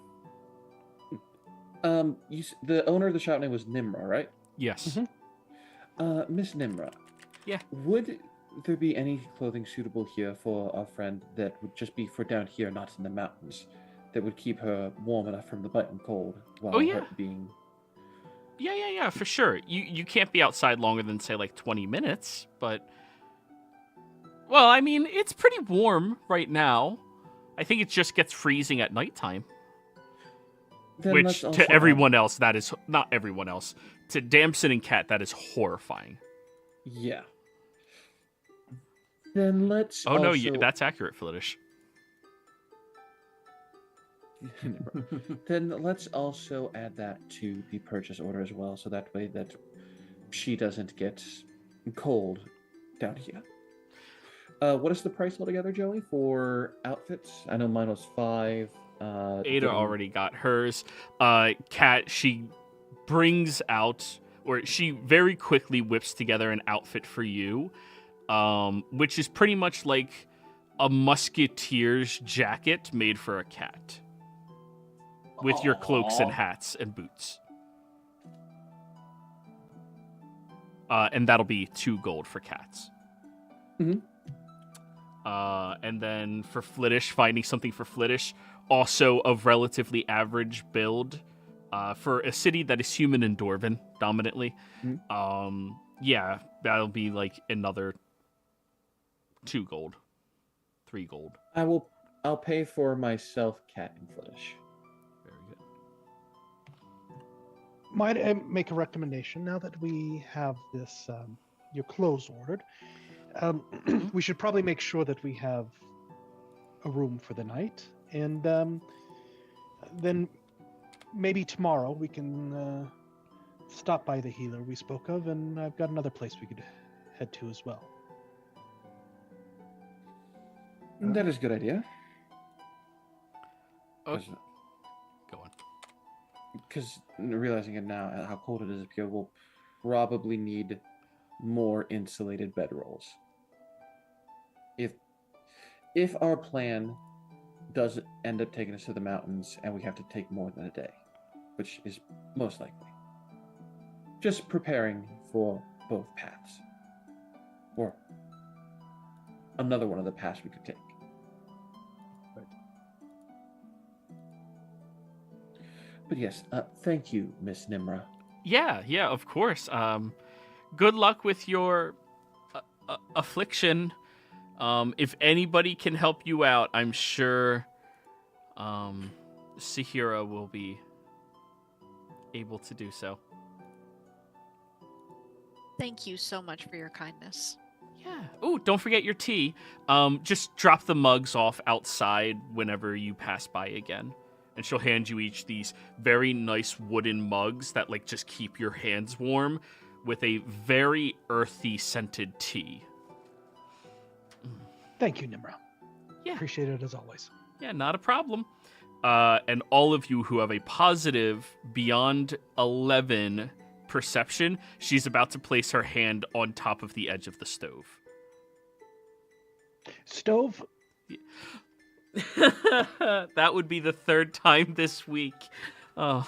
The owner of the shop name was Nimra, right? Yes. Mm-hmm. Miss Nimra. Yeah. Would there be any clothing suitable here for our friend that would just be for down here, not in the mountains, that would keep her warm enough from the biting cold while her being... Yeah, for sure. You can't be outside longer than, say, like 20 minutes, but... Well, I mean, it's pretty warm right now. I think it just gets freezing at nighttime. Then Which, to everyone else, that is... Not everyone else. To Damson and Cat, that is horrifying. Yeah. Then let's no, that's accurate, Fliddish. Then let's also add that to the purchase order as well, so that way that she doesn't get cold down here. What is the price altogether, Joey, for outfits? I know mine was 5. Ada already got hers. Kat, she brings out, or she very quickly whips together an outfit for you, which is pretty much like a musketeer's jacket made for a cat. With your cloaks and hats and boots. And that'll be 2 gold for cats. Mhm. And then for Flittish, finding something for Flittish, also of relatively average build, for a city that is human and dwarven dominantly. Yeah, that'll be like another 2 gold, 3 gold. I'll pay for myself, cat, and Flittish. Very good. Might I make a recommendation now that we have this your clothes ordered? We should probably make sure that we have a room for the night, and then maybe tomorrow we can stop by the healer we spoke of, and I've got another place we could head to as well. That is a good idea. Okay. Go on. Because realizing it now, how cold it is up here, we'll probably need more insulated bedrolls. If our plan does end up taking us to the mountains and we have to take more than a day, which is most likely. Just preparing for both paths. Or another one of the paths we could take. But yes, thank you, Miss Nimra. Yeah, of course. Good luck with your affliction. If anybody can help you out, I'm sure Sahira will be able to do so. Thank you so much for your kindness. Yeah. Oh, don't forget your tea. Just drop the mugs off outside whenever you pass by again. And she'll hand you each these very nice wooden mugs that like just keep your hands warm with a very earthy scented tea. Thank you, Nimra. Yeah. Appreciate it as always. Yeah, not a problem. And all of you who have a positive beyond 11 perception, she's about to place her hand on top of the edge of the stove. Stove? That would be the 3rd time this week. Oh.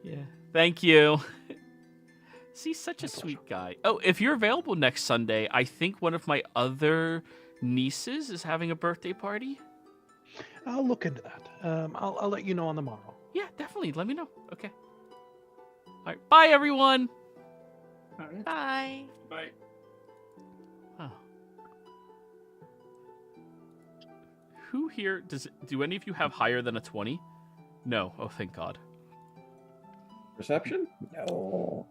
Yeah. Thank you. See, such a sweet guy. Oh, if you're available next Sunday, I think one of my other nieces is having a birthday party. I'll look into that. I'll let you know on the morrow. Yeah, definitely. Let me know. Okay. All right. Bye, everyone. All right. Bye. Bye. Oh. Who here do any of you have higher than a 20? No. Oh, thank God. Perception? No.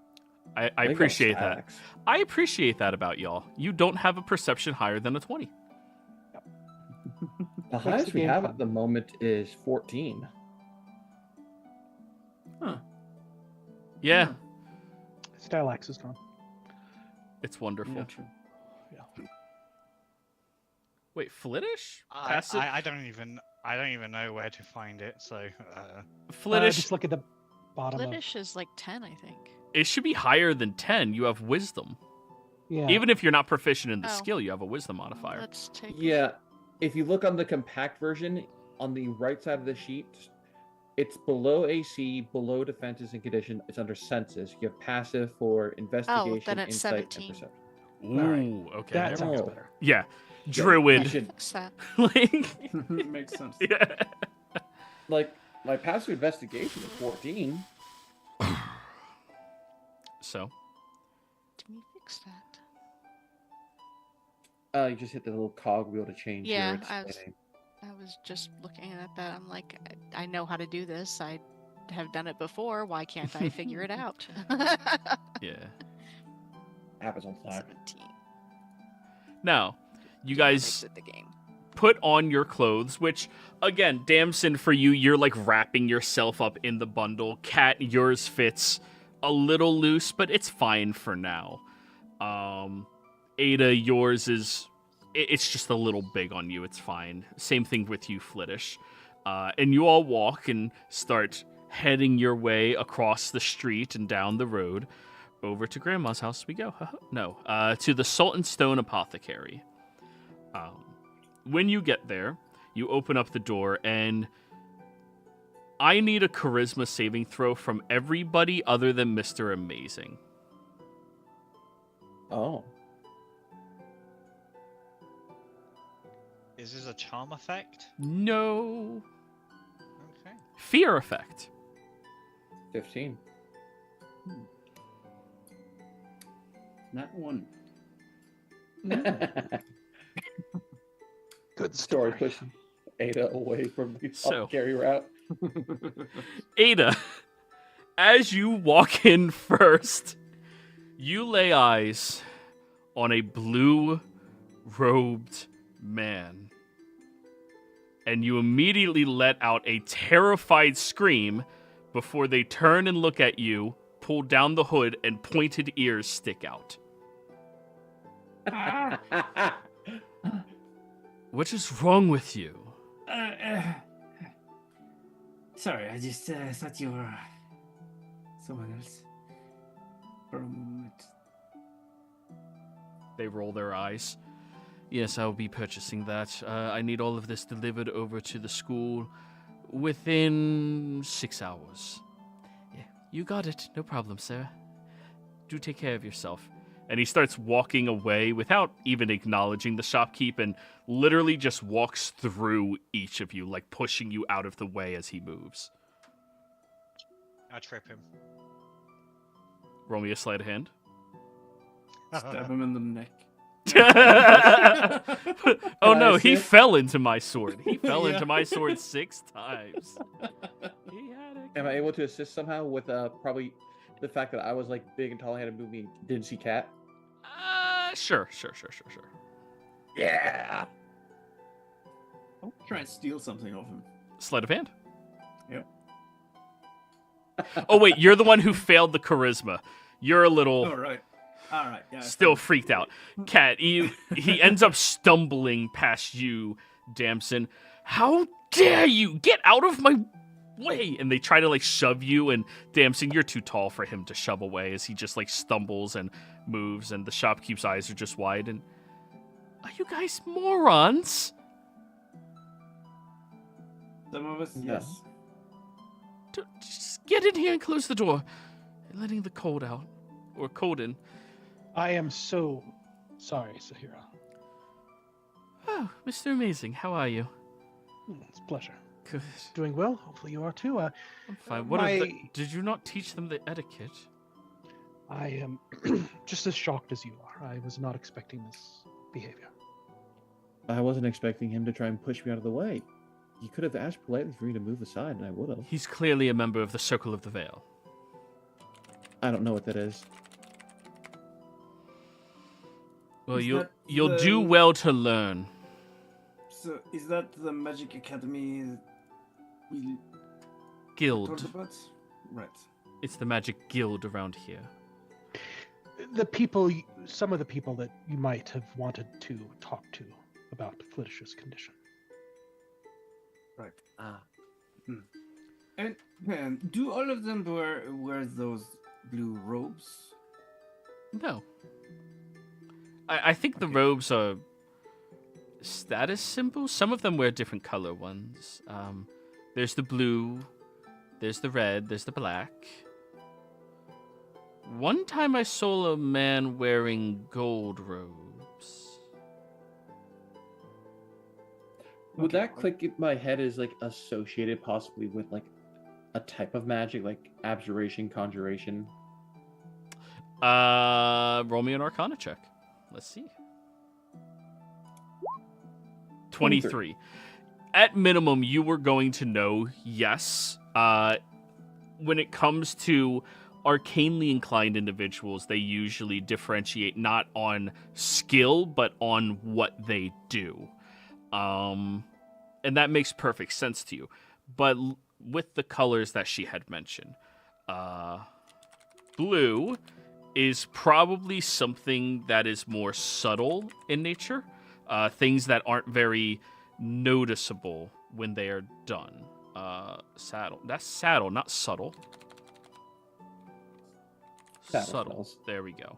I think appreciate I'm that. stacks. I appreciate that about y'all. You don't have a perception higher than a 20. The Makes highest the we game have fun. at the moment is 14. Huh. Yeah, Style axe is gone. it's wonderful. Yeah, true. Yeah. Wait, Flittish? I Passive? don't even know where to find it. So Flittish, Just look at the bottom Flittish is like 10, I think. it should be higher than 10. You have wisdom. of... Yeah. Even if you're not proficient in the Oh. skill, you have a wisdom modifier. Let's take. Yeah, if you look on the compact version, on the right side of the sheet, it's below AC, below defenses and condition. It's under senses. You have passive for investigation, then it's insight, 17. and perception. Ooh, Alright. okay. That sounds Oh. better. Yeah, You druid. should, Fix that. like, Makes sense. yeah. like, my passive investigation is 14. So, Did we fix that? You just hit the little cog wheel to change Yeah, your I was- setting. I was just looking at that. I'm like, I know how to do this. I have done it before. Why can't I figure it out? yeah. Happens all the time. 17. Now, you Didn't guys exit the game. put on your clothes, which, again, Damson, for you, you're like wrapping yourself up in the bundle. Cat, yours fits a little loose, but it's fine for now. Ada, yours is... It's just a little big on you. It's fine. Same thing with you, Flittish. And you all walk and start heading your way across the street and down the road. Over to Grandma's house we go. No, to the Salt and Stone Apothecary. When you get there, you open up the door, and I need a charisma saving throw from everybody other than Mr. Amazing. Oh. Is this a charm effect? No. Okay. Fear effect. 15. That one. Good Story story. pushing Ada away from the So- carry route. Ada, as you walk in first, you lay eyes on a blue-robed man. And you immediately let out a terrified scream before they turn and look at you, pull down the hood, and pointed ears stick out. What is wrong with you? Sorry, I just thought you were someone else for a moment. They roll their eyes. Yes, I will be purchasing that. I need all of this delivered over to the school within 6 hours. Yeah, you got it. No problem, sir. Do take care of yourself. And he starts walking away without even acknowledging the shopkeep and literally just walks through each of you, like pushing you out of the way as he moves. I trip him. Roll me a sleight of hand. Stab him in the neck. Oh Can I no, he assist? fell into my sword. He fell Yeah. into my sword 6 times. He had it. Am I able to assist somehow with probably the fact that I was like big and tall and had a movie and didn't see cat? Sure. Yeah. I'll try and steal something off him. Sleight of hand. Yep. Oh wait, you're the one who failed the charisma. You're a little All right. Yeah. still freaked out. Cat, he ends up stumbling past you, Damson. How dare you get out of my way? And they try to like shove you, and Damson, you're too tall for him to shove away as he just like stumbles and moves, and the shopkeep's eyes are just wide. And are you guys morons? Some of us, No. yes. Just get in here and close the door. You're letting the cold out. Or cold in. I am so sorry, Sahira. Oh, Mr. Amazing, how are you? It's a pleasure. Good. Doing well. Hopefully you are too. I'm fine. Did you not teach them the etiquette? I am just as shocked as you are. I was not expecting this behavior. I wasn't expecting him to try and push me out of the way. He could have asked politely for me to move aside, and I would have. He's clearly a member of the Circle of the Veil. I don't know what that is. Well, Is you'll that do the- well to learn. So, is that the Magic Academy we Guild. talked about? Right. It's the magic guild around here. Some of the people that you might have wanted to talk to about Flitish's condition. Right. Ah. And do all of them wear those blue robes? No. I think the robes are status symbols. Some of them wear different color ones. There's the blue, there's the red, there's the black. One time I saw a man wearing gold robes. Would Okay, that click in my head as like associated possibly with like a type of magic, like abjuration, conjuration? Roll me an Arcana check. Let's see. 23. At minimum, you were going to know, yes. When it comes to arcanely inclined individuals, they usually differentiate not on skill, but on what they do. And that makes perfect sense to you. But with the colors that she had mentioned, blue is probably something that is more subtle in nature. Things that aren't very noticeable when they are done. Saddle. That's saddle, not subtle. Saddle Subtle. spells. There we go.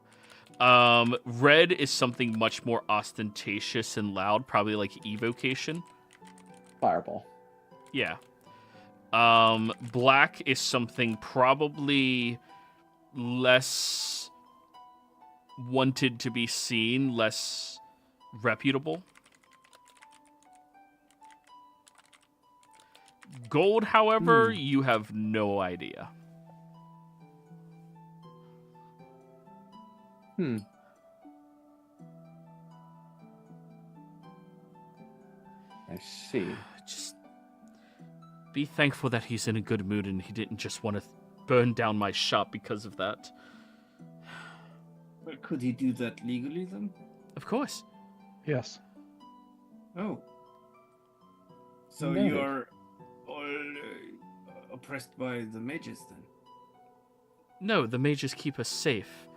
Red is something much more ostentatious and loud, probably like evocation. Fireball. Yeah. Black is something probably less wanted to be seen, less reputable. Gold, however, you have no idea. I see. Just be thankful that he's in a good mood and he didn't just want to burn down my shop because of that. But could he do that legally then? Of course. Yes. Oh. So Noted. you're all oppressed by the mages then? No, the mages keep us safe,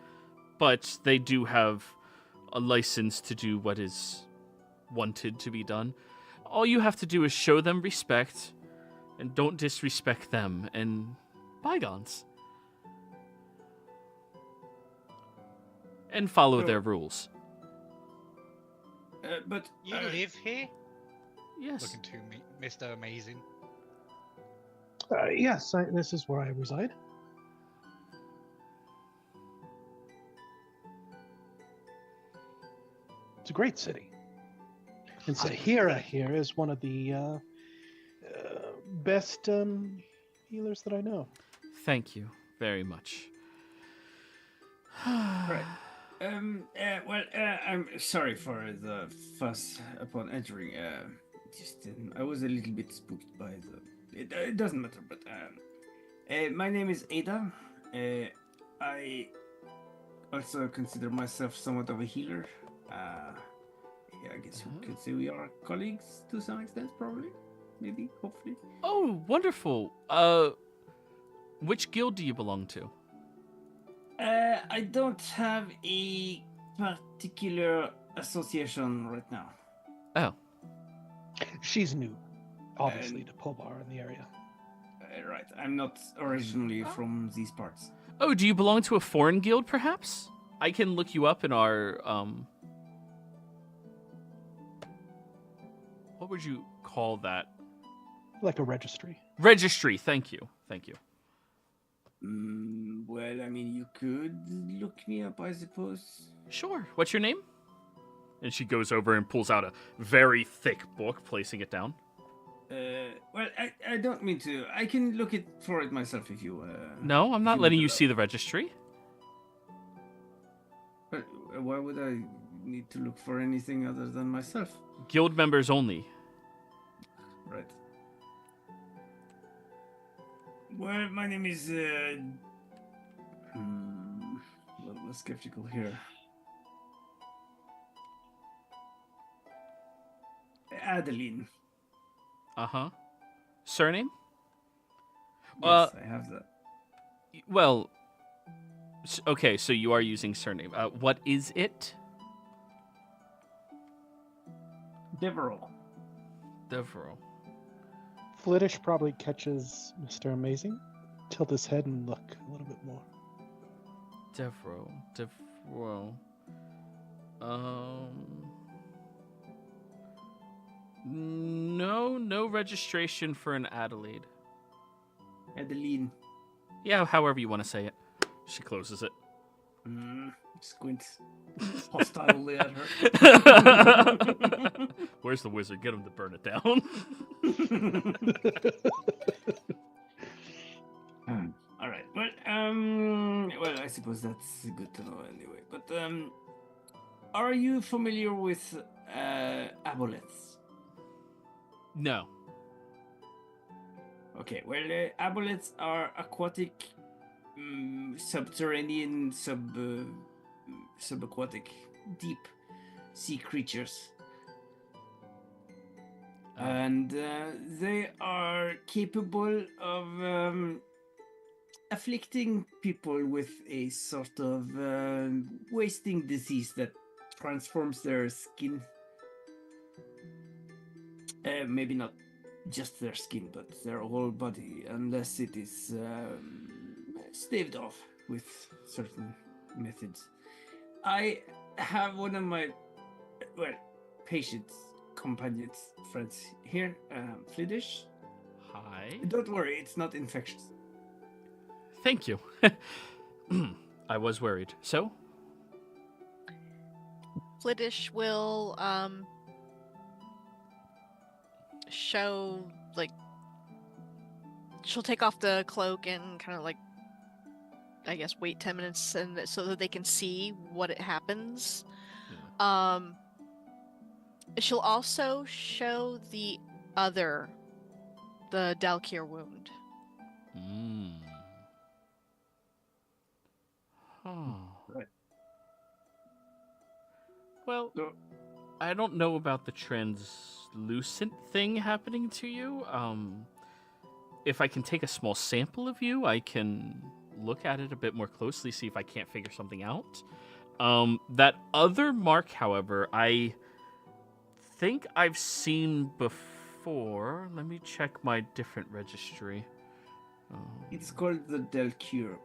but they do have a license to do what is wanted to be done. All you have to do is show them respect and don't disrespect them, and bygones. And follow So- their rules. But You live here? Yes. Looking to me, Mr. Amazing. Yes, this is where I reside. It's a great city. And Sahira here is one of the best healers that I know. Thank you very much. right. I'm sorry for the fuss upon entering. I was a little bit spooked by the. It doesn't matter, but my name is Ada. I also consider myself somewhat of a healer. Yeah, I guess you could say we are colleagues to some extent, probably, maybe, hopefully. Oh, wonderful. Which guild do you belong to? I don't have a particular association right now. Oh, She's new, obviously, to Pobar in the area. Right, I'm not originally from these parts. oh, do you belong to a foreign guild, perhaps? I can look you up in our what would you call that? Like a registry. Registry. Thank you. Thank you. Well, I mean, you could look me up, I suppose. Sure. What's your name? And she goes over and pulls out a very thick book, placing it down. Well, I don't mean to. I can look for it myself if you. No, I'm if not you letting look you it up. see the registry. But why would I need to look for anything other than myself? Guild members only. Right. Well, my name is. A little skeptical here. Adeline. Uh-huh. Surname? Yes, I have that. Well, okay, so you are using surname. What is it? Deverell. Deverell. Flittish probably catches Mr. Amazing. Tilt his head and look a little bit more. Deverell. No registration for an Adelaide. Adeline. Yeah, however you want to say it. She closes it. Squint hostilely at her. Where's the wizard? Get him to burn it down. All right. Well, I suppose that's good to know anyway. But are you familiar with aboleths? No. Okay. Well, aboleths are aquatic, subterranean, subaquatic, deep sea creatures. And they are capable of afflicting people with a sort of wasting disease that transforms their skin. Maybe not just their skin, but their whole body, unless it is staved off with certain methods. I have one of my, patients, companions, friends here, Fliddish. Hi. Don't worry, it's not infectious. Thank you. I was worried. So? Flittish will show, like, she'll take off the cloak and kind of, like, I guess wait 10 minutes and so that they can see what it happens. She'll also show the Dalkir wound. Right. Well, So- I don't know about the translucent thing happening to you. If I can take a small sample of you, I can look at it a bit more closely, see if I can't figure something out. That other mark, however, I think I've seen before. Let me check my different registry. It's called the Dalkir.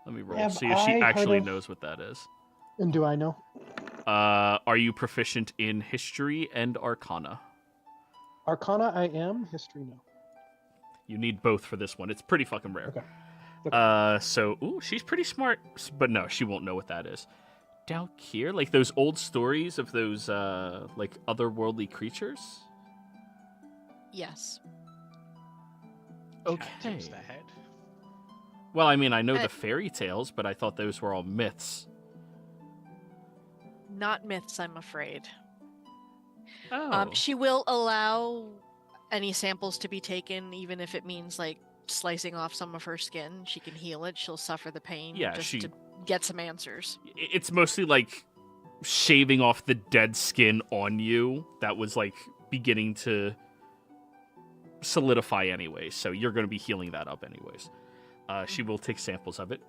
Let me roll, Have see if she I heard actually of- knows what that is. And do I know? Are you proficient in history and arcana? Arcana, I am. History, no. You need both for this one. It's pretty fucking rare. Okay. Ooh, she's pretty smart, but no, she won't know what that is. Dalkir, like those old stories of those, like otherworldly creatures? Yes. Okay. Tips the head. Well, I mean, I know the fairy tales, but I thought those were all myths. Not myths, I'm afraid. Oh. She will allow any samples to be taken, even if it means, like, slicing off some of her skin. She can heal it. She'll suffer the pain Yeah, just she- to get some answers. It's mostly like shaving off the dead skin on you that was like beginning to solidify anyway, so you're going to be healing that up anyways. She will take samples of it.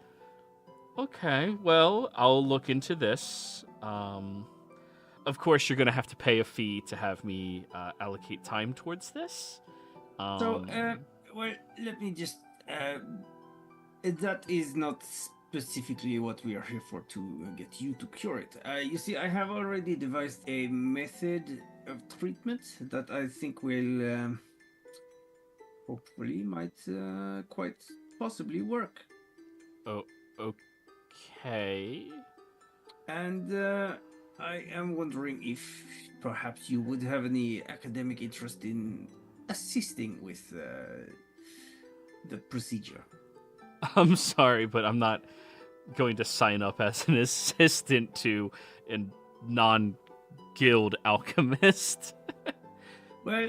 Okay, well, I'll look into this. Of course, you're going to have to pay a fee to have me allocate time towards this. Well, let me just. That is not specifically what we are here for, to get you to cure it. You see, I have already devised a method of treatment that I think will hopefully might quite possibly work. Oh, okay. And I am wondering if perhaps you would have any academic interest in assisting with the procedure. I'm sorry, but I'm not going to sign up as an assistant to a non-guild alchemist. Well,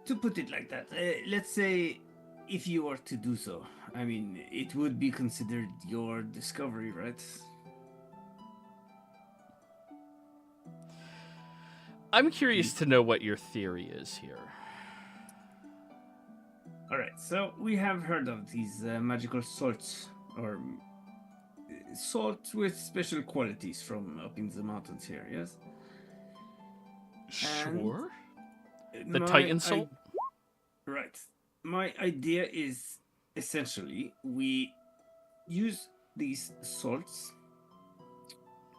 to put it like that, let's say if you were to do so, I mean, it would be considered your discovery, right? I'm curious to know what your theory is here. All right, so we have heard of these magical salts, or salt with special qualities from up in the mountains here, yes? Sure. The My Titan salt? Right. My idea is essentially we use these salts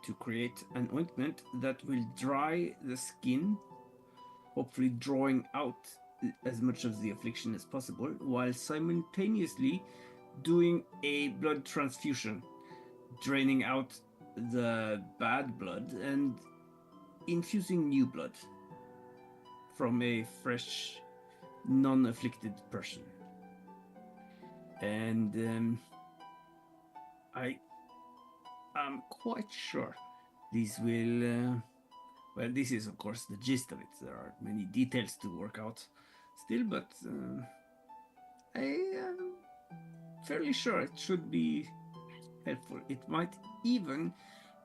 to create an ointment that will dry the skin, hopefully drawing out as much of the affliction as possible, while simultaneously doing a blood transfusion, draining out the bad blood and infusing new blood from a fresh, non-afflicted person. And I am quite sure these will well, this is of course the gist of it. There are many details to work out still, but I am fairly sure it should be helpful. It might even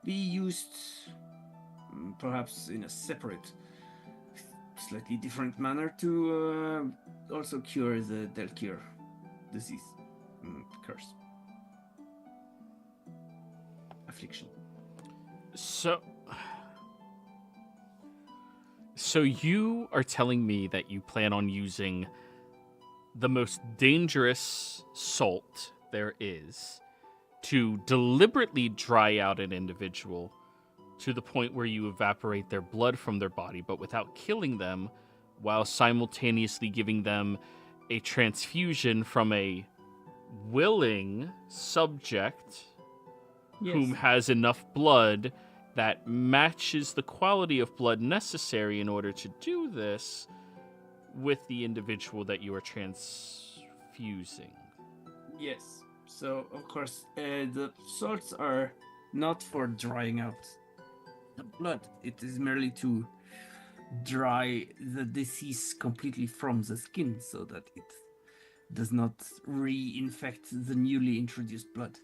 be used perhaps in a separate, slightly different manner to also cure the Dalkir disease, curse, affliction. So you are telling me that you plan on using the most dangerous salt there is to deliberately dry out an individual to the point where you evaporate their blood from their body, but without killing them, while simultaneously giving them a transfusion from a willing subject Yes. whom has enough blood that matches the quality of blood necessary in order to do this with the individual that you are transfusing. Yes. So, of course, the salts are not for drying out the blood. It is merely to dry the disease completely from the skin so that it does not reinfect the newly introduced blood.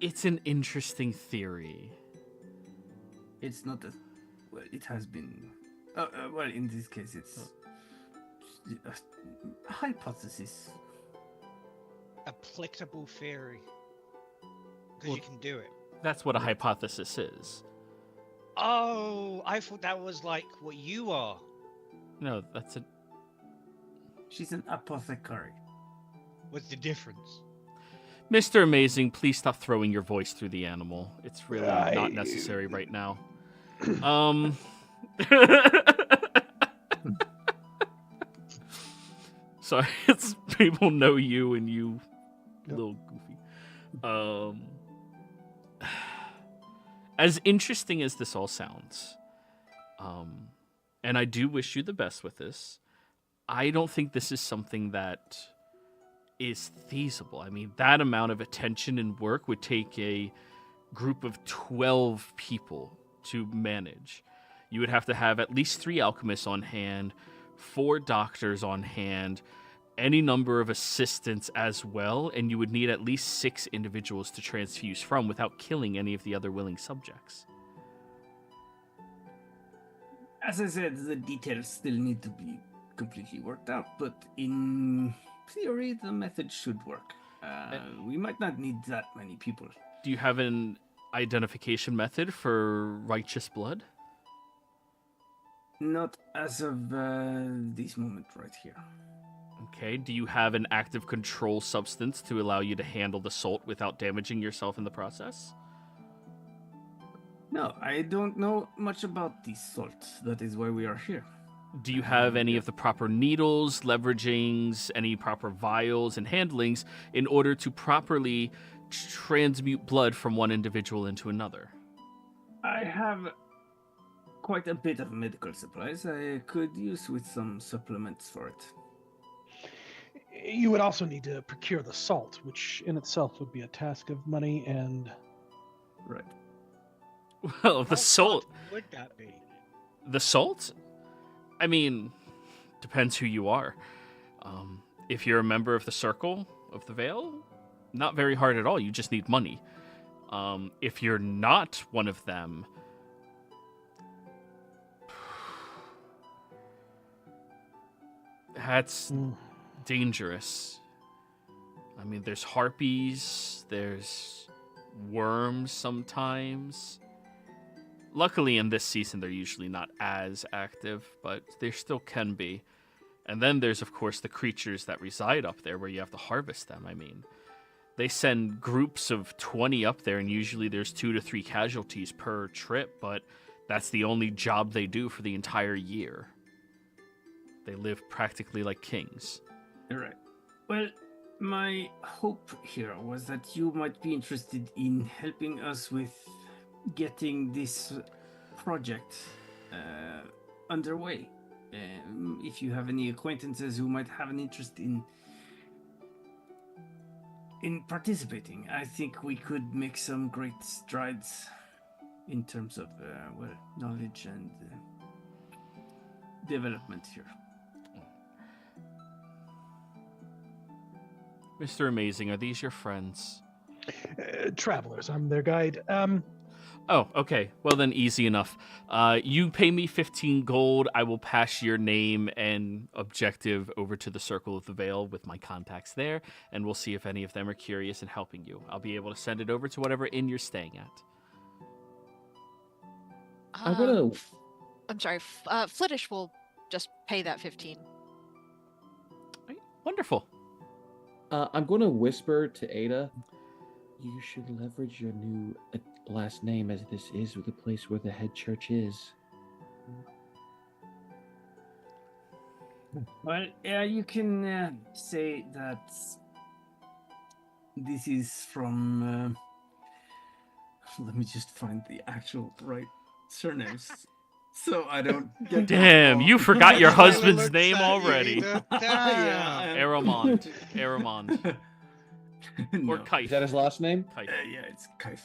It's an interesting theory. It's not a... Well, it has been... well, in this case, it's a hypothesis. Applicable theory. Because Well- you can do it. That's what a hypothesis is. Oh, I thought that was like what you are. No, that's a... She's an apothecary. What's the difference? Mr. Amazing, please stop throwing your voice through the animal. It's really I- not necessary right now. Sorry, it's people know you and you Yep. little goofy. As interesting as this all sounds, and I do wish you the best with this, I don't think this is something that is feasible. I mean, that amount of attention and work would take a group of 12 people to manage. You would have to have at least 3 alchemists on hand, 4 doctors on hand, any number of assistants as well, and you would need at least 6 individuals to transfuse from without killing any of the other willing subjects. As I said, the details still need to be completely worked out, but in theory, the method should work. We might not need that many people. Do you have an identification method for righteous blood? Not as of this moment right here. Okay, do you have an active control substance to allow you to handle the salt without damaging yourself in the process? No, I don't know much about these salts. That is why we are here. Do you have any of the proper needles, leveragings, any proper vials and handlings in order to properly transmute blood from one individual into another? I have quite a bit of medical supplies I could use with some supplements for it. You would also need to procure the salt, which in itself would be a task of money and... Right. Well, How the salt... hard would that be? The salt? I mean, depends who you are. If you're a member of the Circle of the Veil, not very hard at all. You just need money. If you're not one of them, that's dangerous. I mean, there's harpies, there's worms sometimes. Luckily, in this season, they're usually not as active, but there still can be. And then there's, of course, the creatures that reside up there where you have to harvest them. I mean, they send groups of 20 up there, and usually there's 2 to 3 casualties per trip, but that's the only job they do for the entire year. They live practically like kings. All right. Well, my hope here was that you might be interested in helping us with getting this project underway. If you have any acquaintances who might have an interest in participating, I think we could make some great strides in terms of knowledge and development here. Mr. Amazing, are these your friends? travelers. I'm their guide. Oh, okay. Well, then easy enough. You pay me 15 gold. I will pass your name and objective over to the Circle of the Veil with my contacts there, and we'll see if any of them are curious in helping you. I'll be able to send it over to whatever inn you're staying at. I'm gonna. I'm sorry. Flittish will just pay that 15. Right, wonderful. I'm going to whisper to Ada. You should leverage your new last name, as this is the place where the head church is. Well, you can say that this is from. Let me just find the actual right surnames, so I don't get. Damn, you forgot your Tyler husband's looks name at you, already. Damn. Yeah. Aramond. No. Or Kaif. Is that his last name? Kaif. Yeah, it's Kaif.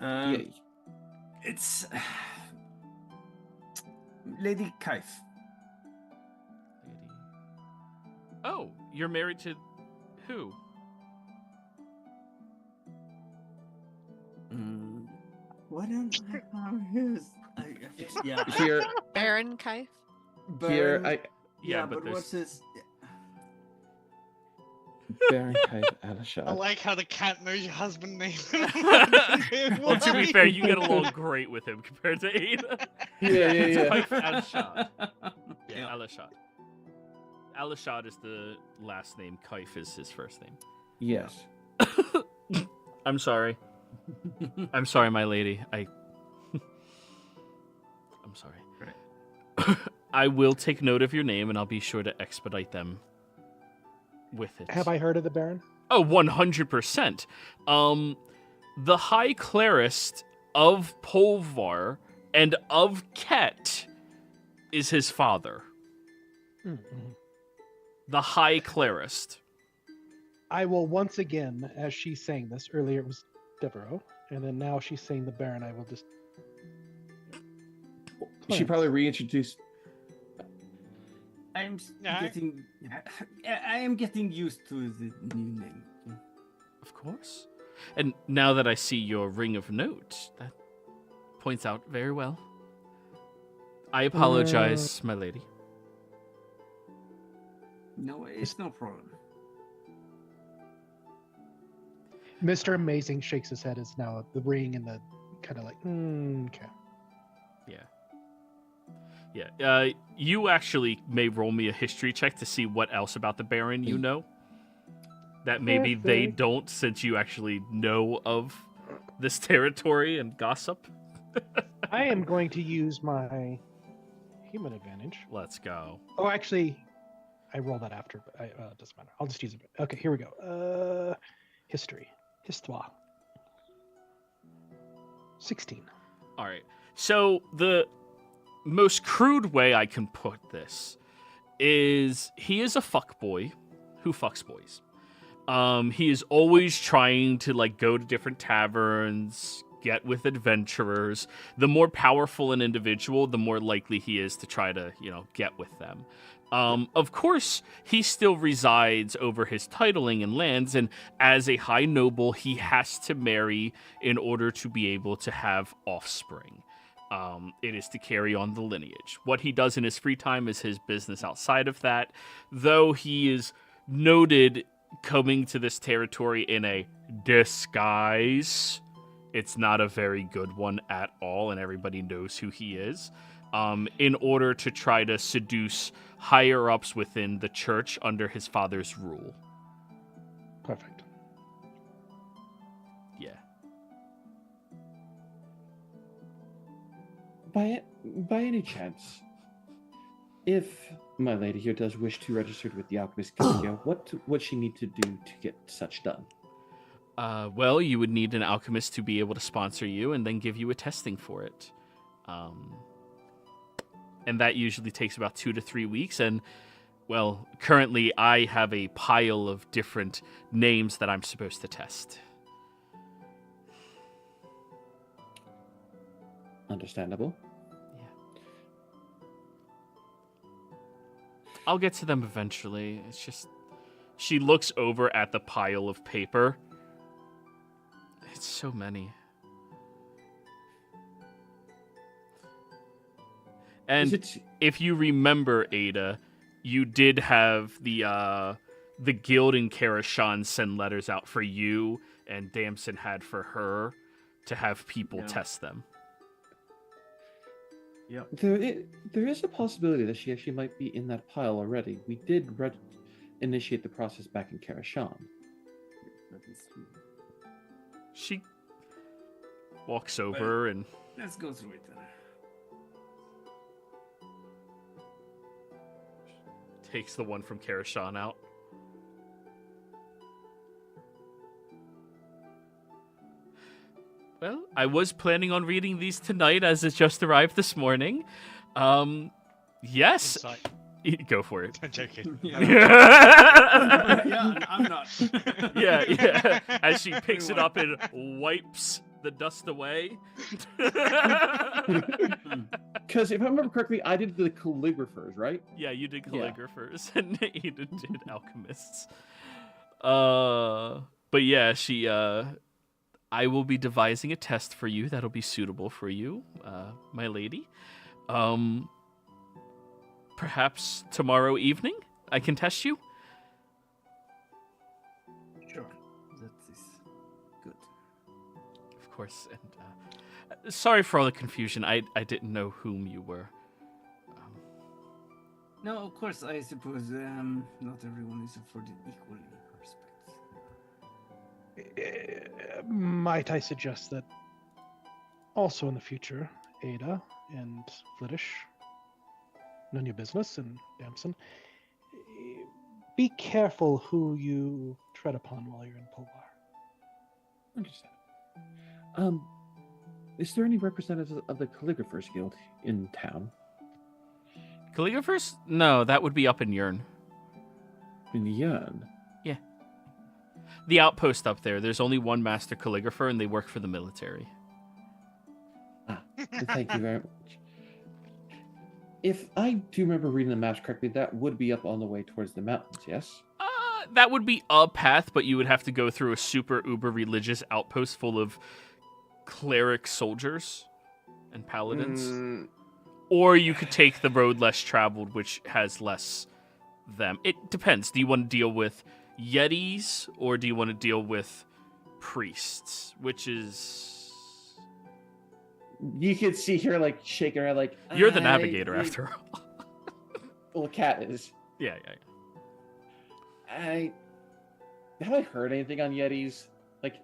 Yeah. It's Lady Kaif. Oh, you're married to who? What am I? Yeah. Here, Baron Kaif? here, Baron- I Yeah, but there's- what's his? Baron Kaif I Alashad. like how the cat knows your husband's name. Well, to be fair, you get along great with him compared to Ada. Yeah. Kaif Alashad. Yeah, Yeah. Alashad. Alashad is the last name. Kaif is his first name. Yes. I'm sorry. I'm sorry, my lady. I'm sorry. Right. I will take note of your name, and I'll be sure to expedite them with it. Have I heard of the Baron? Oh, 100%. The High Clerist of Polvar and of Ket is his father. Mm-hmm. The High Clerist. I will once again, as she's saying this, earlier it was Devereaux, and then now she's saying the Baron, I will just... You should probably reintroduce. I'm Yeah. getting. I am getting used to the new name. Of course. And now that I see your ring of note, that points out very well. I apologize, my lady. No, it's no problem. Mr. Amazing shakes his head as now the ring and the kind of like, okay. Yeah. You actually may roll me a history check to see what else about the Baron you know. That maybe they Perfect. don't, since you actually know of this territory and gossip. I am going to use my human advantage. Let's go. Oh, actually, I roll that after, but it doesn't matter. I'll just use it. Okay, here we go. History. Histoire. 16. All right. So the most crude way I can put this is he is a fuckboy who fucks boys. He is always trying to go to different taverns, get with adventurers. The more powerful an individual, the more likely he is to try to, get with them. Of course, he still resides over his titling and lands, and as a high noble, he has to marry in order to be able to have offspring. It is to carry on the lineage. What he does in his free time is his business outside of that, though he is noted coming to this territory in a disguise. It's not a very good one at all, and everybody knows who he is. In order to try to seduce higher-ups within the church under his father's rule. Perfect. Yeah. By any chance, if my lady here does wish to register with the Alchemist Guild, what would she need to do to get such done? Well, you would need an alchemist to be able to sponsor you and then give you a testing for it. And that usually takes about 2 to 3 weeks. And, well, currently I have a pile of different names that I'm supposed to test. Understandable. Yeah. I'll get to them eventually. It's just... She looks over at the pile of paper. It's so many. And if you remember, Ada, you did have the guild in Karashan send letters out for you, and Damson had for her to have people test them. Yep. There is a possibility that she actually might be in that pile already. We did initiate the process back in Karashan. She walks over and... Let's go through it then. takes the one from Karashan out. Well, I was planning on reading these tonight as it just arrived this morning. Yes. Insight. Go for it. I'm joking. Yeah. yeah, Yeah, I'm not. yeah. As she picks it up and wipes the dust away. Because if I remember correctly, I did the calligraphers, right? Yeah, you did Yeah. calligraphers and Ada did alchemists. But yeah, she I will be devising a test for you that'll be suitable for you, my lady. Perhaps tomorrow evening I can test you. Sure. That is good. Of course, and sorry for all the confusion. I didn't know whom you were. No, of course, I suppose not everyone is afforded equal respect. Might I suggest that also in the future, Ada and Flittish, none of your business, and Damson, be careful who you tread upon while you're in Polvar. Understand. Is there any representatives of the Calligraphers Guild in town? Calligraphers? No, that would be up in Yurn. In Yurn? Yeah. The outpost up there. There's only one master calligrapher, and they work for the military. Thank you very much. If I do remember reading the maps correctly, that would be up on the way towards the mountains, yes? That would be a path, but you would have to go through a super uber religious outpost full of cleric soldiers and paladins. Or you could take the road less traveled, which has less them. It depends. Do you want to deal with yetis, or do you want to deal with priests? Which is... You could see her like shaking her head like... You're the navigator, after all. Well, Cat is. Yeah. Have I heard anything on Yetis? Like,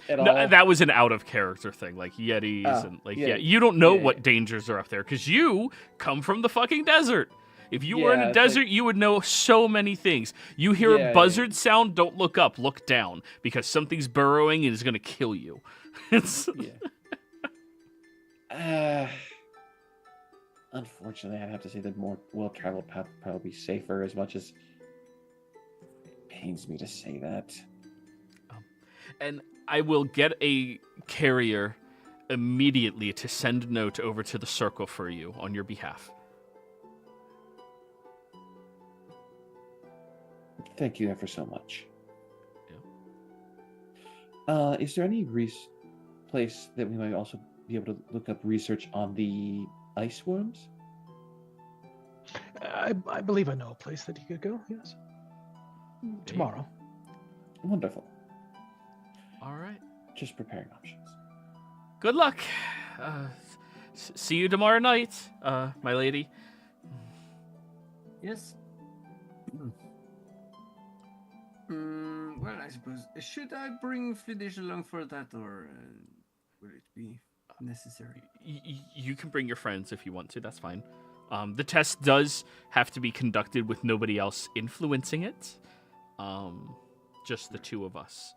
at No, all? that was an out-of-character thing, like yetis and like yeah. you don't know Yeah, what yeah. dangers are up there because you come from the fucking desert. If you were in Yeah, a it's like- desert, you would know so many things. You hear Yeah, a buzzard sound, don't look up, look down because something's burrowing and is going to kill you. It's... Yeah. Unfortunately, I'd have to say the more well-traveled path would probably be safer, as much as it pains me to say that. And I will get a carrier immediately to send a note over to the circle for you on your behalf. Thank you ever so much. Yeah. Is there any place that we might also be able to look up research on the ice worms? I believe I know a place that you could go, yes. Tomorrow. Wonderful. All right. Just preparing options. Good luck. See you tomorrow night, my lady. Yes. Well, I suppose. Should I bring Flittish along for that, or will it be necessary? You can bring your friends if you want to. That's fine. The test does have to be conducted with nobody else influencing it. Just the two of us.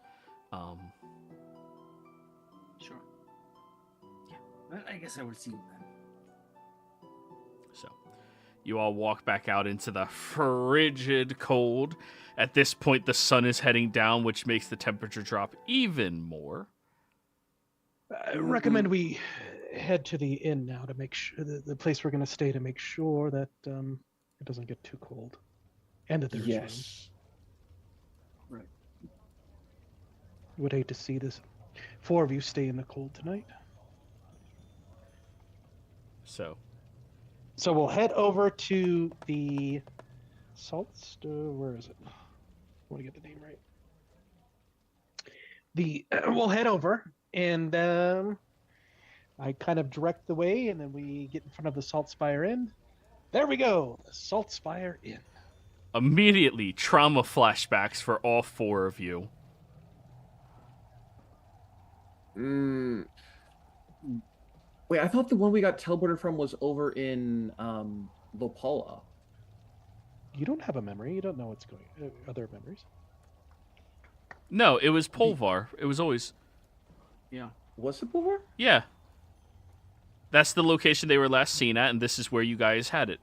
Sure. Yeah. Well, I guess I will see you then. So, you all walk back out into the frigid cold. At this point, the sun is heading down, which makes the temperature drop even more. I recommend we head to the inn now to make sure the place we're going to stay to make sure that it doesn't get too cold, and that there's room. Yes. Right. Would hate to see this 4 of you stay in the cold tonight. So we'll head over to the salt store. Where is it? I want to get the name right. We'll head over, and I kind of direct the way, and then we get in front of the Salt Spire Inn. There we go, the Salt Spire Inn. immediately, trauma flashbacks for all 4 of you. Wait, I thought the one we got teleported from was over in Lopala. You don't have a memory. You don't know what's going. Other memories. No, it was Polvar. It was always. Yeah. Was it before? Yeah. That's the location they were last seen at, and this is where you guys had it.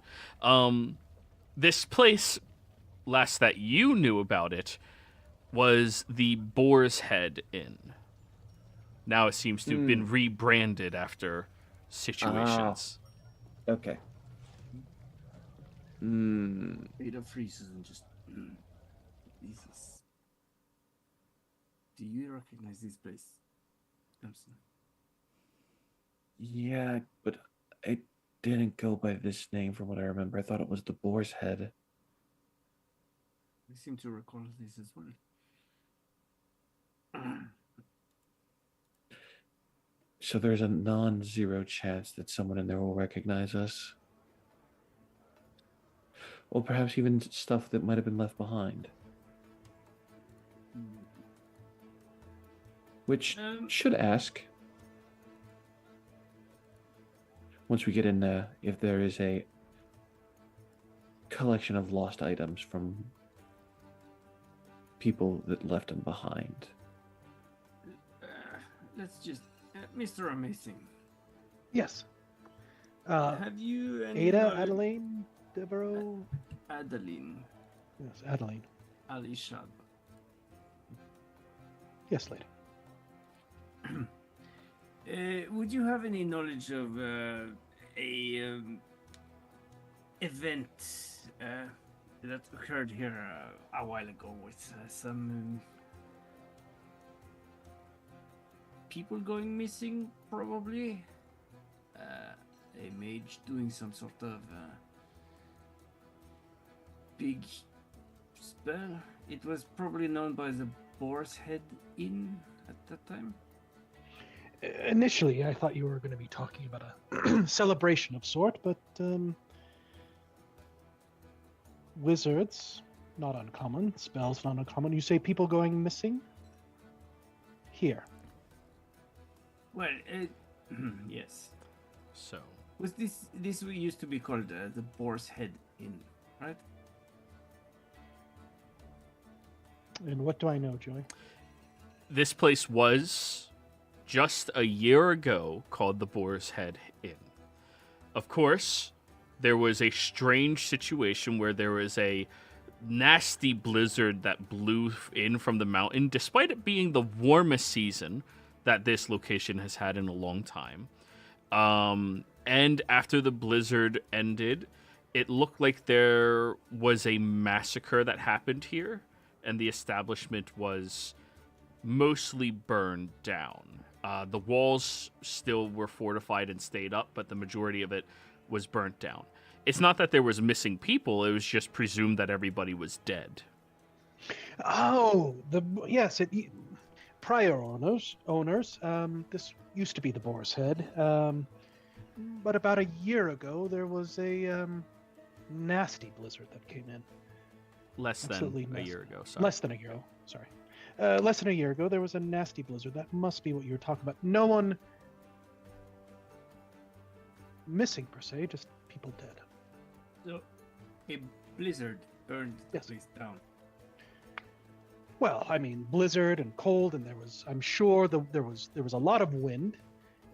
This place, last that you knew about it, was the Boar's Head Inn. Now it seems to have been rebranded after situations. Okay. Ada freezes and just. Jesus. Do you recognize this place, Dempsey? Yeah, but it didn't go by this name from what I remember. I thought it was the Boar's Head. I seem to recall this as well. So there's a non-zero chance that someone in there will recognize us. Or perhaps even stuff that might have been left behind. Which should ask, once we get in there, if there is a collection of lost items from people that left them behind. Let's just... Mr. Amazing. Yes. Have you any... Ada, Adeline, Devereaux. Adeline. Yes, Adeline. Alishad. Yes, lady. Would you have any knowledge of a event that occurred here a while ago with some people going missing, probably? A mage doing some sort of big spell. It was probably known by the Boar's Head Inn at that time. Initially, I thought you were going to be talking about a celebration of sort, but wizards, not uncommon. Spells, not uncommon. You say people going missing? Here. Well, yes. So. Was this used to be called the Boar's Head Inn, right? And what do I know, Joey? This place was just a year ago called the Boar's Head Inn. Of course, there was a strange situation where there was a nasty blizzard that blew in from the mountain, despite it being the warmest season that this location has had in a long time. And after the blizzard ended, it looked like there was a massacre that happened here, and the establishment was mostly burned down. The walls still were fortified and stayed up, but the majority of it was burnt down. It's not that there was missing people, it was just presumed that everybody was dead. Oh, prior owners. This used to be the Boar's Head. But about a year ago, there was a nasty blizzard that came in. Less Absolutely than a nasty. year ago, sorry. Less than a year ago, sorry. Less than a year ago, there was a nasty blizzard. That must be what you were talking about. No one missing, per se, just people dead. So, a blizzard burned the Yes. place down. Well, I mean, blizzard and cold, and I'm sure there was a lot of wind,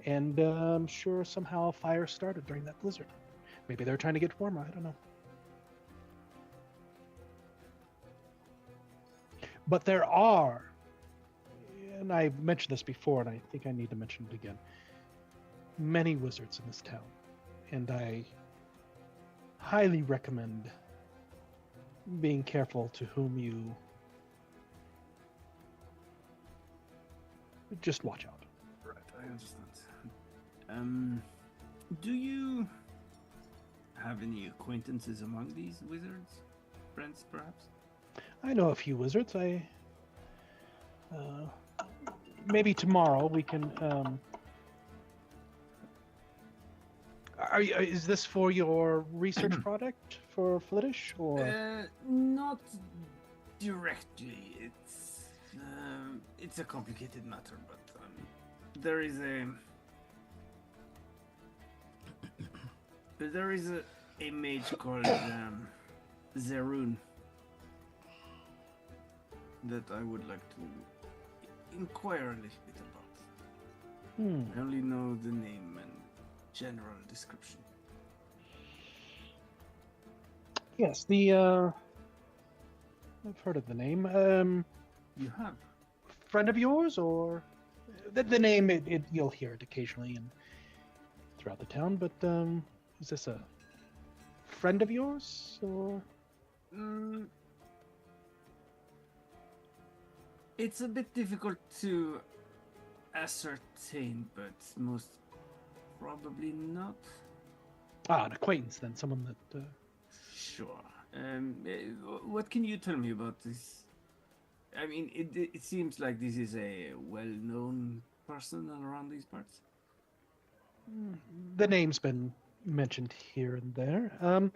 and I'm sure somehow a fire started during that blizzard. Maybe they're trying to get warmer. I don't know. But there are, and I've mentioned this before, and I think I need to mention it again, many wizards in this town. And I highly recommend being careful to whom you just watch out. Right, I understand. Do you have any acquaintances among these wizards? Friends, perhaps? I know a few wizards. Maybe tomorrow we can. Is this for your research project for Flittish, or? Not directly. It's a complicated matter, but there is a mage called Zerun that I would like to inquire a little bit about. I only know the name and general description. Yes, I've heard of the name. You have? Friend of yours, or the name? You'll hear it occasionally and throughout the town. But is this a friend of yours, or? It's a bit difficult to ascertain, but most probably not. An acquaintance then, someone that. Sure. What can you tell me about this? I mean, it seems like this is a well-known person around these parts. The name's been mentioned here and there.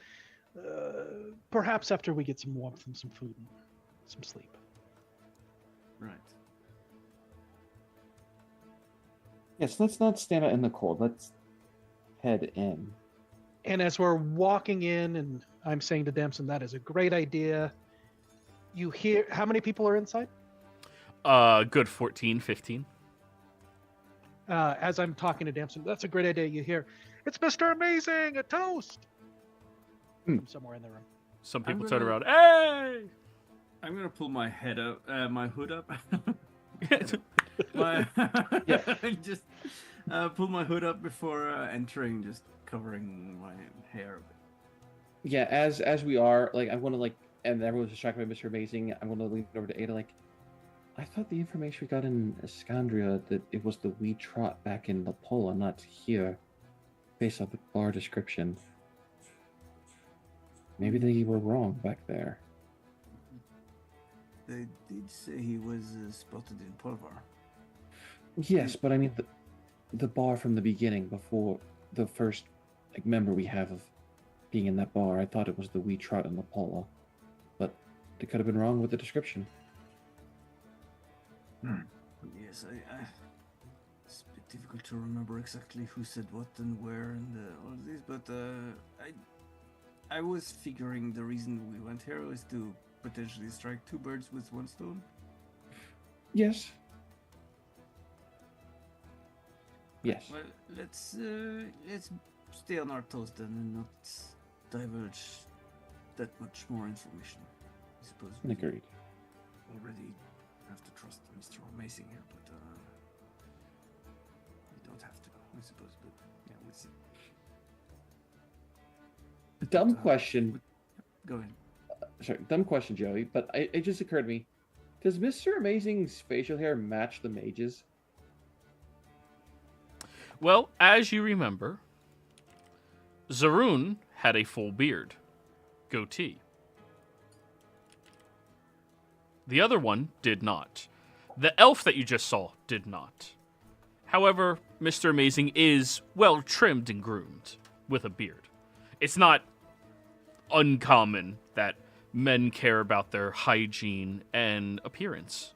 Perhaps after we get some warmth and some food and some sleep. Right. Yes, let's not stand out in the cold. Let's head in. And as we're walking in, and I'm saying to Damson, that is a great idea. You hear, how many people are inside? Good 14, 15. As I'm talking to Damson, that's a great idea. You hear, it's Mr. Amazing, a toast! From somewhere in the room. Some people turn around, hey! I'm gonna pull my head up, my hood up. Just pull my hood up before entering, just covering my hair a bit. Yeah, as we are, like, I want to, like, and everyone's distracted by Mr. Amazing, I want to lean over to Ada, like, I thought the information we got in EXANDRIA that it was the wee trot back in La Pola, not here, based on the bar description. Maybe they were wrong back there. They did say he was spotted in Polvar. Yes, but I mean the bar from the beginning, before the first member we have of being in that bar. I thought it was the wee trot in La Pola, but they could have been wrong with the description. Yes, it's a bit difficult to remember exactly who said what and where and all of this, but I was figuring the reason we went here was to potentially strike two birds with one stone. Yes. Yes. Well, let's stay on our toes then and not divulge that much more information. I suppose we Agreed. already have to trust Mr. Amazing here, but we don't have to, I suppose. But yeah, we'll see. Dumb question. Go ahead. Sorry, dumb question, Joey, but it just occurred to me. Does Mr. Amazing's facial hair match the mage's? Well, as you remember, Zerun had a full beard, goatee. The other one did not. The elf that you just saw did not. However, Mr. Amazing is well trimmed and groomed with a beard. It's not uncommon that men care about their hygiene and appearance.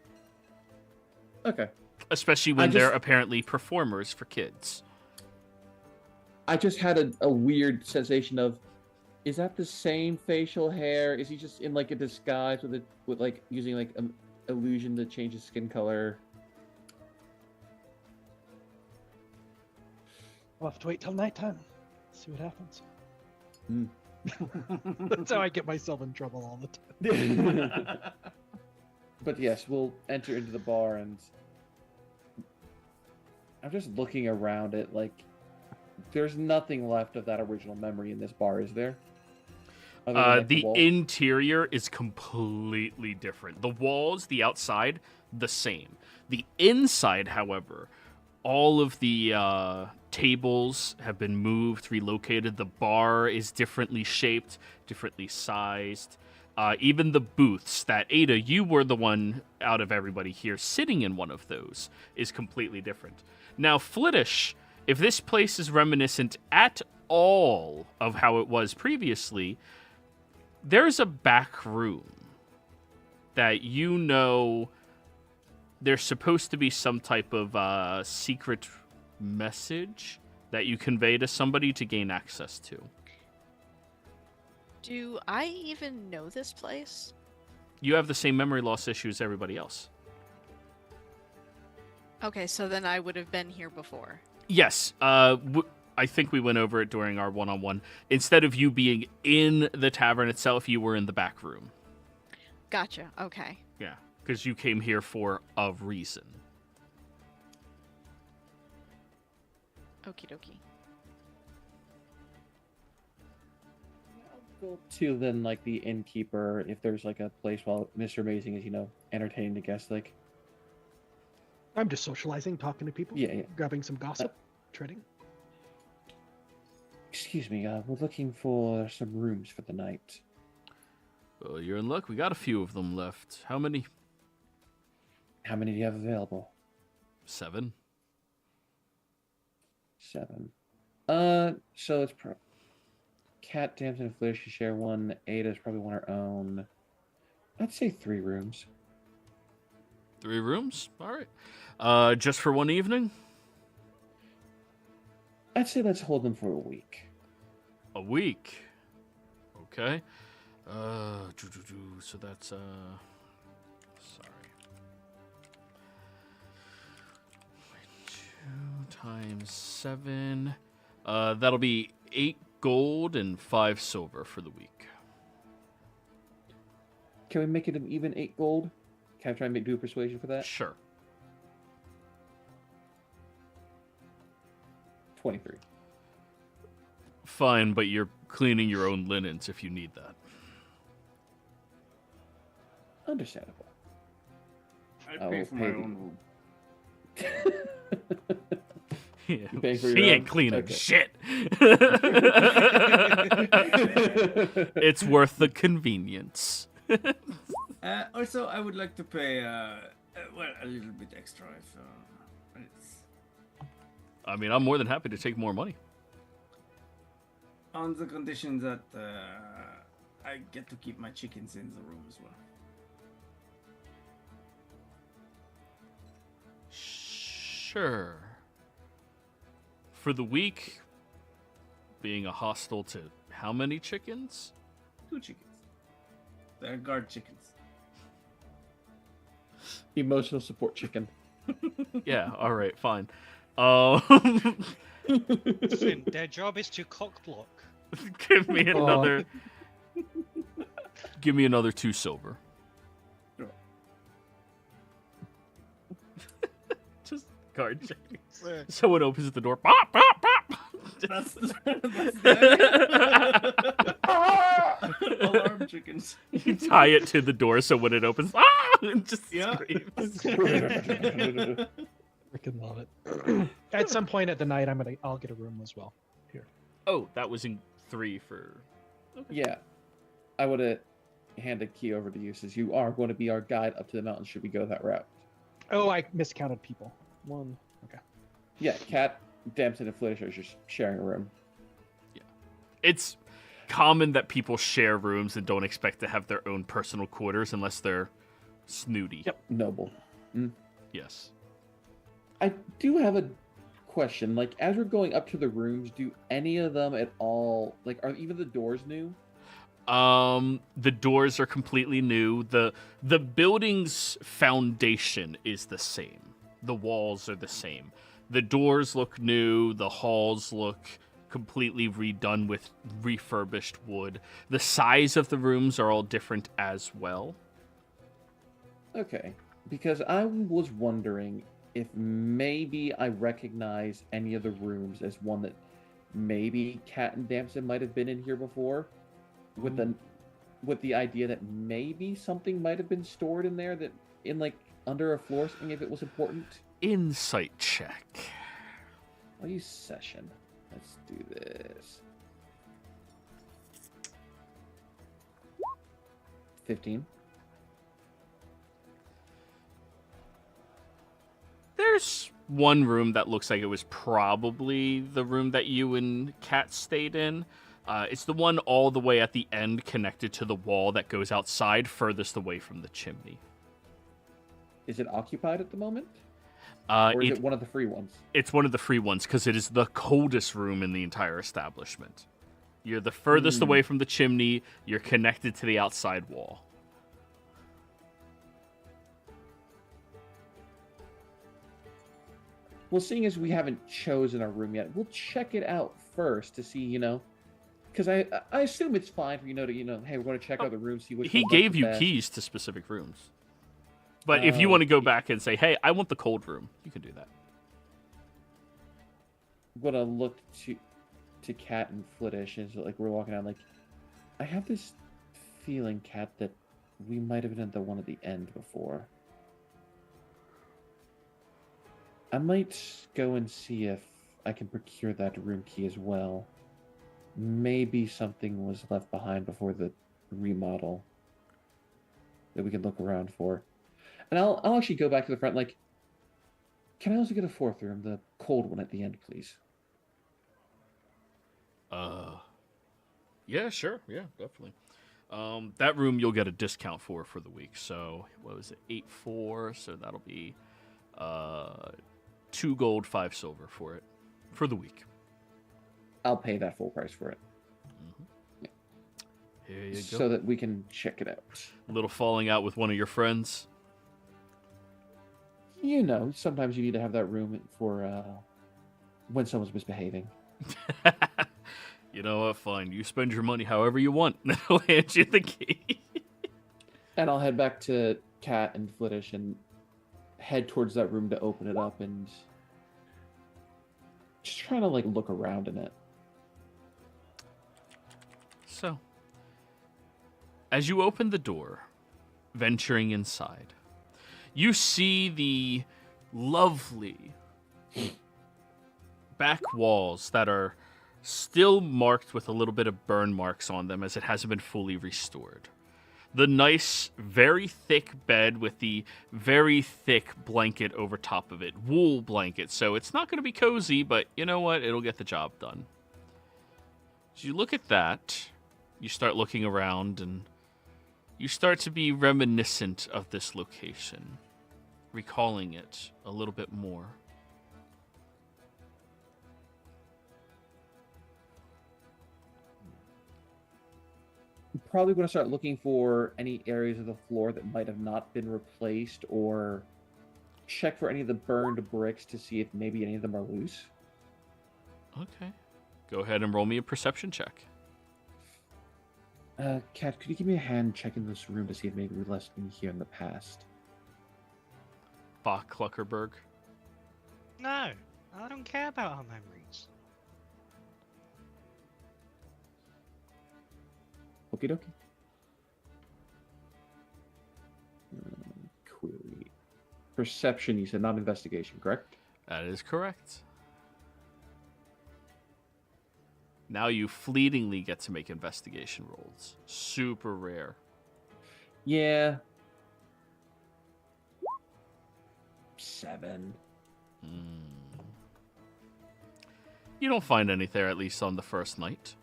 Okay. Especially when they're apparently performers for kids. I just had a weird sensation of, is that the same facial hair? Is he just in like a disguise with like using like an illusion to change his skin color? We'll have to wait till nighttime. See what happens. Mm. That's how I get myself in trouble all the time. But yes, we'll enter into the bar, and I'm just looking around it. Like, there's nothing left of that original memory in this bar, is there? Other than, like, the wall? interior is completely different. The walls, the outside, the same. The inside, however, all of the tables have been moved, relocated. The bar is differently shaped, differently sized. Even the booths that, Ada, you were the one out of everybody here sitting in one of those, is completely different. Now, Flittish, if this place is reminiscent at all of how it was previously, there's a back room that you know there's supposed to be some type of secret message that you convey to somebody to gain access to. Do I even know this place? You have the same memory loss issue as everybody else. Okay, so then I would have been here before. Yes. I think we went over it during our one-on-one. Instead of you being in the tavern itself, you were in the back room. Gotcha. Okay. Yeah, because you came here for a reason. Okie dokie. Go to then like the innkeeper if there's like a place while Mr. Amazing is entertaining the guests. Like, I'm just socializing, talking to people. Yeah. Grabbing some gossip, trading. Excuse me, we're looking for some rooms for the night. Well, you're in luck. We got a few of them left. How many? How many do you have available? 7. 7. So it's Cat, Damson, and Flair should share one. Ada's probably want her own. I'd say 3 rooms. 3 rooms? All right. Just for one evening? I'd say let's hold them for a week. A week. Okay. So that's sorry. 2 times 7. That'll be 8 gold and 5 silver for the week. Can we make it an even 8 gold? Can I try and do a persuasion for that? Sure. 23. Fine, but you're cleaning your own linens if you need that. Understandable. I I pay will for my pay own room. Yeah. You paying for She your ain't own? cleaning Okay. shit. It's worth the convenience. Also, I would like to pay, a little bit extra if it's I mean, I'm more than happy to take more money. on the condition that I get to keep my chickens in the room as well. Sure. For the week, being a hostel to how many chickens? 2 chickens. They're guard chickens. Emotional support chicken. Yeah, all right, fine. Listen, their job is to cock block. Give me another. Give me another 2 silver. Sure. Just guard chickens. So, Someone opens the door. Pop, pop, pop. That's the alarm chickens. You tie it to the door so when it opens, and just Yeah. screams. Freaking love it. At some point at the night, I'll get a room as well. Oh, that was in 3 for. Yeah. I would have handed key over to you since you are going to be our guide up to the mountain should we go that route. Oh, I miscounted people. 1. Okay. Yeah, Cat, Damson, and Flittish are just sharing a room. It's common that people share rooms and don't expect to have their own personal quarters unless they're snooty. Yep. Noble. Yes. I do have a question. Like, as we're going up to the rooms, do any of them at all, like, are even the doors new? The doors are completely new. The building's foundation is the same. The walls are the same. The doors look new. The halls look completely redone with refurbished wood. The size of the rooms are all different as well. Okay. Because I was wondering if maybe I recognize any of the rooms as one that maybe Cat and Damson might have been in here before, with the idea that maybe something might have been stored in there that in like under a floor thing if it was important. Insight check. I'll use session. Let's do this. 15. There's one room that looks like it was probably the room that you and Kat stayed in. It's the one all the way at the end connected to the wall that goes outside furthest away from the chimney. Is it occupied at the moment? Or Or is it one of the free ones? It's one of the free ones because it is the coldest room in the entire establishment. You're the furthest away from the chimney. You're connected to the outside wall. Well, seeing as we haven't chosen our room yet, we'll check it out first to see, because I assume it's fine for hey, we're going to check out the room, see which He one looks gave the you best. keys to specific rooms. But if you want to go back and say, hey, I want the cold room, you can do that. I'm gonna look to Kat and Flittish as like we're walking out. Like, I have this feeling, Kat, that we might have been at the one at the end before. I might go and see if I can procure that room key as well. Maybe something was left behind before the remodel that we can look around for. And I'll actually go back to the front. Like, can I also get a fourth room, the cold one at the end, please? Yeah, sure. Yeah, definitely. That room you'll get a discount for the week. So, what was it? 8-4. So that'll be 2 gold, 5 silver for it for the week. I'll pay that full price for it. Yeah. Here you go. So that we can check it out. A little falling out with one of your friends. Sometimes you need to have that room for when someone's misbehaving. You know what? Fine. You spend your money however you want. I'll hand you the key. And I'll head back to Kat and Flittish and head towards that room to open it up and just trying to look around in it. So, as you open the door, venturing inside, you see the lovely back walls that are still marked with a little bit of burn marks on them as it hasn't been fully restored. The nice, very thick bed with the very thick blanket over top of it. Wool blanket, so it's not going to be cozy, but you know what? It'll get the job done. As you look at that, you start looking around, and you start to be reminiscent of this location, recalling it a little bit more. Probably going to start looking for any areas of the floor that might have not been replaced, or check for any of the burned bricks to see if maybe any of them are loose. Okay. Go ahead and roll me a perception check. Kat, could you give me a hand checking this room to see if maybe we left in here in the past? Bach Cluckerberg. No, I don't care about our memories. Okie dokie. Query. Perception, you said, not investigation, correct? That is correct. Now you fleetingly get to make investigation rolls. Super rare. Yeah. 7. You don't find any there, at least on the first night.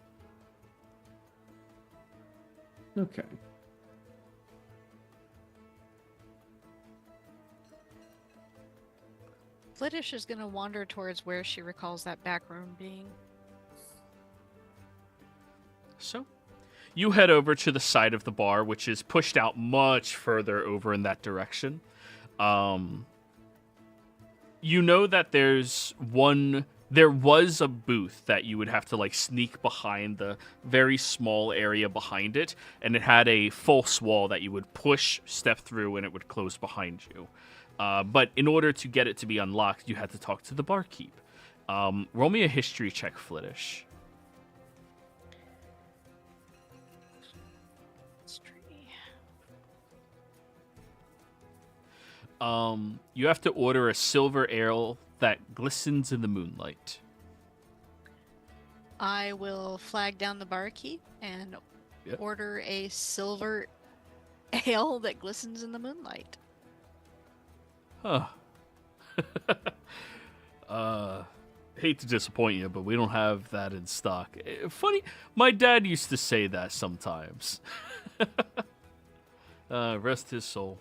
Okay. Flittish is going to wander towards where she recalls that back room being. So, you head over to the side of the bar, which is pushed out much further over in that direction. You know that there was a booth that you would have to sneak behind the very small area behind it, and it had a false wall that you would push, step through, and it would close behind you. But in order to get it to be unlocked, you had to talk to the barkeep. Roll me a history check, Flittish. You have to order a silver ale that glistens in the moonlight. I will flag down the barkeep and order a silver ale that glistens in the moonlight. Huh. Hate to disappoint you, but we don't have that in stock. Funny, my dad used to say that sometimes. Rest his soul.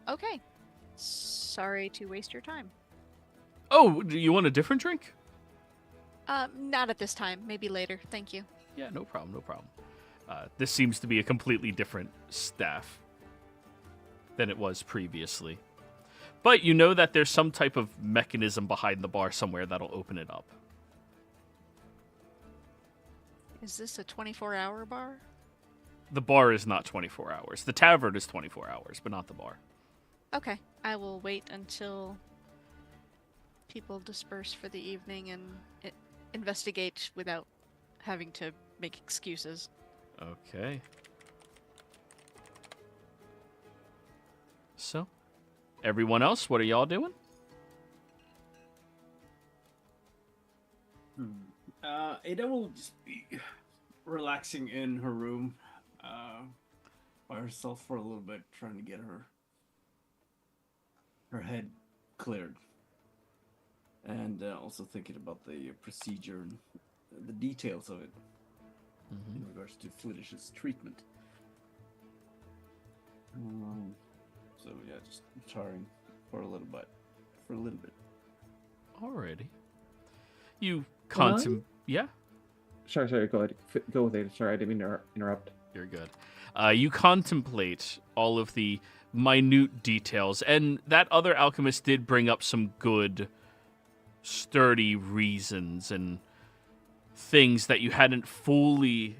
Okay. Sorry to waste your time. Oh, do you want a different drink? Not at this time. Maybe later. Thank you. Yeah, no problem, no problem. This seems to be a completely different staff than it was previously. But you know that there's some type of mechanism behind the bar somewhere that'll open it up. Is this a 24-hour bar? The bar is not 24 hours. The tavern is 24 hours, but not the bar. Okay. I will wait until people disperse for the evening and investigate without having to make excuses. Okay. So, everyone else, what are y'all doing? Ada will just be relaxing in her room by herself for a little bit, trying to get her head cleared. And also thinking about the procedure and the details of it in regards to Flittish's treatment. So yeah, just charring for a little bit. Alrighty. You Yeah? Sorry, go ahead. Go with it. Sorry, I didn't mean to interrupt. You're good. You contemplate all of the minute details, and that other alchemist did bring up some good, sturdy reasons and things that you hadn't fully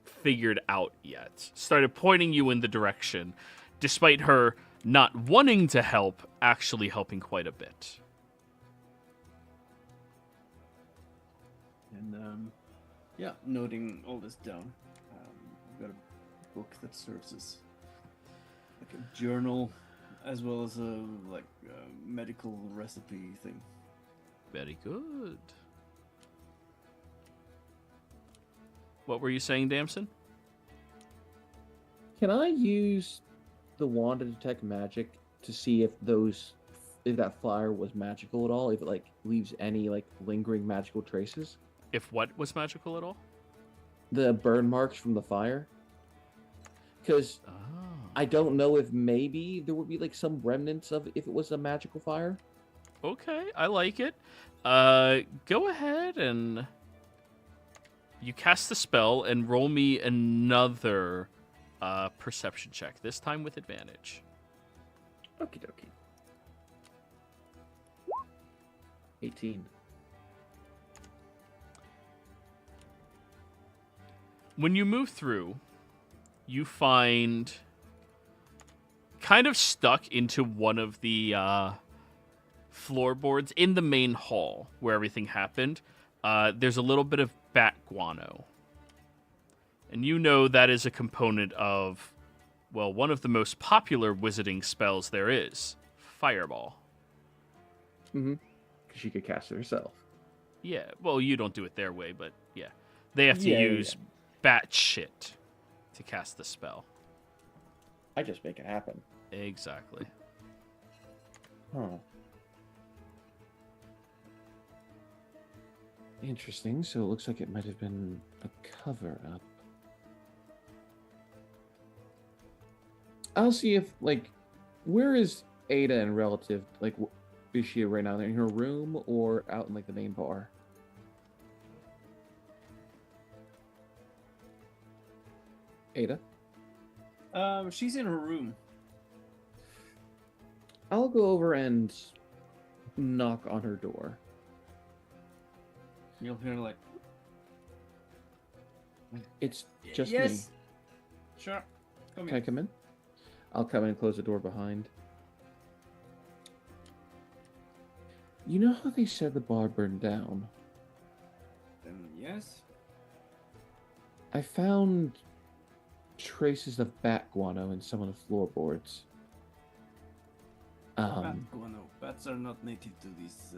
figured out yet. Started pointing you in the direction, despite her not wanting to help, actually helping quite a bit. And yeah, noting all this down. I've got a book that serves as like a journal, as well as a medical recipe thing. Very good. What were you saying, Damson? Can I use the wand to detect magic to see if that flyer was magical at all? If it leaves any lingering magical traces? If what was magical at all? The burn marks from the fire. Because I don't know if maybe there would be some remnants of if it was a magical fire. Okay, I like it. Go ahead and you cast the spell and roll me another perception check, this time with advantage. Okie dokie. 18. When you move through, you find kind of stuck into one of the floorboards in the main hall where everything happened. There's a little bit of bat guano. And you know that is a component of, well, one of the most popular wizarding spells there is, Fireball. Mm-hmm. Because she could cast it herself. Yeah, well, you don't do it their way, but yeah. They have to use bat shit to cast the spell. I just make it happen. Exactly. Huh. Interesting. So it looks like it might have been a cover-up. I'll see if, where is Ada and relative? Is she right now in her room or out in, the main bar? Ada? She's in her room. I'll go over and knock on her door. You'll hear It's just yes. me. Sure. Can I come in? I'll come in and close the door behind. You know how they said the bar burned down? Yes. I found traces of bat guano in some of the floorboards. Bat guano. Bats are not native to this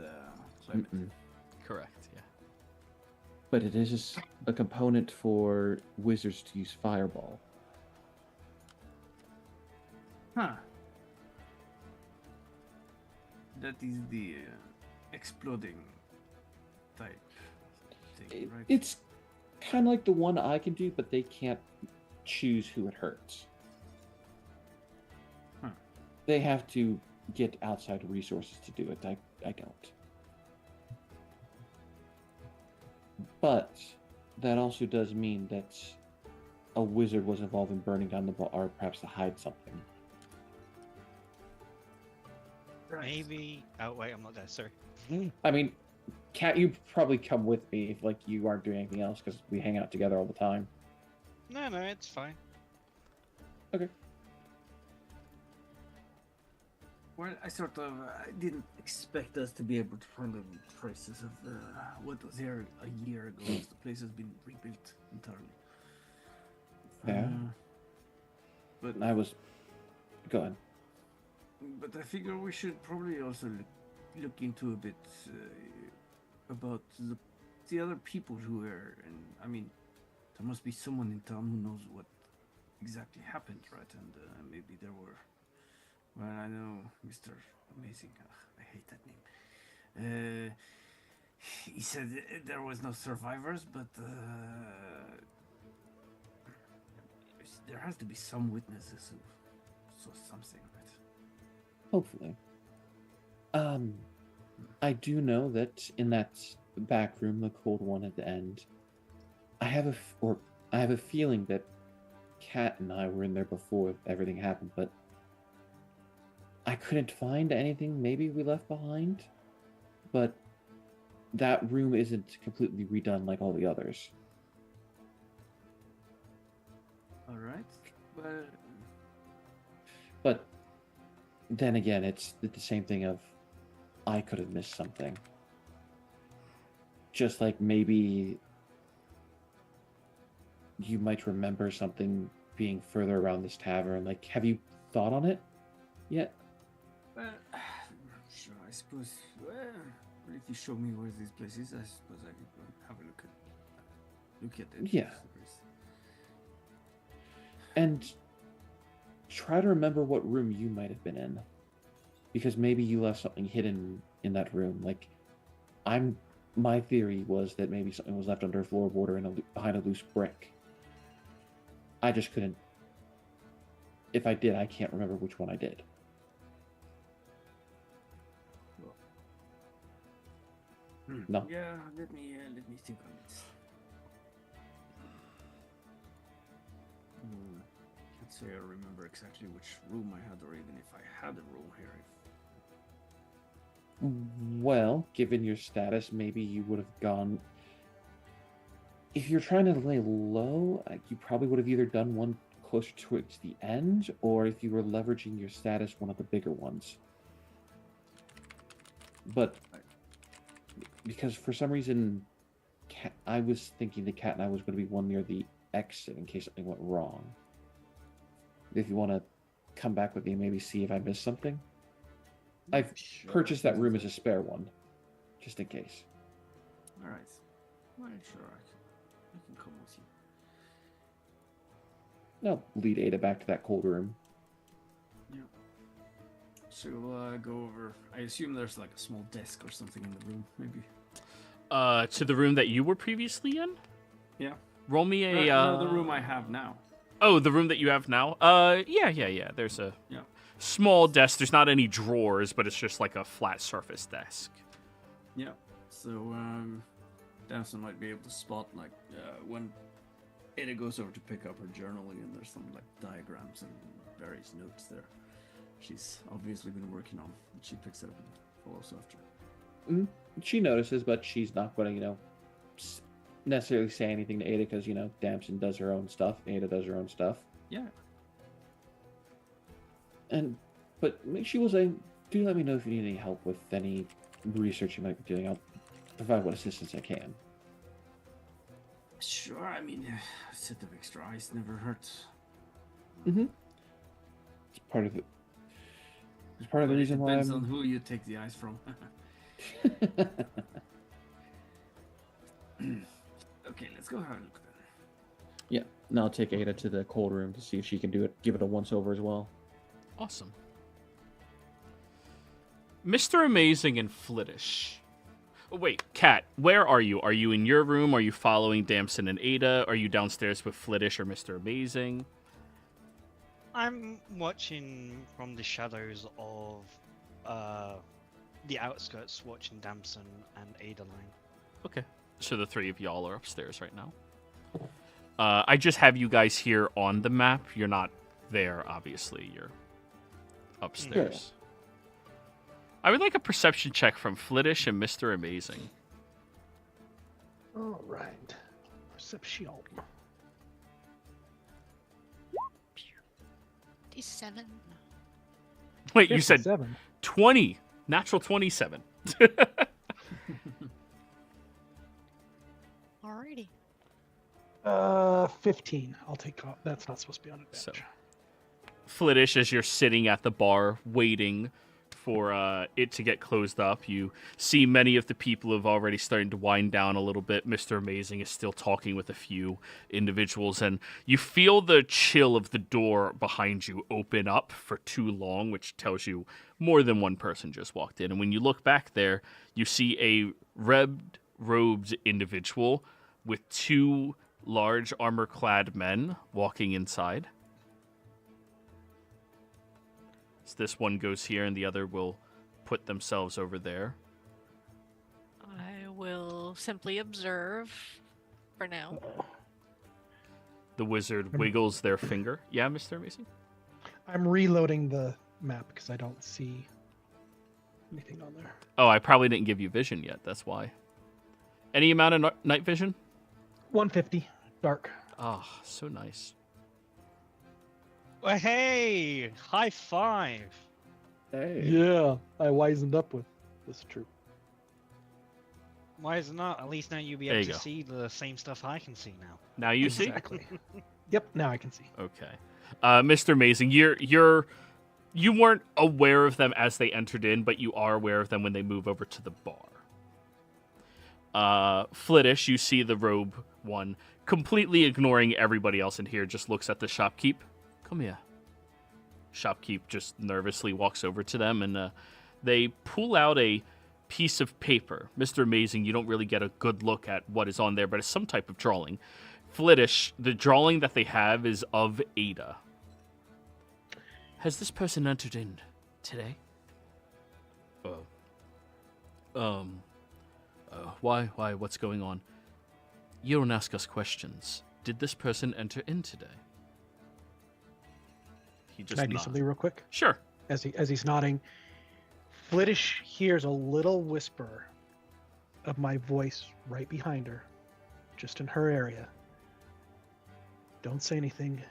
climate. Correct, yeah. But it is a component for wizards to use fireball. Huh. That is the exploding type thing, right? It's kind of like the one I can do, but they can't choose who it hurts. Huh. They have to get outside resources to do it. I don't. But that also does mean that a wizard was involved in burning down the bar, or perhaps to hide something. Maybe. Oh wait, I'm not there. Sorry. I mean, Cat, you probably come with me if like you aren't doing anything else because we hang out together all the time. No, it's fine. Okay. Well, I sort of I didn't expect us to be able to find the traces of what was here a year ago. The place has been rebuilt entirely. Yeah. But I was. Go ahead. But I figure we should probably also look into a bit about the other people who were. And I mean, there must be someone in town who knows what exactly happened, right? And maybe there were. Well, I know Mr. Amazing. I hate that name. He said there was no survivors, but there has to be some witnesses who saw something, right? Hopefully. I do know that in that back room, the cold one at the end, I have a feeling that Kat and I were in there before everything happened, but I couldn't find anything maybe we left behind, but that room isn't completely redone like all the others. All right. Well, But then again, it's the same thing of I could have missed something. Just like maybe you might remember something being further around this tavern. Like, have you thought on it yet? well, sure. I suppose. Well, if you show me where this place is, I suppose I could go have a look at it. Yeah. And try to remember what room you might have been in. Because maybe you left something hidden in that room. Like, my theory was that maybe something was left under a floorboard or behind a loose brick. I just couldn't. If I did, I can't remember which one I did. No. Yeah, let me think on it. Can't say I remember exactly which room I had, or even if I had a room here. Well, given your status, maybe you would have gone. If you're trying to lay low, you probably would have either done one closer towards the end, or if you were leveraging your status, one of the bigger ones. But because for some reason, I was thinking the Cat and I was going to be one near the exit in case something went wrong. If you want to come back with me and maybe see if I missed something. I've purchased that room as a spare one, just in case. All right. Well, sure, I can come with you. I'll lead Ada back to that cold room. Yeah. So go over. I assume there's like a small desk or something in the room, maybe. To the room that you were previously in? Yeah. Roll me a. No, the room I have now. Oh, the room that you have now? Yeah. There's a Yeah. small desk. There's not any drawers, but it's just like a flat surface desk. Yeah. So Damson might be able to spot like when Ada goes over to pick up her journaling, and there's some like diagrams and various notes there. She's obviously been working on. She picks it up and follows after. She notices, but she's not going to, necessarily say anything to Ada because, Damson does her own stuff. Ada does her own stuff. Yeah. But she will say, do let me know if you need any help with any research you might be doing. I'll provide what assistance I can. Sure. I mean, a set of extra eyes never hurts. It's part of it. It's part of the reason why Depends on who you take the eyes from. Okay, let's go have a look then. Yeah, and I'll take Ada to the cold room to see if she can do it. Give it a once-over as well. Awesome. Mr. Amazing and Flittish. Oh, wait, Kat, where are you? Are you in your room? Are you following Damson and Ada? Are you downstairs with Flittish or Mr. Amazing? I'm watching from the shadows of the outskirts, watching Damson and Ada line. Okay. So the three of y'all are upstairs right now. I just have you guys here on the map. You're not there, obviously. You're upstairs. I would like a perception check from Flittish and Mr. Amazing. All right. Perception. 57. Wait, you said 57. 20. Natural 27. Alrighty. 15. I'll take off. That's not supposed to be on advantage. So, Flittish, as you're sitting at the bar waiting for it to get closed up, you see many of the people have already started to wind down a little bit. Mr. Amazing is still talking with a few individuals, and you feel the chill of the door behind you open up for too long, which tells you more than one person just walked in. And when you look back there, you see a red-robed individual with two large armor-clad men walking inside. So this one goes here, and the other will put themselves over there. I will simply observe for now. The wizard wiggles their finger. Yeah, Mr. Amazing? I'm reloading the map because I don't see anything on there. Oh, I probably didn't give you vision yet. That's why. Any amount of night vision? 150. Dark. Ah, so nice. Well, hey, high five. Hey. Yeah, I wisened up with this troop. Why is it not? At least now you'll be There able you to go. see the same stuff I can see now. Now you see? Exactly. Yep, now I can see. Okay. Mr. Amazing, you weren't aware of them as they entered in, but you are aware of them when they move over to the bar. Flittish, you see the robe one, completely ignoring everybody else in here, just looks at the shopkeep. Come here. Shopkeep just nervously walks over to them, and they pull out a piece of paper. Mr. Amazing, you don't really get a good look at what is on there, but it's some type of drawing. Flittish, the drawing that they have is of Ada. Has this person entered in today? Why, what's going on? You don't ask us questions. Did this person enter in today? He just Can I do nods. something real quick? Sure. As he's nodding, Flittish hears a little whisper of my voice right behind her, just in her area. Don't say anything.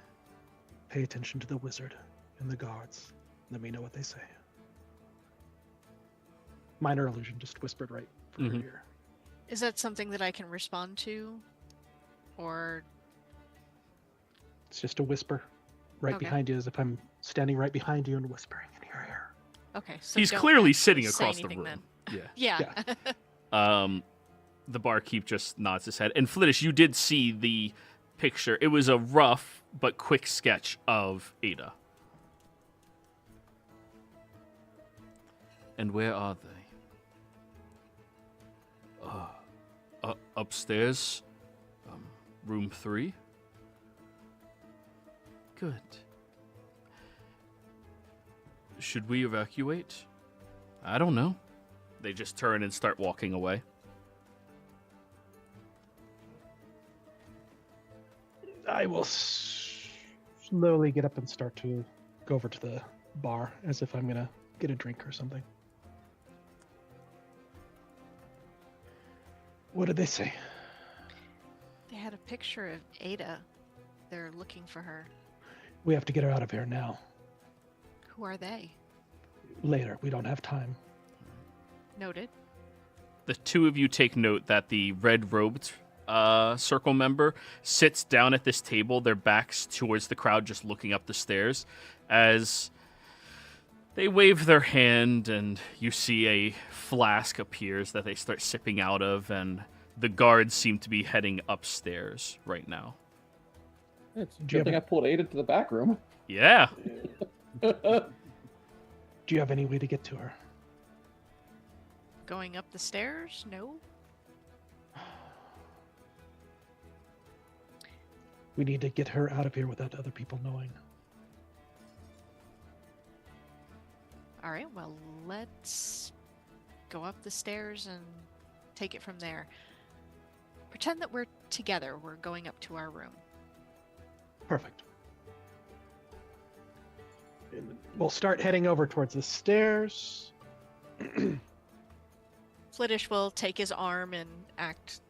Pay attention to the wizard and the guards. Let me know what they say. Minor illusion, just whispered right for her ear. Is that something that I can respond to? Or It's just a whisper right Okay. behind you, as if I'm standing right behind you and whispering in your ear. okay, so He's don't clearly sitting say across the anything room. then. Yeah. Yeah. The barkeep just nods his head. And Flittish, you did see the picture. It was a rough but quick sketch of Ada. And where are they? Upstairs. Room 3. Good. Should we evacuate? I don't know. They just turn and start walking away. I will slowly get up and start to go over to the bar, as if I'm gonna get a drink or something. What did they say? They had a picture of Ada. They're looking for her. We have to get her out of here now. Who are they? Later, we don't have time. Noted. The two of you take note that the red-robed circle member sits down at this table, their backs towards the crowd, just looking up the stairs, as they wave their hand, and you see a flask appears that they start sipping out of, and the guards seem to be heading upstairs right now. It's a Do you good thing I have pulled Ada to the back room. Yeah. Do you have any way to get to her? Going up the stairs? No. We need to get her out of here without other people knowing. All right, well, let's go up the stairs and take it from there. Pretend that we're together. We're going up to our room. Perfect. And we'll start heading over towards the stairs. Flittish will take his arm and act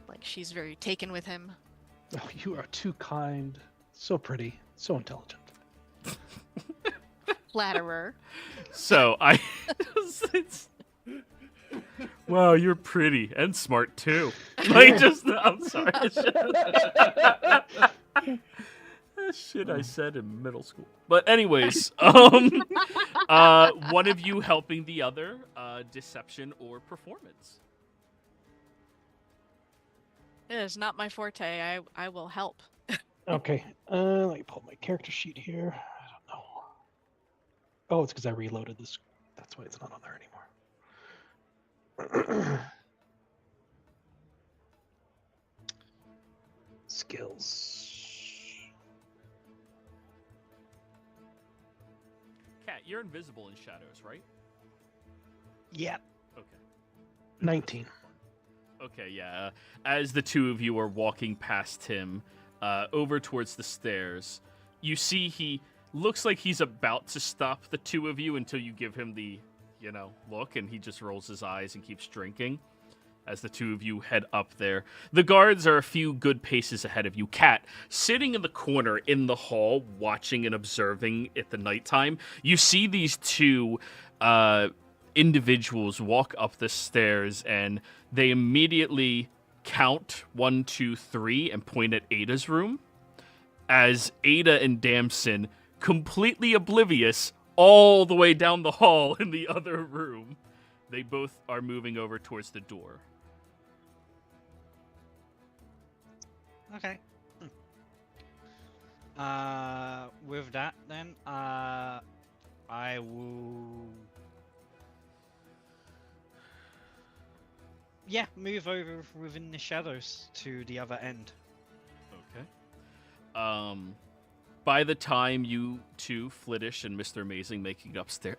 like she's very taken with him. Oh, you are too kind. So pretty. So intelligent. Flatterer. So it's, wow, you're pretty and smart too. Like I'm sorry. Shit I said in middle school. But anyways, one of you helping the other, deception or performance. It is not my forte. I will help. Okay. Let me pull my character sheet here. I don't know. Oh, it's because I reloaded this. That's why it's not on there anymore. Skills. Kat, you're invisible in shadows, right? Yeah. Okay. 19. Okay, yeah. As the two of you are walking past him, over towards the stairs, you see he looks like he's about to stop the two of you until you give him the, look, and he just rolls his eyes and keeps drinking as the two of you head up there. The guards are a few good paces ahead of you. Kat, sitting in the corner in the hall, watching and observing at the nighttime, you see these two individuals walk up the stairs, and they immediately count 1, 2, 3 and point at Ada's room, as Ada and Damson, completely oblivious, all the way down the hall in the other room. They both are moving over towards the door. Okay. With that, then, I will. Yeah, move over within the shadows to the other end. Okay. By the time you two, Flittish and Mr. Amazing, making it upstairs,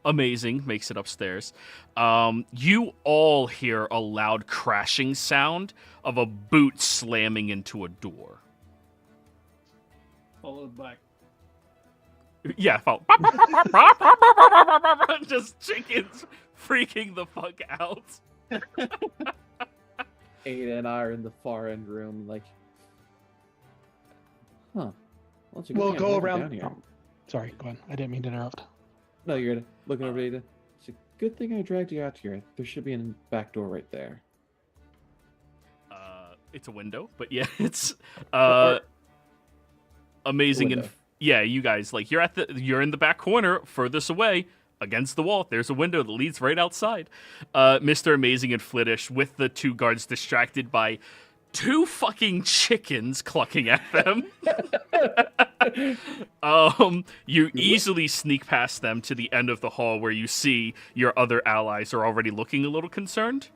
Amazing makes it upstairs, you all hear a loud crashing sound of a boot slamming into a door. Followed by Yeah, just chickens freaking the fuck out. Ada and I are in the far end room, like, well, it's a good We'll thing I go brought it around. down here. Oh, sorry, go on. I didn't mean to interrupt. No, you're looking over Ada. It's a good thing I dragged you out here. There should be a back door right there. It's a window, but yeah, it's Or- amazing. window. And yeah, you guys, like, you're in the back corner, furthest away against the wall. There's a window that leads right outside. Mr. Amazing and Flittish, with the two guards distracted by two fucking chickens clucking at them. You easily sneak past them to the end of the hall, where you see your other allies are already looking a little concerned.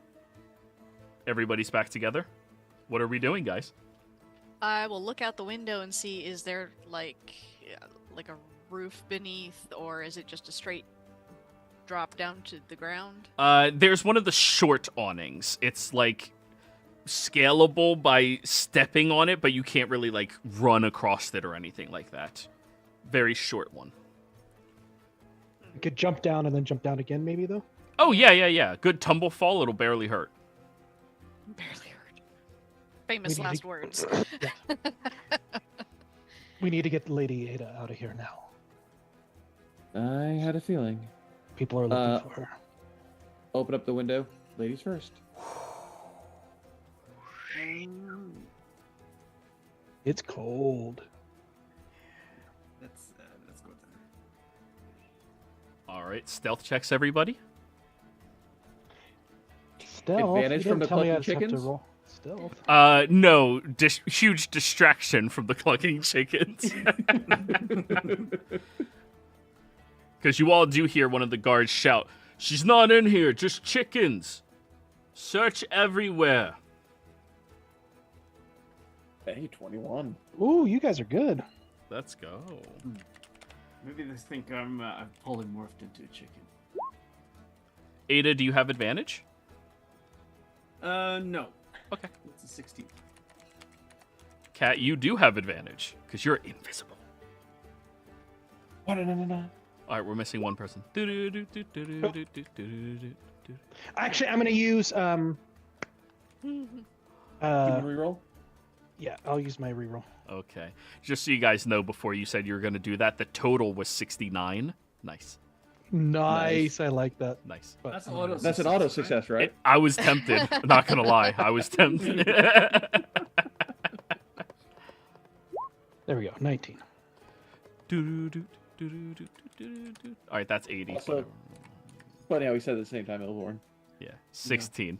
Everybody's back together. What are we doing, guys? I will look out the window and see, is there like a roof beneath, or is it just a straight drop down to the ground? There's one of the short awnings. It's like scalable by stepping on it, but you can't really like run across it or anything like that. Very short one. You could jump down and then jump down again, maybe, though? Oh, yeah. Good tumble fall. It'll barely hurt. Barely heard. Famous We need last to- words. We need to get Lady Ada out of here now. I had a feeling. People are looking for her. Open up the window. Ladies first. It's cold. let's go there. All right, stealth checks, everybody. Stealth. Advantage You from didn't the tell me clucking I'd have to chickens? roll stealth. No, huge distraction from the clucking chickens. Because you all do hear one of the guards shout, "She's not in here, just chickens. Search everywhere." Hey, 21. Ooh, you guys are good. Let's go. Maybe they think I've polymorphed into a chicken. Ada, do you have advantage? No. Okay. It's a 16. Cat, you do have advantage because you're invisible. No. All right, we're missing one person. Actually, I'm gonna use Give me a reroll. yeah, I'll use my reroll. Okay. Just so you guys know, before you said you were going to do that, the total was 69. Nice. Nice, I like that. Nice. But That's I'm an gonna- auto That's an auto success, right? I was tempted. Not going to lie. I was tempted. There we go, 19. All right, that's 80. Also, funny how we said it at the same time, Elborn. Yeah, 16.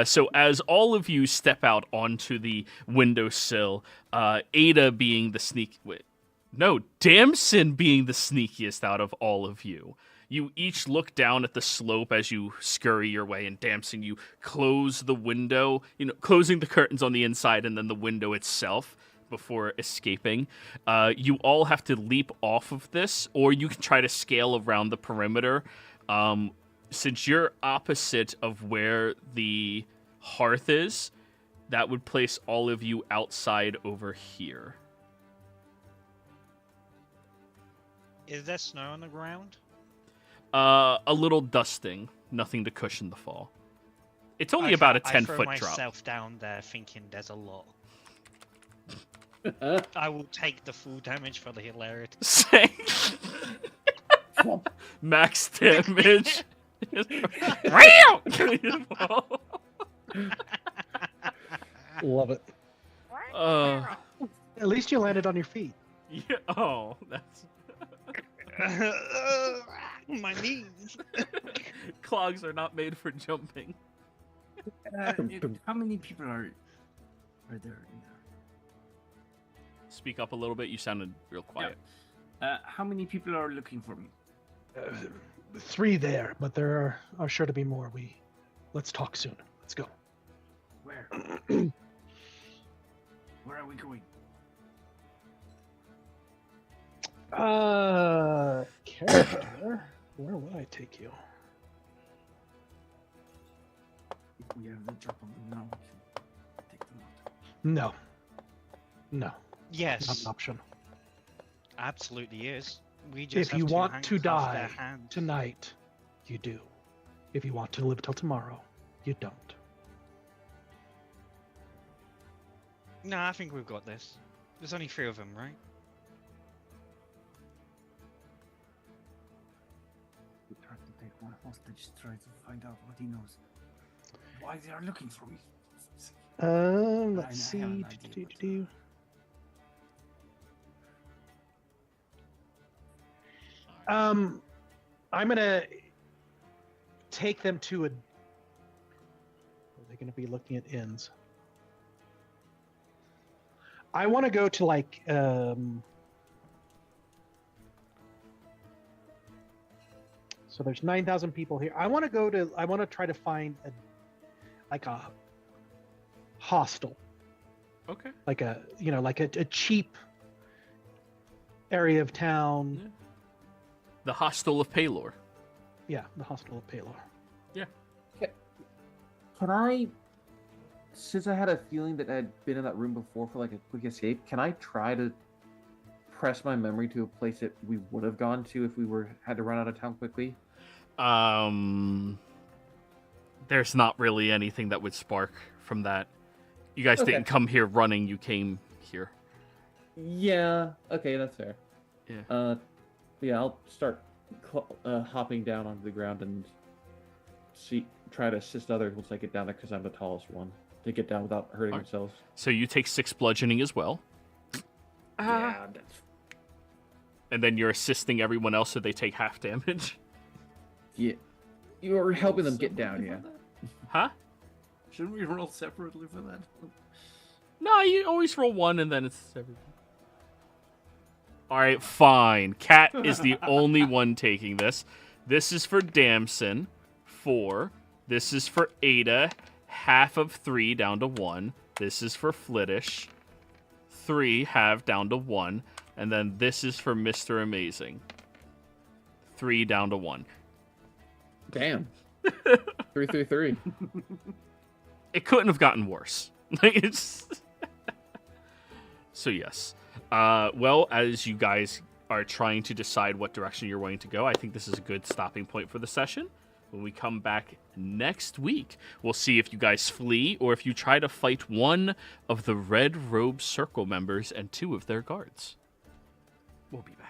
So as all of you step out onto the windowsill, Ada being the Damson being the sneakiest out of all of you. You each look down at the slope as you scurry your way, and Damson, you close the window, closing the curtains on the inside and then the window itself before escaping. You all have to leap off of this, or you can try to scale around the perimeter. Since you're opposite of where the hearth is, that would place all of you outside over here. Is there snow on the ground? A little dusting, nothing to cushion the fall. It's only about a 10-foot I throw drop. myself down there thinking there's a lot. I will take the full damage for the hilarity. Max damage. Love it. At least you landed on your feet. Yeah, oh, that's... My knees. Clogs are not made for jumping. How many people are there in there? Speak up a little bit. You sounded real quiet. How many people are looking for me? 3 there, but there are sure to be more. Let's talk soon. Let's go. Where? Where are we going? Character. Where would I take you? If we have the drop on them now, we can take them out. No. No, not Yes, an option. absolutely is. We just If have you want handcuff to their die hand. tonight, you do. If you want to live till tomorrow, you don't. No, I think we've got this. There's only 3 of them, right? We tried to take one hostage, try to find out what he knows. Why they are looking for me? Let's I have see. an idea, I'm gonna take them to a. Are they gonna be looking at inns? I want to go to like So there's 9,000 people here. I want to try to find a hostel, Okay. like a cheap area of town. Yeah. The Hostel of Palor. Yeah, the hostel of Palor. Can I, since I had a feeling that I'd been in that room before for like a quick escape, can I try to press my memory to a place that we would have gone to if we had to run out of town quickly? There's not really anything that would spark from that. You guys Okay. didn't come here running, you came here. Yeah. Okay, that's fair. Yeah. Yeah, I'll start hopping down onto the ground and try to assist others once I get down there because I'm the tallest one to get down without hurting Alright. themselves. So you take 6 bludgeoning as well. Yeah, that's... And then you're assisting everyone else so they take half damage. Yeah. You're helping them get down, yeah. Huh? Shouldn't we roll separately for that? No, you always roll 1 and then it's everything. Alright, fine. Cat is the only one taking this. This is for Damson. 4. This is for Ada. Half of 3 down to 1. This is for Flittish. 3 half down to 1. And then this is for Mr. Amazing. 3 down to 1. Damn. 333. it couldn't have gotten worse. Like, it's so yes. Well, as you guys are trying to decide what direction you're wanting to go, I think this is a good stopping point for the session. When we come back next week, we'll see if you guys flee or if you try to fight one of the Red Robe Circle members and 2 of their guards. We'll be back.